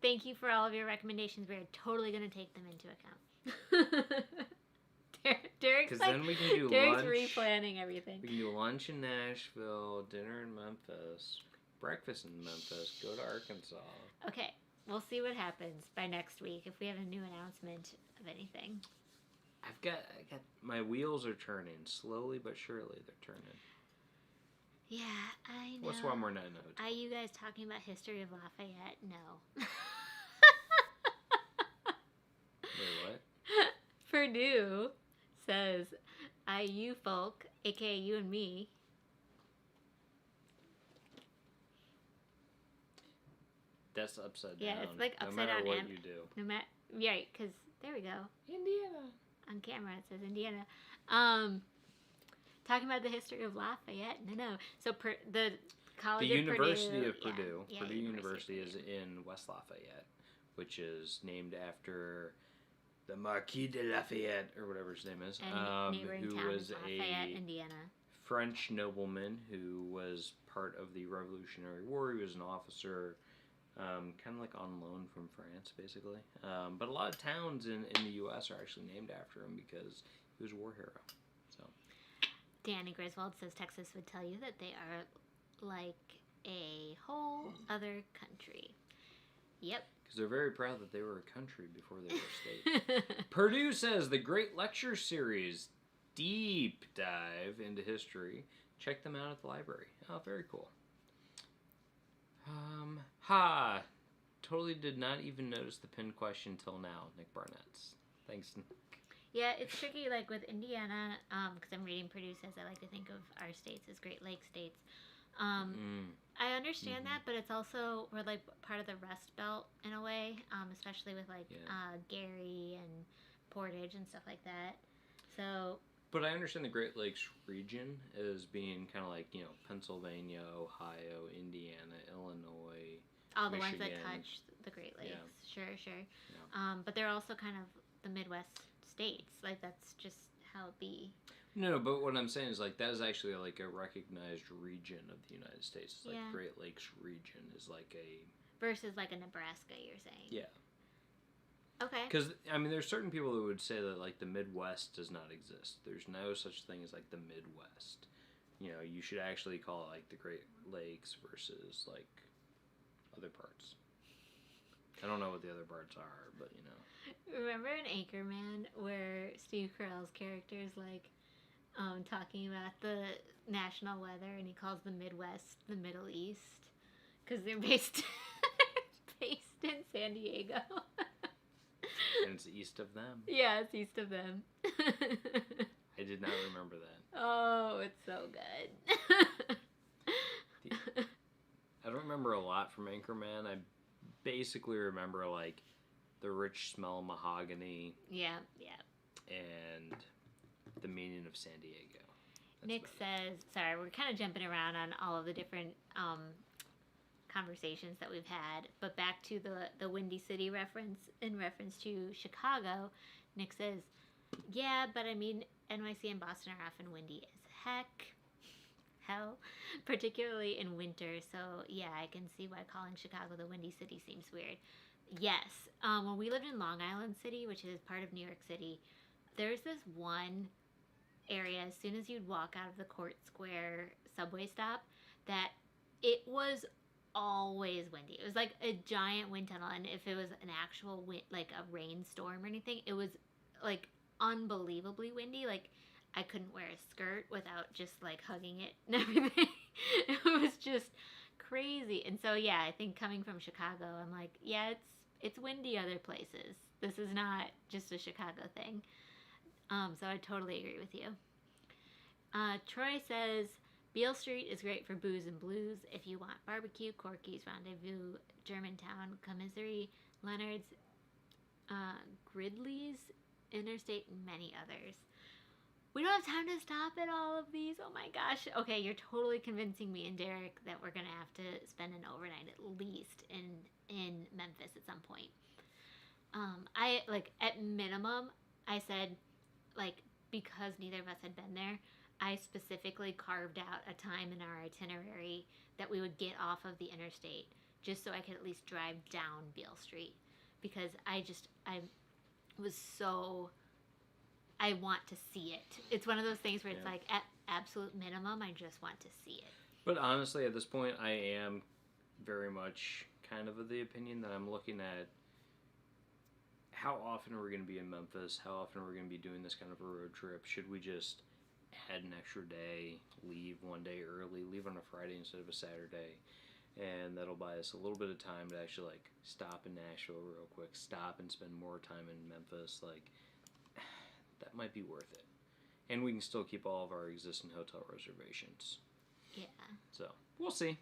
thank you for all of your recommendations. We're totally going to take them into account. Derek's then we can do Derek's lunch. replanning everything. We can do lunch in Nashville, dinner in Memphis, breakfast in Memphis, go to Arkansas. Okay, we'll see what happens by next week if we have a new announcement of anything. I got my wheels are turning slowly but surely. They're turning. Yeah, I know. What's one more night in the hotel? Are you guys talking about history of Lafayette? No. Wait, what? Purdue says, you folk, aka you and me. That's upside down. Yeah, it's like upside down. No matter what you do. No matter, right? Because there we go. Indiana. On camera, it says Indiana. Talking about the history of Lafayette. No. So the College of Purdue. The University of Purdue. Yeah, Purdue University is in West Lafayette, which is named after the Marquis de Lafayette, or whatever his name is, neighboring town was Lafayette, Indiana. French nobleman who was part of the Revolutionary War. He was an officer, kind of like on loan from France, basically. But a lot of towns in the U.S. are actually named after him because he was a war hero. So, Danny Griswold says Texas would tell you that they are like a whole other country. Yep. Because they're very proud that they were a country before they were a state. Purdue says the Great Lecture Series, deep dive into history. Check them out at the library. Oh, very cool. Totally did not even notice the pinned question till now, Nick Barnett's. Thanks, Nick. Yeah, it's tricky, like with Indiana, because I'm reading Purdue says I like to think of our states as Great Lakes states. I understand that, but it's also, we're like part of the Rust Belt in a way, especially with like Gary and Portage and stuff like that. So. But I understand the Great Lakes region as being kind of like, Pennsylvania, Ohio, Indiana, Illinois, all the Michigan. ones that touch the Great Lakes. Yeah. Sure. Yeah. But they're also kind of the Midwest states. Like, that's just how it be. No, but what I'm saying is, like, that is actually, like, a recognized region of the United States. It's like Great Lakes region is like a... Versus, like, a Nebraska, you're saying. Yeah. Okay. Because, I mean, there's certain people that would say that, like, the Midwest does not exist. There's no such thing as, like, the Midwest. You should actually call it, like, the Great Lakes versus, like, other parts. I don't know what the other parts are, but, Remember in Anchorman where Steve Carell's character is, like, talking about the national weather, and he calls the Midwest the Middle East? Because they're based in San Diego. And it's east of them. Yeah, it's east of them. I did not remember that. Oh, it's so good. I don't remember a lot from Anchorman. I basically remember, like, the rich smell of mahogany. Yeah. And the meaning of San Diego. Nick says, sorry, we're kind of jumping around on all of the different conversations that we've had, but back to the Windy City reference, in reference to Chicago, Nick says, yeah, but I mean, NYC and Boston are often windy as hell, particularly in winter, so yeah, I can see why calling Chicago the Windy City seems weird. Yes, when we lived in Long Island City, which is part of New York City, there's this one area, as soon as you'd walk out of the Court Square subway stop, that it was always windy. It was like a giant wind tunnel, and if it was an actual wind, like a rainstorm or anything, it was like unbelievably windy. Like, I couldn't wear a skirt without just like hugging it and everything. It was just crazy. And so yeah, I think coming from Chicago, I'm like, yeah, it's windy other places. This is not just a Chicago thing. So I totally agree with you. Troy says, Beale Street is great for booze and blues. If you want barbecue, Corky's, Rendezvous, Germantown, Commissary, Leonard's, Gridley's, Interstate, and many others. We don't have time to stop at all of these. Oh my gosh. Okay, you're totally convincing me and Derek that we're going to have to spend an overnight at least in Memphis at some point. I, like, at minimum, I said, like, because neither of us had been there, I specifically carved out a time in our itinerary that we would get off of the interstate just so I could at least drive down Beale Street, because I want to see it. It's one of those things where it's like, at absolute minimum, I just want to see it. But honestly, at this point, I am very much kind of the opinion that I'm looking at how often are we going to be in Memphis? How often are we going to be doing this kind of a road trip? Should we just add an extra day, leave one day early, leave on a Friday instead of a Saturday, and that'll buy us a little bit of time to actually, like, stop in Nashville real quick, stop and spend more time in Memphis, like, that might be worth it. And we can still keep all of our existing hotel reservations. Yeah. So, we'll see.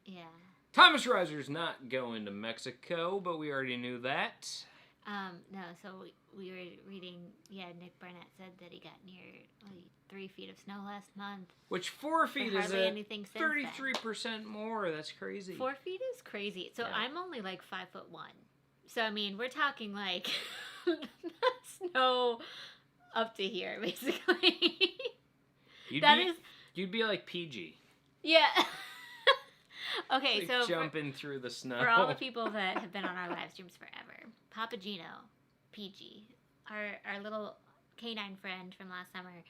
Yeah. Thomas Reiser's not going to Mexico, but we already knew that. No, so we were reading, Nick Barnett said that he got near 3 feet of snow last month. Which 4 feet is 33% more. That's crazy. 4 feet is crazy. So I'm only like 5'1". So, I mean, we're talking like snow up to here, basically. You'd be like PG. Yeah. Okay, like so jumping through the snow. For all the people that have been on our live streams forever, Papa Gino, PG, our little canine friend from last summer,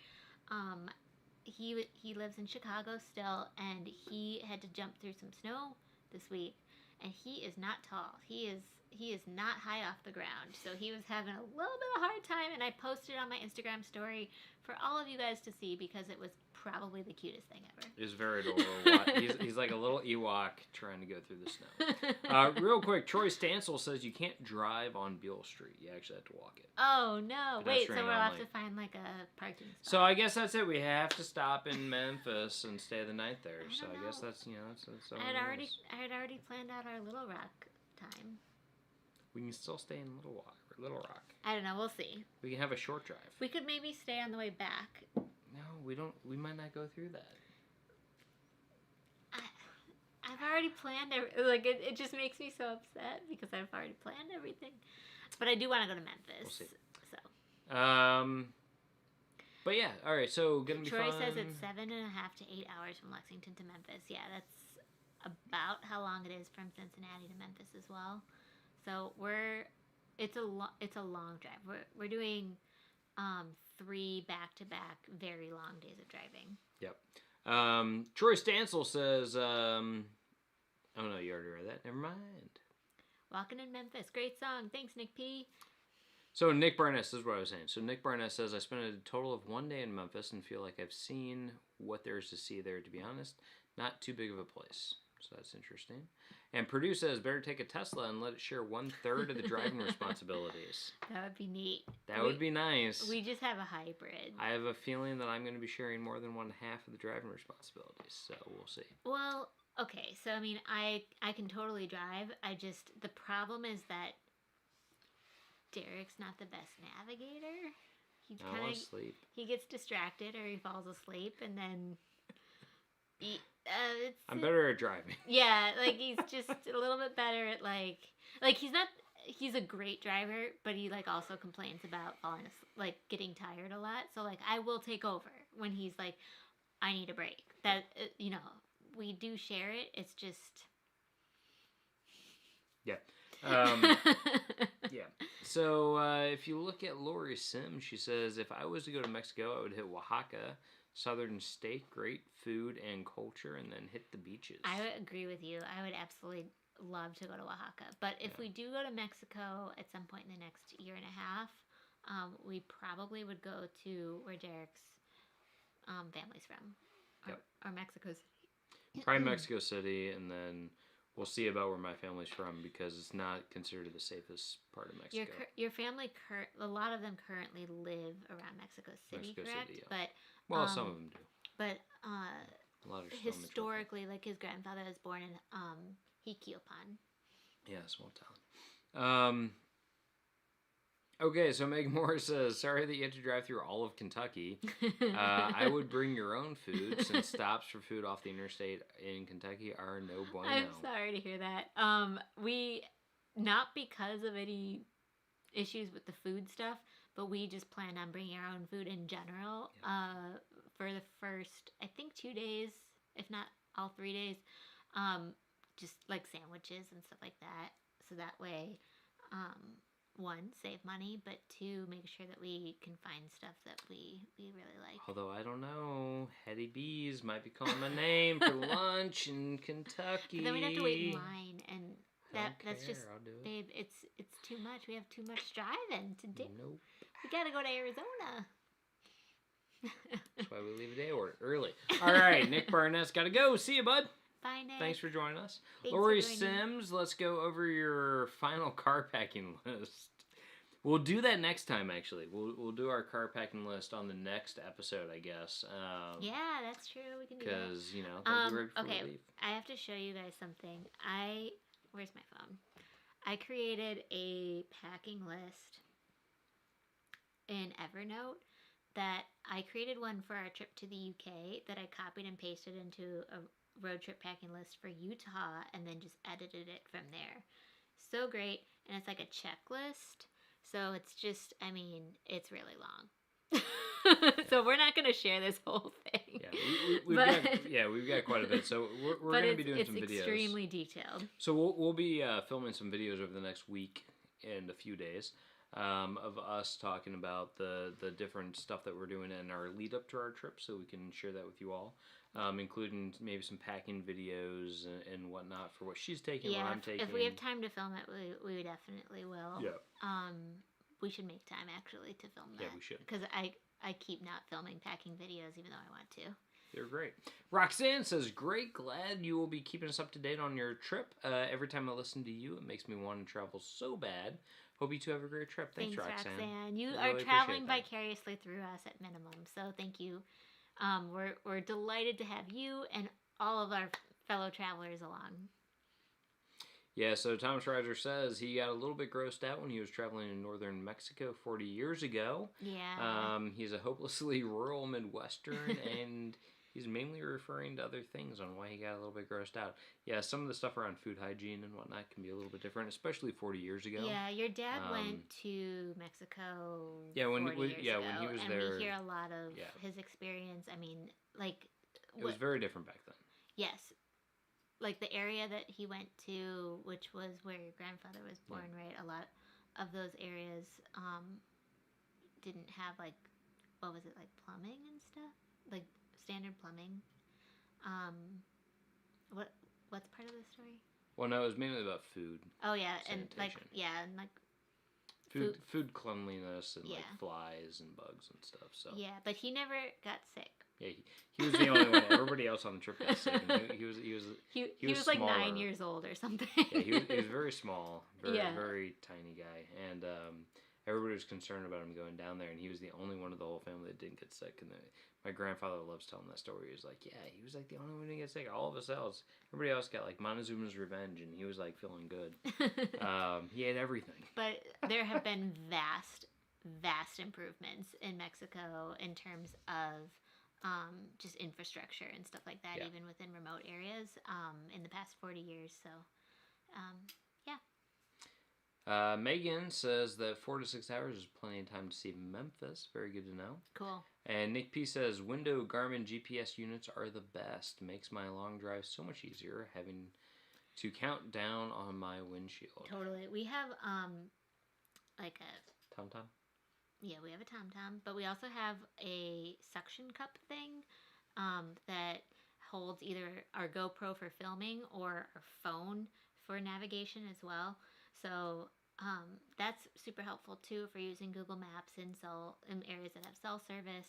he lives in Chicago still, and he had to jump through some snow this week, and he is not tall. He is he is not high off the ground. So he was having a little bit of a hard time, and I posted it on my Instagram story for all of you guys to see because it was probably the cutest thing ever. It was very adorable. He's like a little Ewok trying to go through the snow. Real quick, Troy Stansel says you can't drive on Beale Street. You actually have to walk it. Oh, no. Wait, so we'll have to find like a parking spot. So I guess that's it. We have to stop in Memphis and stay the night there. I guess that's, that's I had already planned out our Little Rock time. We can still stay in Little Rock. I don't know. We'll see. We can have a short drive. We could maybe stay on the way back. No, we don't. We might not go through that. I've already planned it just makes me so upset because I've already planned everything. But I do want to go to Memphis. We'll see. So. But yeah, all right. So gonna be Troy fun. says it's 7.5 to 8 hours from Lexington to Memphis. Yeah, that's about how long it is from Cincinnati to Memphis as well. So it's a long drive. We're doing 3 back-to-back very long days of driving. Yep. Troy Stansel says, oh no, you already read that. Never mind. Walking in Memphis. Great song. Thanks, Nick P. So Nick Barnett, this is what I was saying. So Nick Barnett says, I spent a total of 1 day in Memphis and feel like I've seen what there is to see there, to be honest. Not too big of a place. So that's interesting. And Purdue says, better take a Tesla and let it share 1/3 of the driving responsibilities. That would be neat. That would be nice. We just have a hybrid. I have a feeling that I'm going to be sharing more than 1/2 of the driving responsibilities. So we'll see. Well, okay. So, I mean, I can totally drive. The problem is that Derek's not the best navigator. I sleep. He gets distracted or he falls asleep and then... I'm better at driving. Yeah, like he's just a little bit better at like he's a great driver, but he like also complains about falling asleep, like getting tired a lot. So like I will take over when he's like, I need a break. That we do share it. It's just yeah. Yeah. So if you look at Lori Sim, she says, if I was to go to Mexico, I would hit Oaxaca. Southern state, great food and culture, and then hit the beaches. I would agree with you. I would absolutely love to go to Oaxaca. But if we do go to Mexico at some point in the next year and a half, we probably would go to where Derek's family's from. Or Mexico City. Probably Mexico City, and then we'll see about where my family's from because it's not considered the safest part of Mexico. Your family, a lot of them currently live around Mexico City, correct? City, yeah. But some of them do. But a lot of historically, like his grandfather was born in Jiquilpan. Yeah, small town. Okay, so Meg Moore says, sorry that you had to drive through all of Kentucky. I would bring your own food since stops for food off the interstate in Kentucky are no bueno. I'm sorry to hear that. We, not because of any issues with the food stuff, but we just plan on bringing our own food in general for the first, I think, 2 days, if not all 3 days. Just like sandwiches and stuff like that. So that way, 1, save money, but 2, make sure that we can find stuff that we really like. Although, I don't know, Hetty B's might be calling my name for lunch in Kentucky. But then we'd have to wait in line, and that's just, I'll do it. Babe, it's too much. We have too much driving to do. Nope. We gotta go to Arizona. That's why we leave a day early. All right, Nick Barnett's got to go. See you, bud. Bye, Nick. Thanks for joining us. Thanks Lori for joining. Sims, let's go over your final car packing list. We'll do that next time, actually. We'll do our car packing list on the next episode, I guess. Yeah, that's true. We can do that. Because, that'll be right before we leave. I have to show you guys something. Where's my phone? I created a packing list in Evernote that I created one for our trip to the UK that I copied and pasted into a road trip packing list for Utah and then just edited it from there. So great. And it's like a checklist. So it's just, it's really long. So we're not going to share this whole thing. Yeah, we've got quite a bit. So we're going to be doing some videos. It's extremely detailed. So we'll be filming some videos over the next week and a few days. of us talking about the different stuff that we're doing in our lead up to our trip, so we can share that with you all, including maybe some packing videos and whatnot for what she's taking, what I'm taking. If we have time to film it, we definitely will. Yeah. We should make time actually to film that. Yeah, we should. Because I keep not filming packing videos even though I want to. They're great. Roxanne says, great, glad you will be keeping us up to date on your trip. Every time I listen to you, it makes me want to travel so bad. Hope you two have a great trip. Thanks Roxanne. You are traveling vicariously through us at minimum, so thank you. We're delighted to have you and all of our fellow travelers along. Yeah, so Thomas Ryder says he got a little bit grossed out when he was traveling in northern Mexico 40 years ago. Yeah. He's a hopelessly rural Midwestern, and he's mainly referring to other things on why he got a little bit grossed out. Yeah, some of the stuff around food hygiene and whatnot can be a little bit different, especially 40 years ago. Yeah, your dad went to Mexico. When he was and there, we hear a lot of his experience. I mean, like it was very different back then. Yes, like the area that he went to, which was where your grandfather was born, right? A lot of those areas didn't have like, what was it, like plumbing and stuff, like standard plumbing. What's part of the story? Well, no, it was mainly about food. Oh yeah, sanitation. and like food cleanliness and like flies and bugs and stuff. So yeah, but he never got sick. Yeah, he was the only one. Everybody else on the trip got sick. And he was like 9 years old or something. Yeah, he was very small, very tiny guy, and everybody was concerned about him going down there. And he was the only one of the whole family that didn't get sick. And my grandfather loves telling that story. He was like, yeah, he was like the only one who didn't get sick. All of us else, everybody else got like Montezuma's Revenge, and he was like feeling good. He ate everything. But there have been vast improvements in Mexico in terms of just infrastructure and stuff like that, even within remote areas in the past 40 years. So, Megan says that 4 to 6 hours is plenty of time to see Memphis. Very good to know. Cool. And Nick P says, window Garmin GPS units are the best. Makes my long drive so much easier having to count down on my windshield. Totally. We have like a... TomTom? Yeah, we have a TomTom, but we also have a suction cup thing that holds either our GoPro for filming or our phone for navigation as well. So that's super helpful too for using Google Maps in areas that have cell service.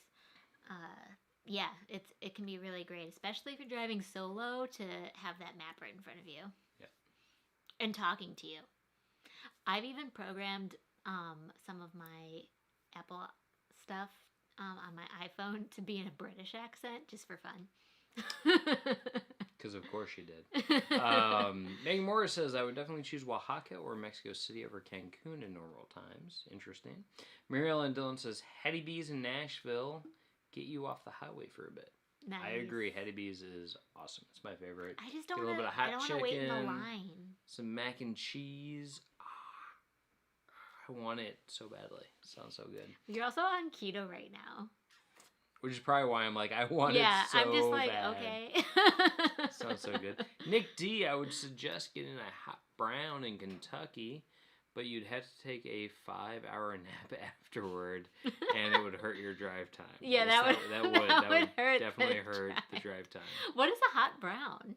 It can be really great, especially if you're driving solo, to have that map right in front of you. Yeah. And talking to you. I've even programmed some of my Apple stuff on my iPhone to be in a British accent just for fun. Because of course she did. Megan Morris says, I would definitely choose Oaxaca or Mexico City over Cancun in normal times. Interesting. Muriel and Dylan says, Hattie B's in Nashville. Get you off the highway for a bit. Nice. I agree. Hattie B's is awesome. It's my favorite. I just don't want to wait in the line. Some mac and cheese. I want it so badly. Sounds so good. You're also on keto right now. Which is probably why I'm like, I want it so bad. Yeah, I'm just like, okay. Sounds so good. Nick D, I would suggest getting a hot brown in Kentucky, but you'd have to take a 5-hour nap afterward, and it would hurt your drive time. Yeah, that would definitely hurt the drive time. What is a hot brown?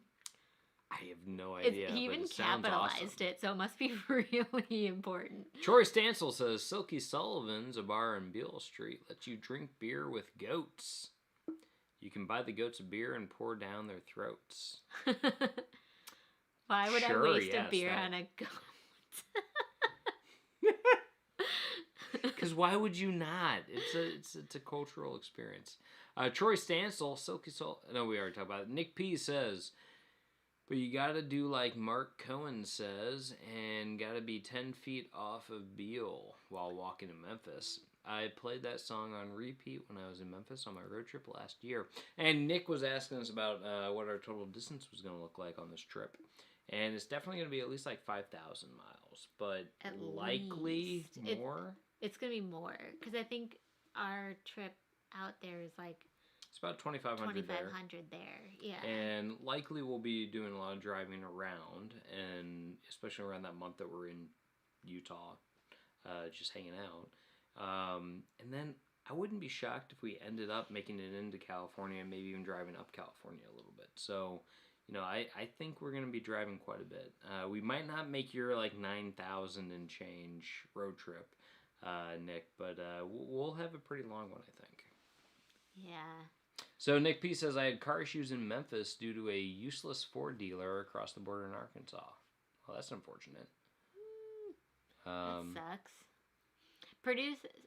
I have no idea. He even capitalized it, so it must be really important. Troy Stansel says, Silky Sullivan's, a bar in Beale Street, lets you drink beer with goats. You can buy the goats a beer and pour down their throats. Why would I waste a beer on a goat? Because why would you not? It's a cultural experience. Troy Stansel, Silky Soul. No, we already talked about it. Nick P says, but you gotta do like Mark Cohen says, and gotta be 10 feet off of Beale while walking in Memphis. I played that song on repeat when I was in Memphis on my road trip last year. And Nick was asking us about what our total distance was going to look like on this trip. And it's definitely going to be at least like 5,000 miles, but likely more. It's going to be more, because I think our trip out there is like... It's about 2,500 there, yeah. And likely we'll be doing a lot of driving around, and especially around that month that we're in Utah. just hanging out. And then I wouldn't be shocked if we ended up making it into California and maybe even driving up California a little bit. So, I think we're going to be driving quite a bit. We might not make your 9,000 and change road trip, Nick, but we'll have a pretty long one, I think. Yeah. So Nick P says, I had car issues in Memphis due to a useless Ford dealer across the border in Arkansas. Well, that's unfortunate. That sucks.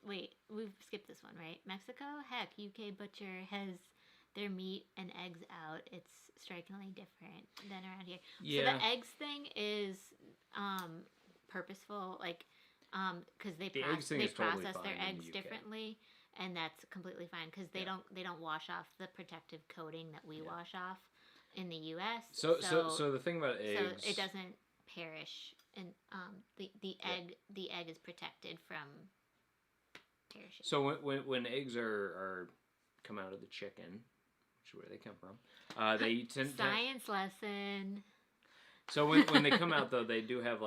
Wait, we've skipped this one, right? Mexico? Heck, UK Butcher has their meat and eggs out. It's strikingly different than around here. Yeah. So the eggs thing is purposeful, because they process their eggs differently, and that's completely fine because they don't wash off the protective coating that we wash off in the U.S. So the thing about eggs, so it doesn't perish, and the egg is protected from perishing. So when eggs are come out of the chicken, which is where they come from, they tend science lesson. So when they come out though, they do have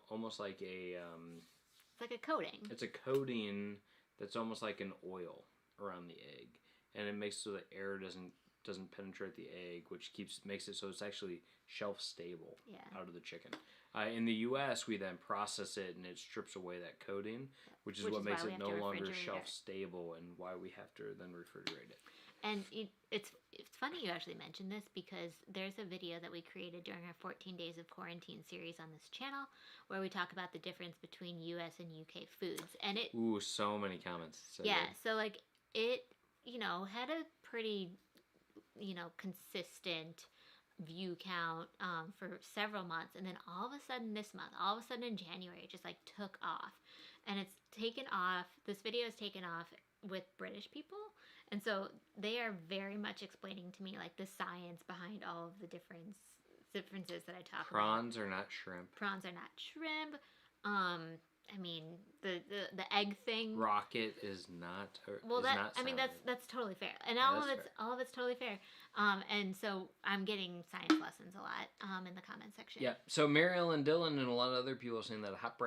almost like a it's like a coating. It's a coating that's almost like an oil around the egg, and it makes so the air doesn't penetrate the egg, which makes it so it's actually shelf stable out of the chicken. In the U.S., we then process it and it strips away that coating, which is what makes it no longer shelf stable, and why we have to then refrigerate it. And it's funny you actually mentioned this because there's a video that we created during our 14 Days of Quarantine series on this channel where we talk about the difference between U.S. and UK foods. And so many comments. So yeah, good. So it had a pretty consistent view count for several months, and then all of a sudden in January it just took off, and it's taken off. This video is taken off with British people, and so they are very much explaining to me the science behind all of the differences that I talk about. Prawns are not shrimp. I mean, the egg thing. Rocket is not. That's totally fair, and all of it's totally fair. And so I'm getting science lessons a lot in the comment section. Yeah. So Mary Ellen Dillon and a lot of other people are saying that a hot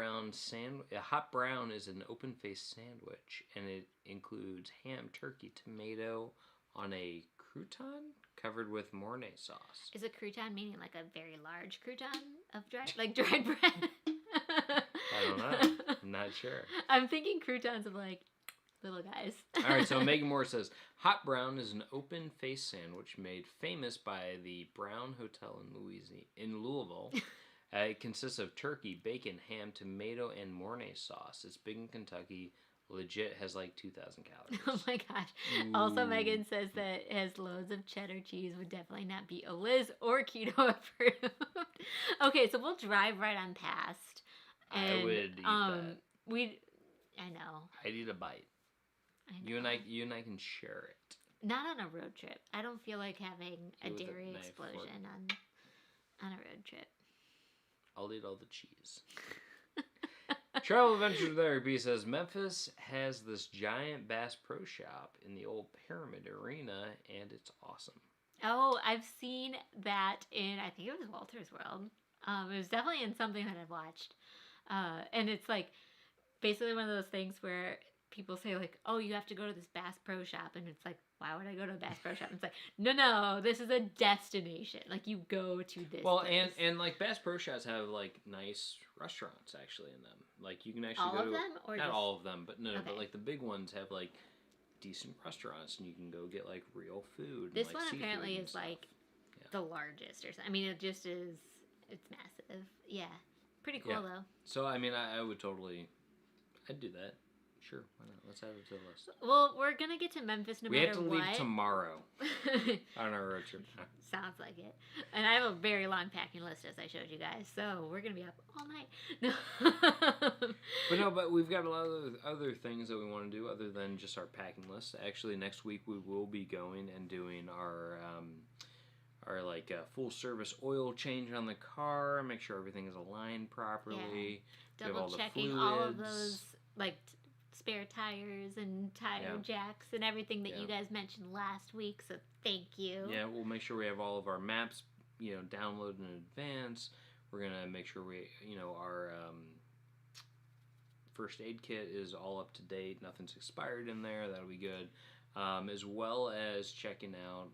brown is an open faced sandwich, and it includes ham, turkey, tomato on a crouton covered with Mornay sauce. Is a crouton meaning a very large crouton of dried bread? I don't know. I'm not sure. I'm thinking croutons of little guys. All right, so Megan Moore says, hot brown is an open-faced sandwich made famous by the Brown Hotel in Louisville. It consists of turkey, bacon, ham, tomato, and Mornay sauce. It's big in Kentucky. Legit has 2,000 calories. Oh my gosh. Ooh. Also, Megan says that it has loads of cheddar cheese. Would definitely not be Eliz or keto approved. Okay, so we'll drive right on past. And, I would eat that. I know. I'd eat a bite. You and I can share it. Not on a road trip. I don't feel like having a dairy explosion on a road trip. I'll eat all the cheese. Travel Adventure Therapy says Memphis has this giant Bass Pro Shop in the old Pyramid Arena, and it's awesome. Oh, I've seen that in, I think it was Walter's World. It was definitely in something that I've watched. And it's basically one of those things where people say oh, you have to go to this Bass Pro Shop, and it's why would I go to a Bass Pro Shop? And it's no, this is a destination. You go to this. Well, place. and all Bass Pro Shops have nice restaurants actually in them. You can actually all go of to them, or not just... all of them, but no, okay. but the big ones have decent restaurants, and you can go get real food. This and, one apparently is the largest or something. I mean, it just is. It's massive. Yeah, pretty cool though. So I mean, I would totally, I'd do that. Sure, why not? Let's add it to the list. Well, we're gonna get to Memphis no matter what. We have to leave tomorrow on our road trip. Sounds like it. And I have a very long packing list, as I showed you guys, so we're gonna be up all night. But we've got a lot of other things that we want to do other than just our packing list. Actually, next week we will be going and doing our full service oil change on the car. Make sure everything is aligned properly. Yeah. Double checking all of those spare tires and tire jacks and everything that you guys mentioned last week, so thank you. Yeah, we'll make sure we have all of our maps, downloaded in advance. We're going to make sure we, our first aid kit is all up to date. Nothing's expired in there. That'll be good. As well as checking out,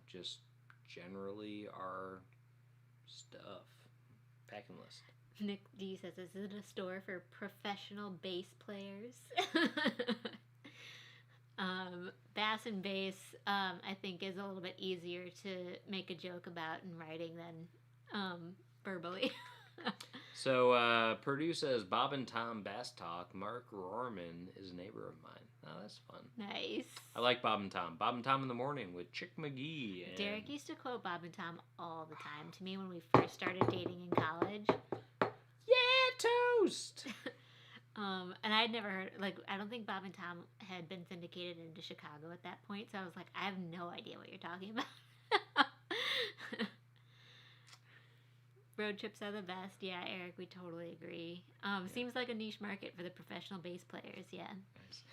just generally our stuff. Packing list. Nick D says, is it a store for professional bass players? Bass and bass, I think, is a little bit easier to make a joke about in writing than verbally. So, Purdue says, Bob and Tom Bass Talk. Mark Rohrman is a neighbor of mine. Oh, that's fun. Nice. I like Bob and Tom. Bob and Tom in the morning with Chick McGee. And... Derek used to quote Bob and Tom all the time to me when we first started dating in college. Yeah, toast! And I had never heard, I don't think Bob and Tom had been syndicated into Chicago at that point, so I was like, I have no idea what you're talking about. Road trips are the best. Yeah, Eric, we totally agree. Seems like a niche market for the professional bass players, yeah. Nice.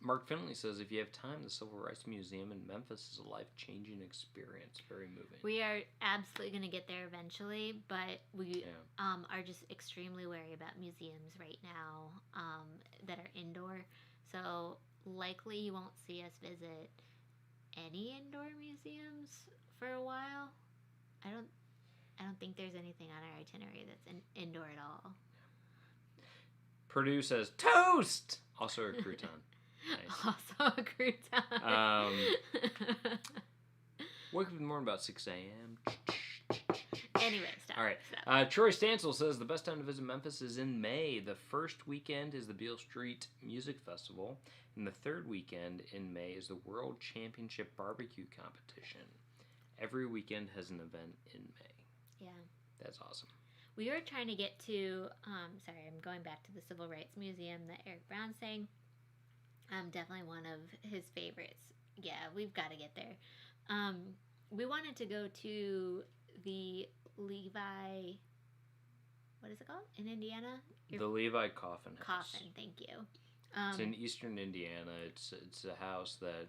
Mark Finley says, if you have time, the Civil Rights Museum in Memphis is a life-changing experience. Very moving. We are absolutely going to get there eventually, but we are just extremely wary about museums right now that are indoor. So likely you won't see us visit any indoor museums for a while. I don't think there's anything on our itinerary that's indoor at all. Purdue says, toast! Also a crouton. Nice. Also a crouton. Wake up in the morning about 6 a.m. Anyway, stop. All right. Troy Stansel says, the best time to visit Memphis is in May. The first weekend is the Beale Street Music Festival, and the third weekend in May is the World Championship Barbecue Competition. Every weekend has an event in May. Yeah. That's awesome. We were trying to get to, sorry, I'm going back to the Civil Rights Museum that Eric Brown's saying. Definitely one of his favorites. Yeah, we've got to get there. We wanted to go to the Levi, what is it called? In Indiana? The Levi Coffin House. Coffin, thank you. It's in eastern Indiana. It's a house that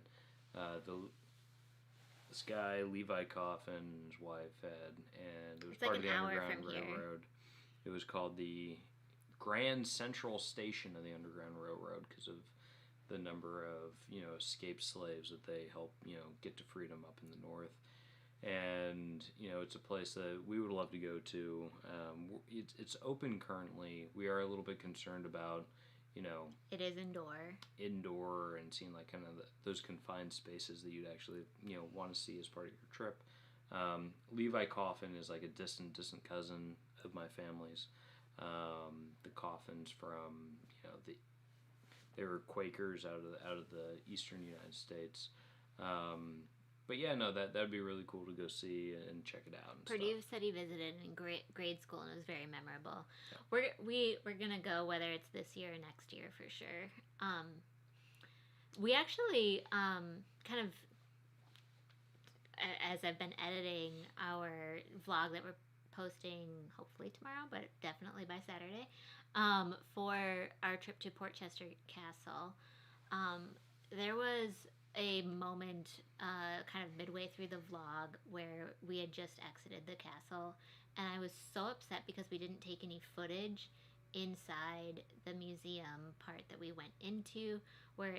this guy, Levi Coffin's wife, had, and it was part of the Underground Railroad. It was called the Grand Central Station of the Underground Railroad because of the number of, escaped slaves that they helped, get to freedom up in the north. And, it's a place that we would love to go to. It's open currently. We are a little bit concerned about, it is indoor and seeing like kind of those confined spaces that you'd actually want to see as part of your trip. Levi Coffin is like a distant cousin of my family's. The Coffins from they were Quakers out of the eastern United States. But yeah, no, that'd be really cool to go see and check it out. And Purdue said he visited in grade school and it was very memorable. Yeah. We're gonna go whether it's this year or next year for sure. We actually kind of, as I've been editing our vlog that we're posting hopefully tomorrow, but definitely by Saturday, for our trip to Portchester Castle, there was a moment kind of midway through the vlog where we had just exited the castle, and I was so upset because we didn't take any footage inside the museum part that we went into, where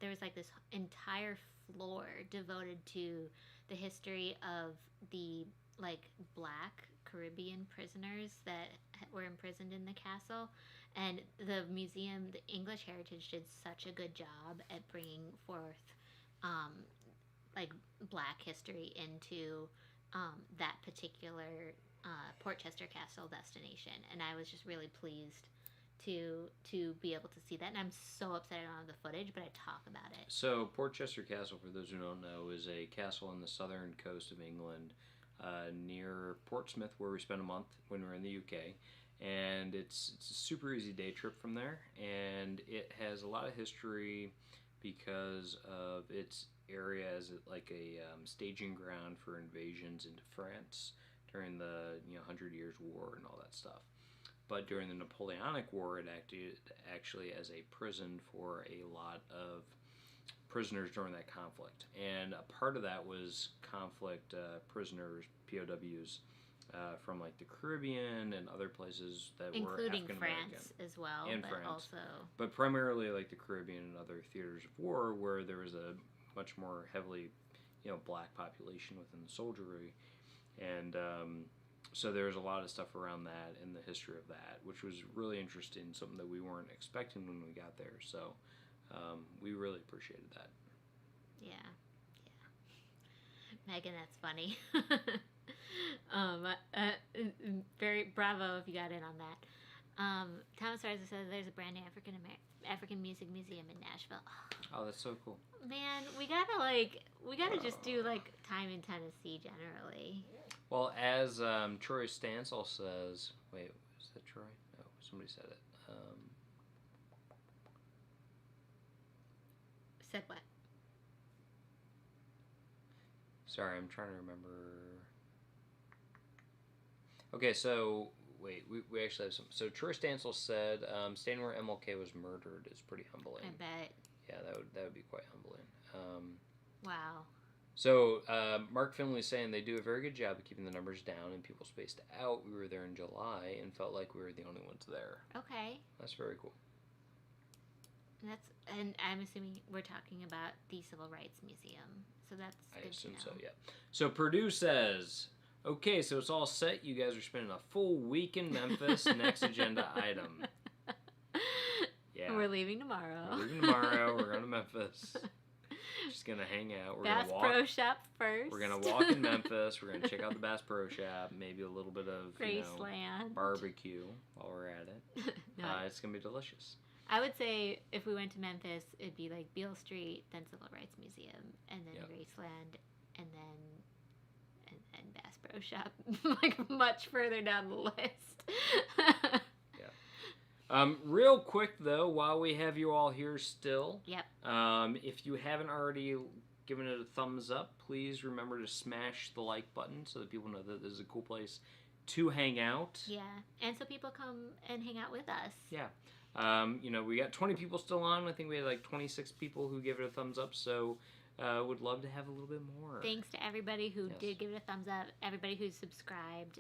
there was like this entire floor devoted to the history of the Black Caribbean prisoners that were imprisoned in the castle. And the museum, the English Heritage, did such a good job at bringing forth Black history into that particular Portchester Castle destination, and I was just really pleased to be able to see that. And I'm so upset I don't have the footage, but I talk about it. So Portchester Castle, for those who don't know, is a castle on the southern coast of England, near Portsmouth, where we spent a month when we were in the UK. And it's a super easy day trip from there, and it has a lot of history because of its area as like a staging ground for invasions into France during the 100 Years' War and all that stuff. But during the Napoleonic War, it acted actually as a prison for a lot of prisoners during that conflict. And a part of that was conflict prisoners, POWs, from like the Caribbean and other places that were including African American. France as well, and but France. also... But primarily like the Caribbean and other theaters of war where there was a much more heavily, black population within the soldiery. And so there's a lot of stuff around that and the history of that, which was really interesting, something that we weren't expecting when we got there. So we really appreciated that. Yeah. Megan, that's funny. Very bravo if you got in on that. Thomas Reiser says there's a brand new African music museum in Nashville. Oh, that's so cool. Man, we gotta just do like time in Tennessee generally. Well, as Troy Stansel says, wait, is that Troy? No, somebody said it. Said what? Sorry, I'm trying to remember. Okay, so wait, we actually have some. So Troy Stansel said, "Staying where MLK was murdered is pretty humbling." I bet. Yeah, that would be quite humbling. Wow. So Mark Finley's saying they do a very good job of keeping the numbers down and people spaced out. We were there in July and felt like we were the only ones there. Okay. That's very cool. And I'm assuming we're talking about the Civil Rights Museum. So that's good I assume to know. so, yeah. So Purdue says, okay, so it's all set. You guys are spending a full week in Memphis. Next agenda item. Yeah. We're leaving tomorrow. We're going to Memphis. Just going to hang out. We're Bass gonna Pro Shop first. We're going to walk in Memphis. We're going to check out the Bass Pro Shop. Maybe a little bit of barbecue while we're at it. No, it's going to be delicious. I would say if we went to Memphis, it'd be like Beale Street, then Civil Rights Museum, and then Graceland, and then Bass Pro Shop, like much further down the list. Real quick though, while we have you all here still, yep. If you haven't already given it a thumbs up, please remember to smash the like button so that people know that this is a cool place to hang out. Yeah, and so people come and hang out with us. Yeah. We got 20 people still on. I think we had like 26 people who gave it a thumbs up, so would love to have a little bit more. Thanks to everybody who did give it a thumbs up, everybody who's subscribed.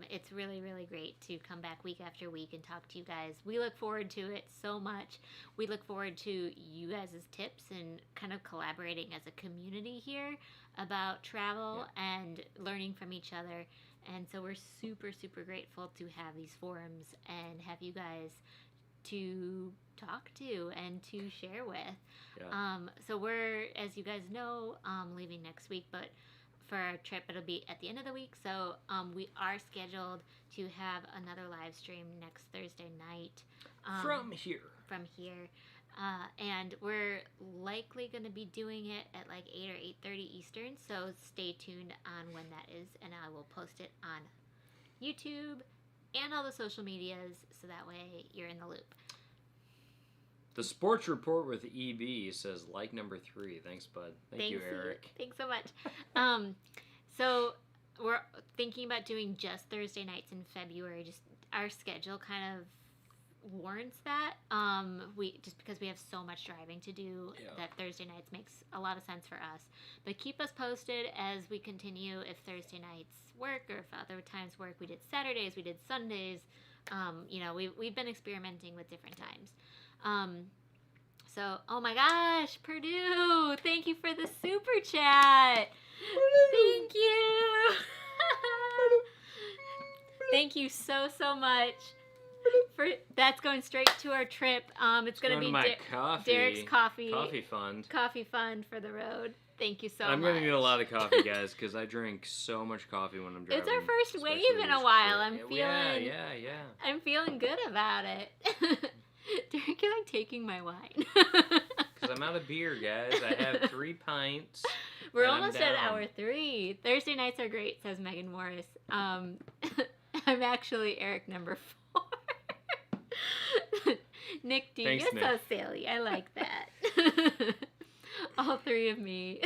It's really, really great to come back week after week and talk to you guys. We look forward to it so much. We look forward to you guys' tips and kind of collaborating as a community here about travel and learning from each other. And so we're super, super grateful to have these forums and have you guys to talk to and to share with. Yeah. So we're, as you guys know, leaving next week, but for our trip it'll be at the end of the week. So we are scheduled to have another live stream next Thursday night. From here. And we're likely going to be doing it at like 8 or 8:30 Eastern. So stay tuned on when that is, and I will post it on YouTube and all the social medias, so that way you're in the loop. The Sports Report with EB says like number 3. Thanks, bud. Thank you, Eric. Thanks so much. So we're thinking about doing just Thursday nights in February. Just our schedule kind of warrants that. We just because we have so much driving to do that Thursday nights makes a lot of sense for us. But keep us posted as we continue if Thursday nights work or if other times work. We did Saturdays, we did Sundays. We've been experimenting with different times. So, oh my gosh, Purdue, thank you for the super chat. Thank you. Thank you so much. That's going straight to our trip. It's going to be Derek's coffee fund for the road. Thank you so much. I'm going to need a lot of coffee, guys, because I drink so much coffee when I'm driving. It's our first wave in a while. Yeah. I'm feeling good about it. Derek, you're like taking my wine. Because I'm out of beer, guys. I have 3 pints. We're almost at hour 3. Thursday nights are great, says Megan Morris. I'm actually Eric number 4. Nick D, Thanks, you're Nick. so silly. I like that. All 3 of me.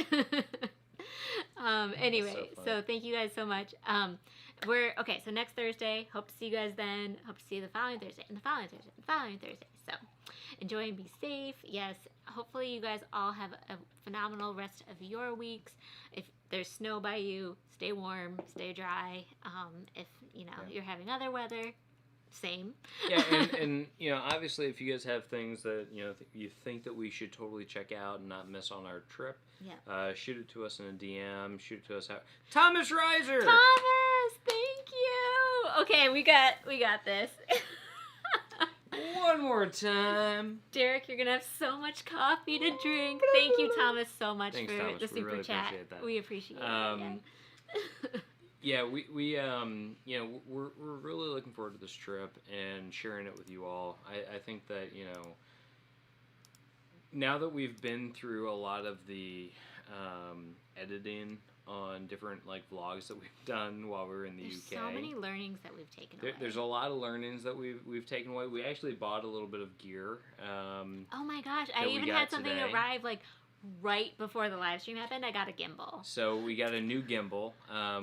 Anyway, so thank you guys so much. So next Thursday, hope to see you guys then. Hope to see you the following Thursday, and the following Thursday, and the following Thursday. So enjoy and be safe. Yes, hopefully you guys all have a phenomenal rest of your weeks. If there's snow by you, stay warm, stay dry. If you're having other weather, same. Yeah, and obviously, if you guys have things that you think that we should totally check out and not miss on our trip, shoot it to us in a DM. Shoot it to us out. Thomas Reiser. Thomas, thank you. Okay, we got this. One more time. Derek, you're going to have so much coffee to drink. Thank you, Thomas, so much for Thomas. the super really chat. Appreciate that. We appreciate it. Yeah, we we're really looking forward to this trip and sharing it with you all. I think that, now that we've been through a lot of the editing on different vlogs that we've done while we were in the UK. There's so many learnings that we've taken away. There's a lot of learnings that we've taken away. We actually bought a little bit of gear. Oh my gosh, I even had something arrive right before the live stream happened. I got a gimbal. So we got a new gimbal.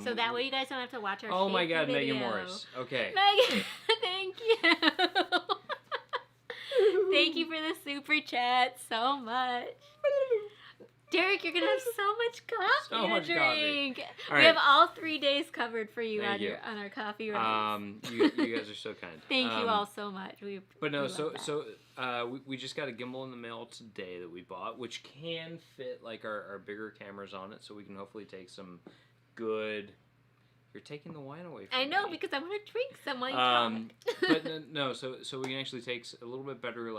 So that way you guys don't have to watch our Oh my God, video. Megan Morris. Okay. Megan, thank you. Thank you for the super chat so much. Derek, you're going to have so much coffee to drink. We have all 3 days covered for you on our coffee race. You guys are so kind. Thank you all so much. We just got a gimbal in the mail today that we bought, which can fit our bigger cameras on it, so we can hopefully take some good... You're taking the wine away from me. I know, because I want to drink some while you talk. But no, so we can actually take a little bit better,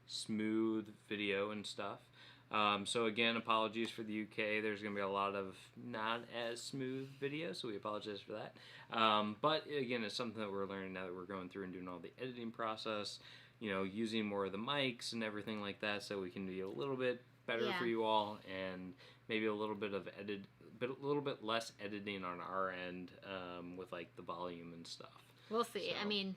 smooth video and stuff. So again, apologies for the UK. There's going to be a lot of not as smooth videos, so we apologize for that. But again, it's something that we're learning now that we're going through and doing all the editing process, using more of the mics and everything like that, so we can be a little bit better for you all, and maybe a little bit less editing on our end with the volume and stuff. We'll see. So. I mean,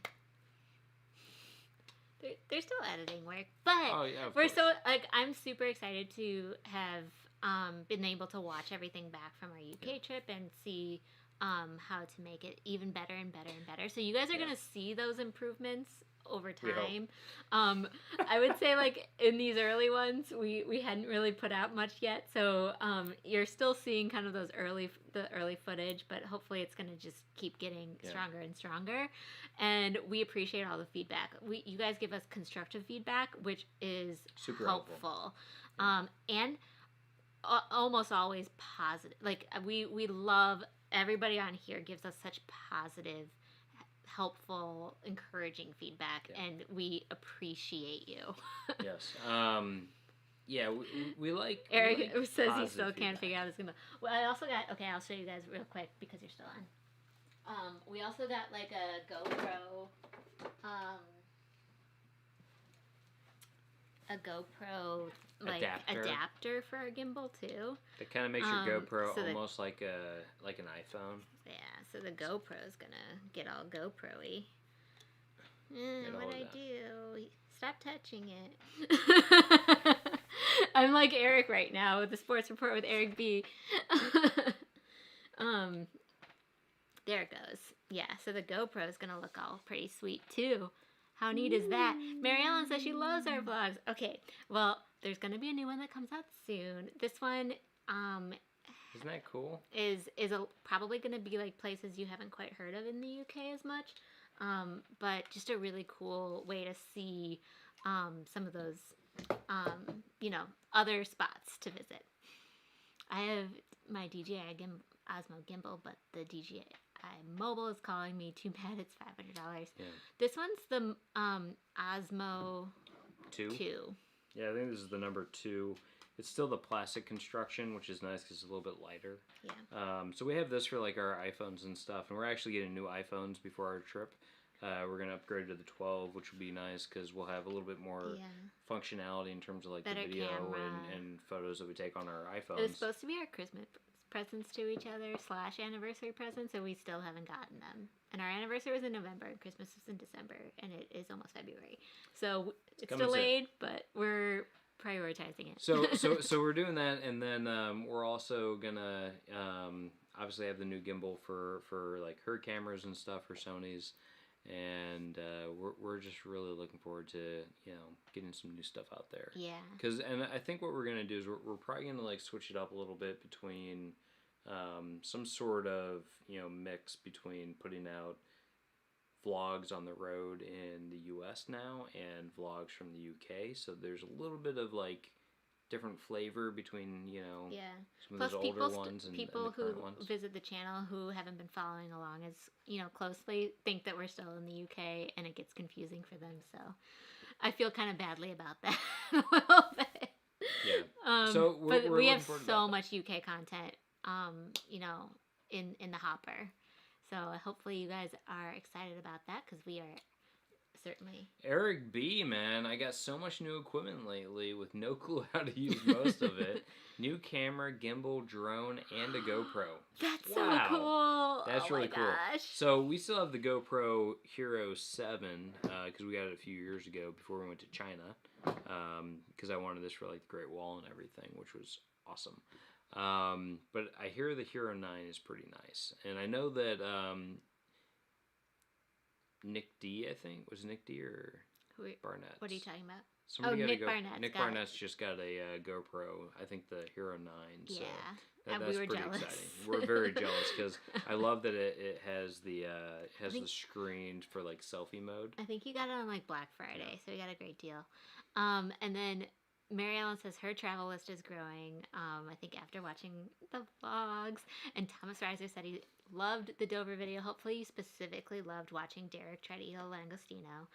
there's still editing work, but we're so I'm super excited to have been able to watch everything back from our UK trip and see how to make it even better and better and better. So you guys are gonna see those improvements over time. I would say in these early ones we hadn't really put out much yet, so you're still seeing kind of the early footage, but hopefully it's going to just keep getting stronger and stronger, and we appreciate all the feedback. You guys give us constructive feedback, which is super helpful. And almost always positive. We love everybody on here gives us such positive, helpful, encouraging feedback, and we appreciate you. Yes. We like Eric says he still feedback. can't figure out his gimbal. Well, I also got, I'll show you guys real quick because you're still on. We also got a GoPro, adapter for our gimbal too. It kind of makes your GoPro almost like an iPhone. Yeah, so the GoPro's gonna get all GoPro-y. What'd I do? Stop touching it. I'm like Eric right now with the sports report with Eric B. There it goes. Yeah, so the GoPro is gonna look all pretty sweet too. How neat is that? Mary Ellen says she loves our vlogs. Okay, well, there's gonna be a new one that comes out soon. This one, isn't that cool? Is probably gonna be places you haven't quite heard of in the UK as much, but just a really cool way to see some of those other spots to visit. I have my DJI Osmo gimbal, but the DJI Mobile is calling me. Too bad it's $500. Yeah. This one's the Osmo 2. Yeah, I think this is the number 2. It's still the plastic construction, which is nice because it's a little bit lighter. Yeah. So we have this for our iPhones and stuff, and we're actually getting new iPhones before our trip. We're going to upgrade to the 12, which will be nice because we'll have a little bit more functionality in terms of the video and photos that we take on our iPhones. It was supposed to be our Christmas presents to each other / anniversary presents, and we still haven't gotten them. And our anniversary was in November, and Christmas was in December, and it is almost February. So it's delayed, but we're prioritizing it. So we're doing that, and then we're also gonna obviously have the new gimbal for her cameras and stuff for Sony's. And we're just really looking forward to getting some new stuff out there. Yeah. And I think what we're gonna do is we're probably gonna switch it up a little bit between some sort of, mix between putting out vlogs on the road in the U.S. now and vlogs from the U.K. So there's a little bit of like different flavor between some of those older ones and people the current ones. Visit the channel who haven't been following along as closely think that we're still in the UK, and it gets confusing for them. So I feel kind of badly about that a little bit. Yeah. So but we have so much UK content, in the hopper. So hopefully you guys are excited about that, because we are certainly. Eric B, man, I got so much new equipment lately with no clue how to use most of it. New camera, gimbal, drone, and a GoPro. That's so cool. That's really cool. So we still have the GoPro Hero 7 because we got it a few years ago before we went to China, because I wanted this for like the Great Wall and everything, which was awesome. But I hear the Hero 9 is pretty nice, and I know that Nick D, I think, was Nick D or Barnett? What are you talking about? Somebody Barnett. Nick Barnett's just got a GoPro. I think the Hero 9. So yeah, that's we were pretty jealous. Exciting. We're very jealous because I love that it has the the screen for like selfie mode. I think you got it on like Black Friday, so we got a great deal. And then Mary Ellen says her travel list is growing. I think after watching the vlogs, and Thomas Reiser said he loved the Dover video. Hopefully you specifically loved watching Derek try to eat a langostino.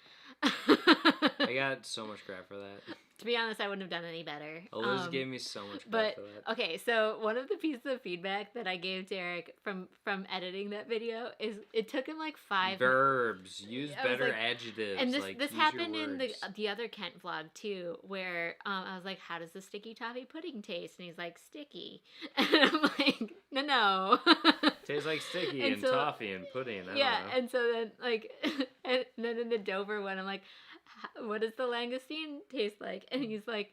I got so much crap for that. To be honest, I wouldn't have done any better. Eliz gave me so much crap for that. Okay, so one of the pieces of feedback that I gave Derek from editing that video is it took him like 5 verbs. Use better adjectives. And this happened in the other Kent vlog too, where I was like, "How does the sticky toffee pudding taste?" And he's like, "Sticky." And I'm like, "No." Tastes like sticky and toffee and pudding. I don't know. And so then and then in the Dover one, I'm like, "What does the langoustine taste like?" And he's like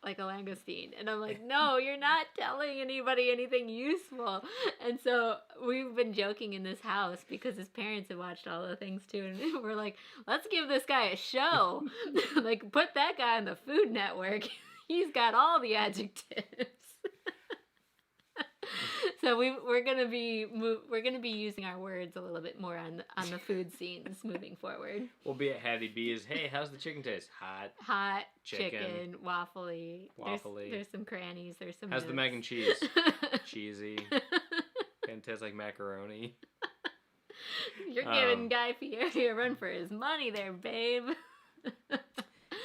a langoustine. And I'm like, "No, you're not telling anybody anything useful." And so we've been joking in this house because his parents have watched all the things too. And we're like, let's give this guy a show. Like, put that guy on the Food Network. He's got all the adjectives. So we're gonna be using our words a little bit more on the food scenes moving forward. We'll be at Hattie B's. Hey, how's the chicken taste? Hot chicken, waffly. There's some crannies. There's some. How's notes. the mac and cheese? Cheesy. Kind of tastes like macaroni. You're giving Guy Fieri a run for his money, there, babe.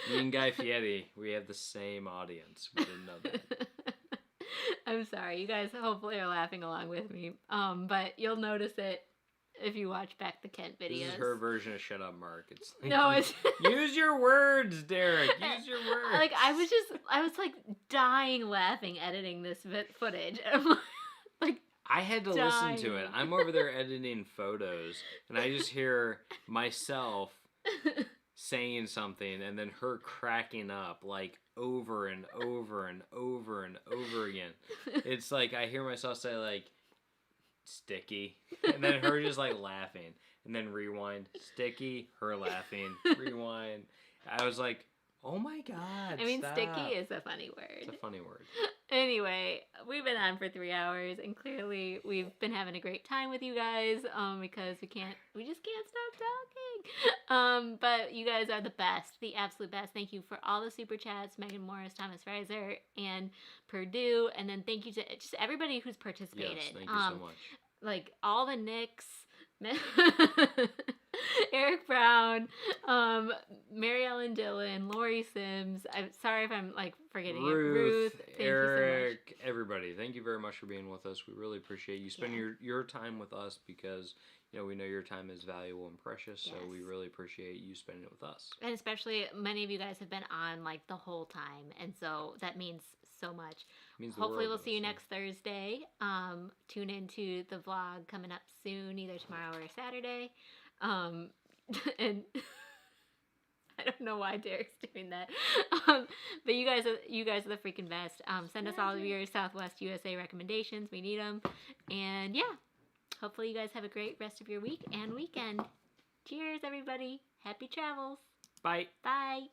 Me and Guy Fieri, we have the same audience. We didn't know that. I'm sorry, you guys hopefully are laughing along with me. But you'll notice it if you watch back the Kent videos. This is her version of Shut Up, Mark. It's like, no, it's use your words, Derek. Use your words. Like I was like dying laughing editing this footage. Like I had to listen to it. I'm over there editing photos, and I just hear myself saying something, and then her cracking up like over and over and over and over again. It's like I hear myself say like sticky, and then her just like laughing, and then rewind, sticky, her laughing, rewind. I was like, oh my god. I mean, stop. Sticky is a funny word. It's a funny word. Anyway, we've been on for 3 hours, and clearly we've been having a great time with you guys, because we just can't stop talking. But you guys are the best, the absolute best. Thank you for all the super chats, Megan Morris, Thomas Reiser, and Purdue, and then thank you to just everybody who's participated. Yes, thank you so much. Like all the Nicks, Eric Brown, Mary Ellen Dillon, Lori Sims. I'm sorry if I'm like forgetting Ruth, thank Eric, you so much. Everybody. Thank you very much for being with us. We really appreciate you spending your time with us because we know your time is valuable and precious. So we really appreciate you spending it with us. And especially many of you guys have been on like the whole time, and so that means so much. Hopefully we'll see you next Thursday. Tune into the vlog coming up soon, either tomorrow or Saturday. And I don't know why Derek's doing that. But you guys are the freaking best. Send us all of your Southwest USA recommendations. We need them. And hopefully you guys have a great rest of your week and weekend. Cheers, everybody. Happy travels. Bye. Bye.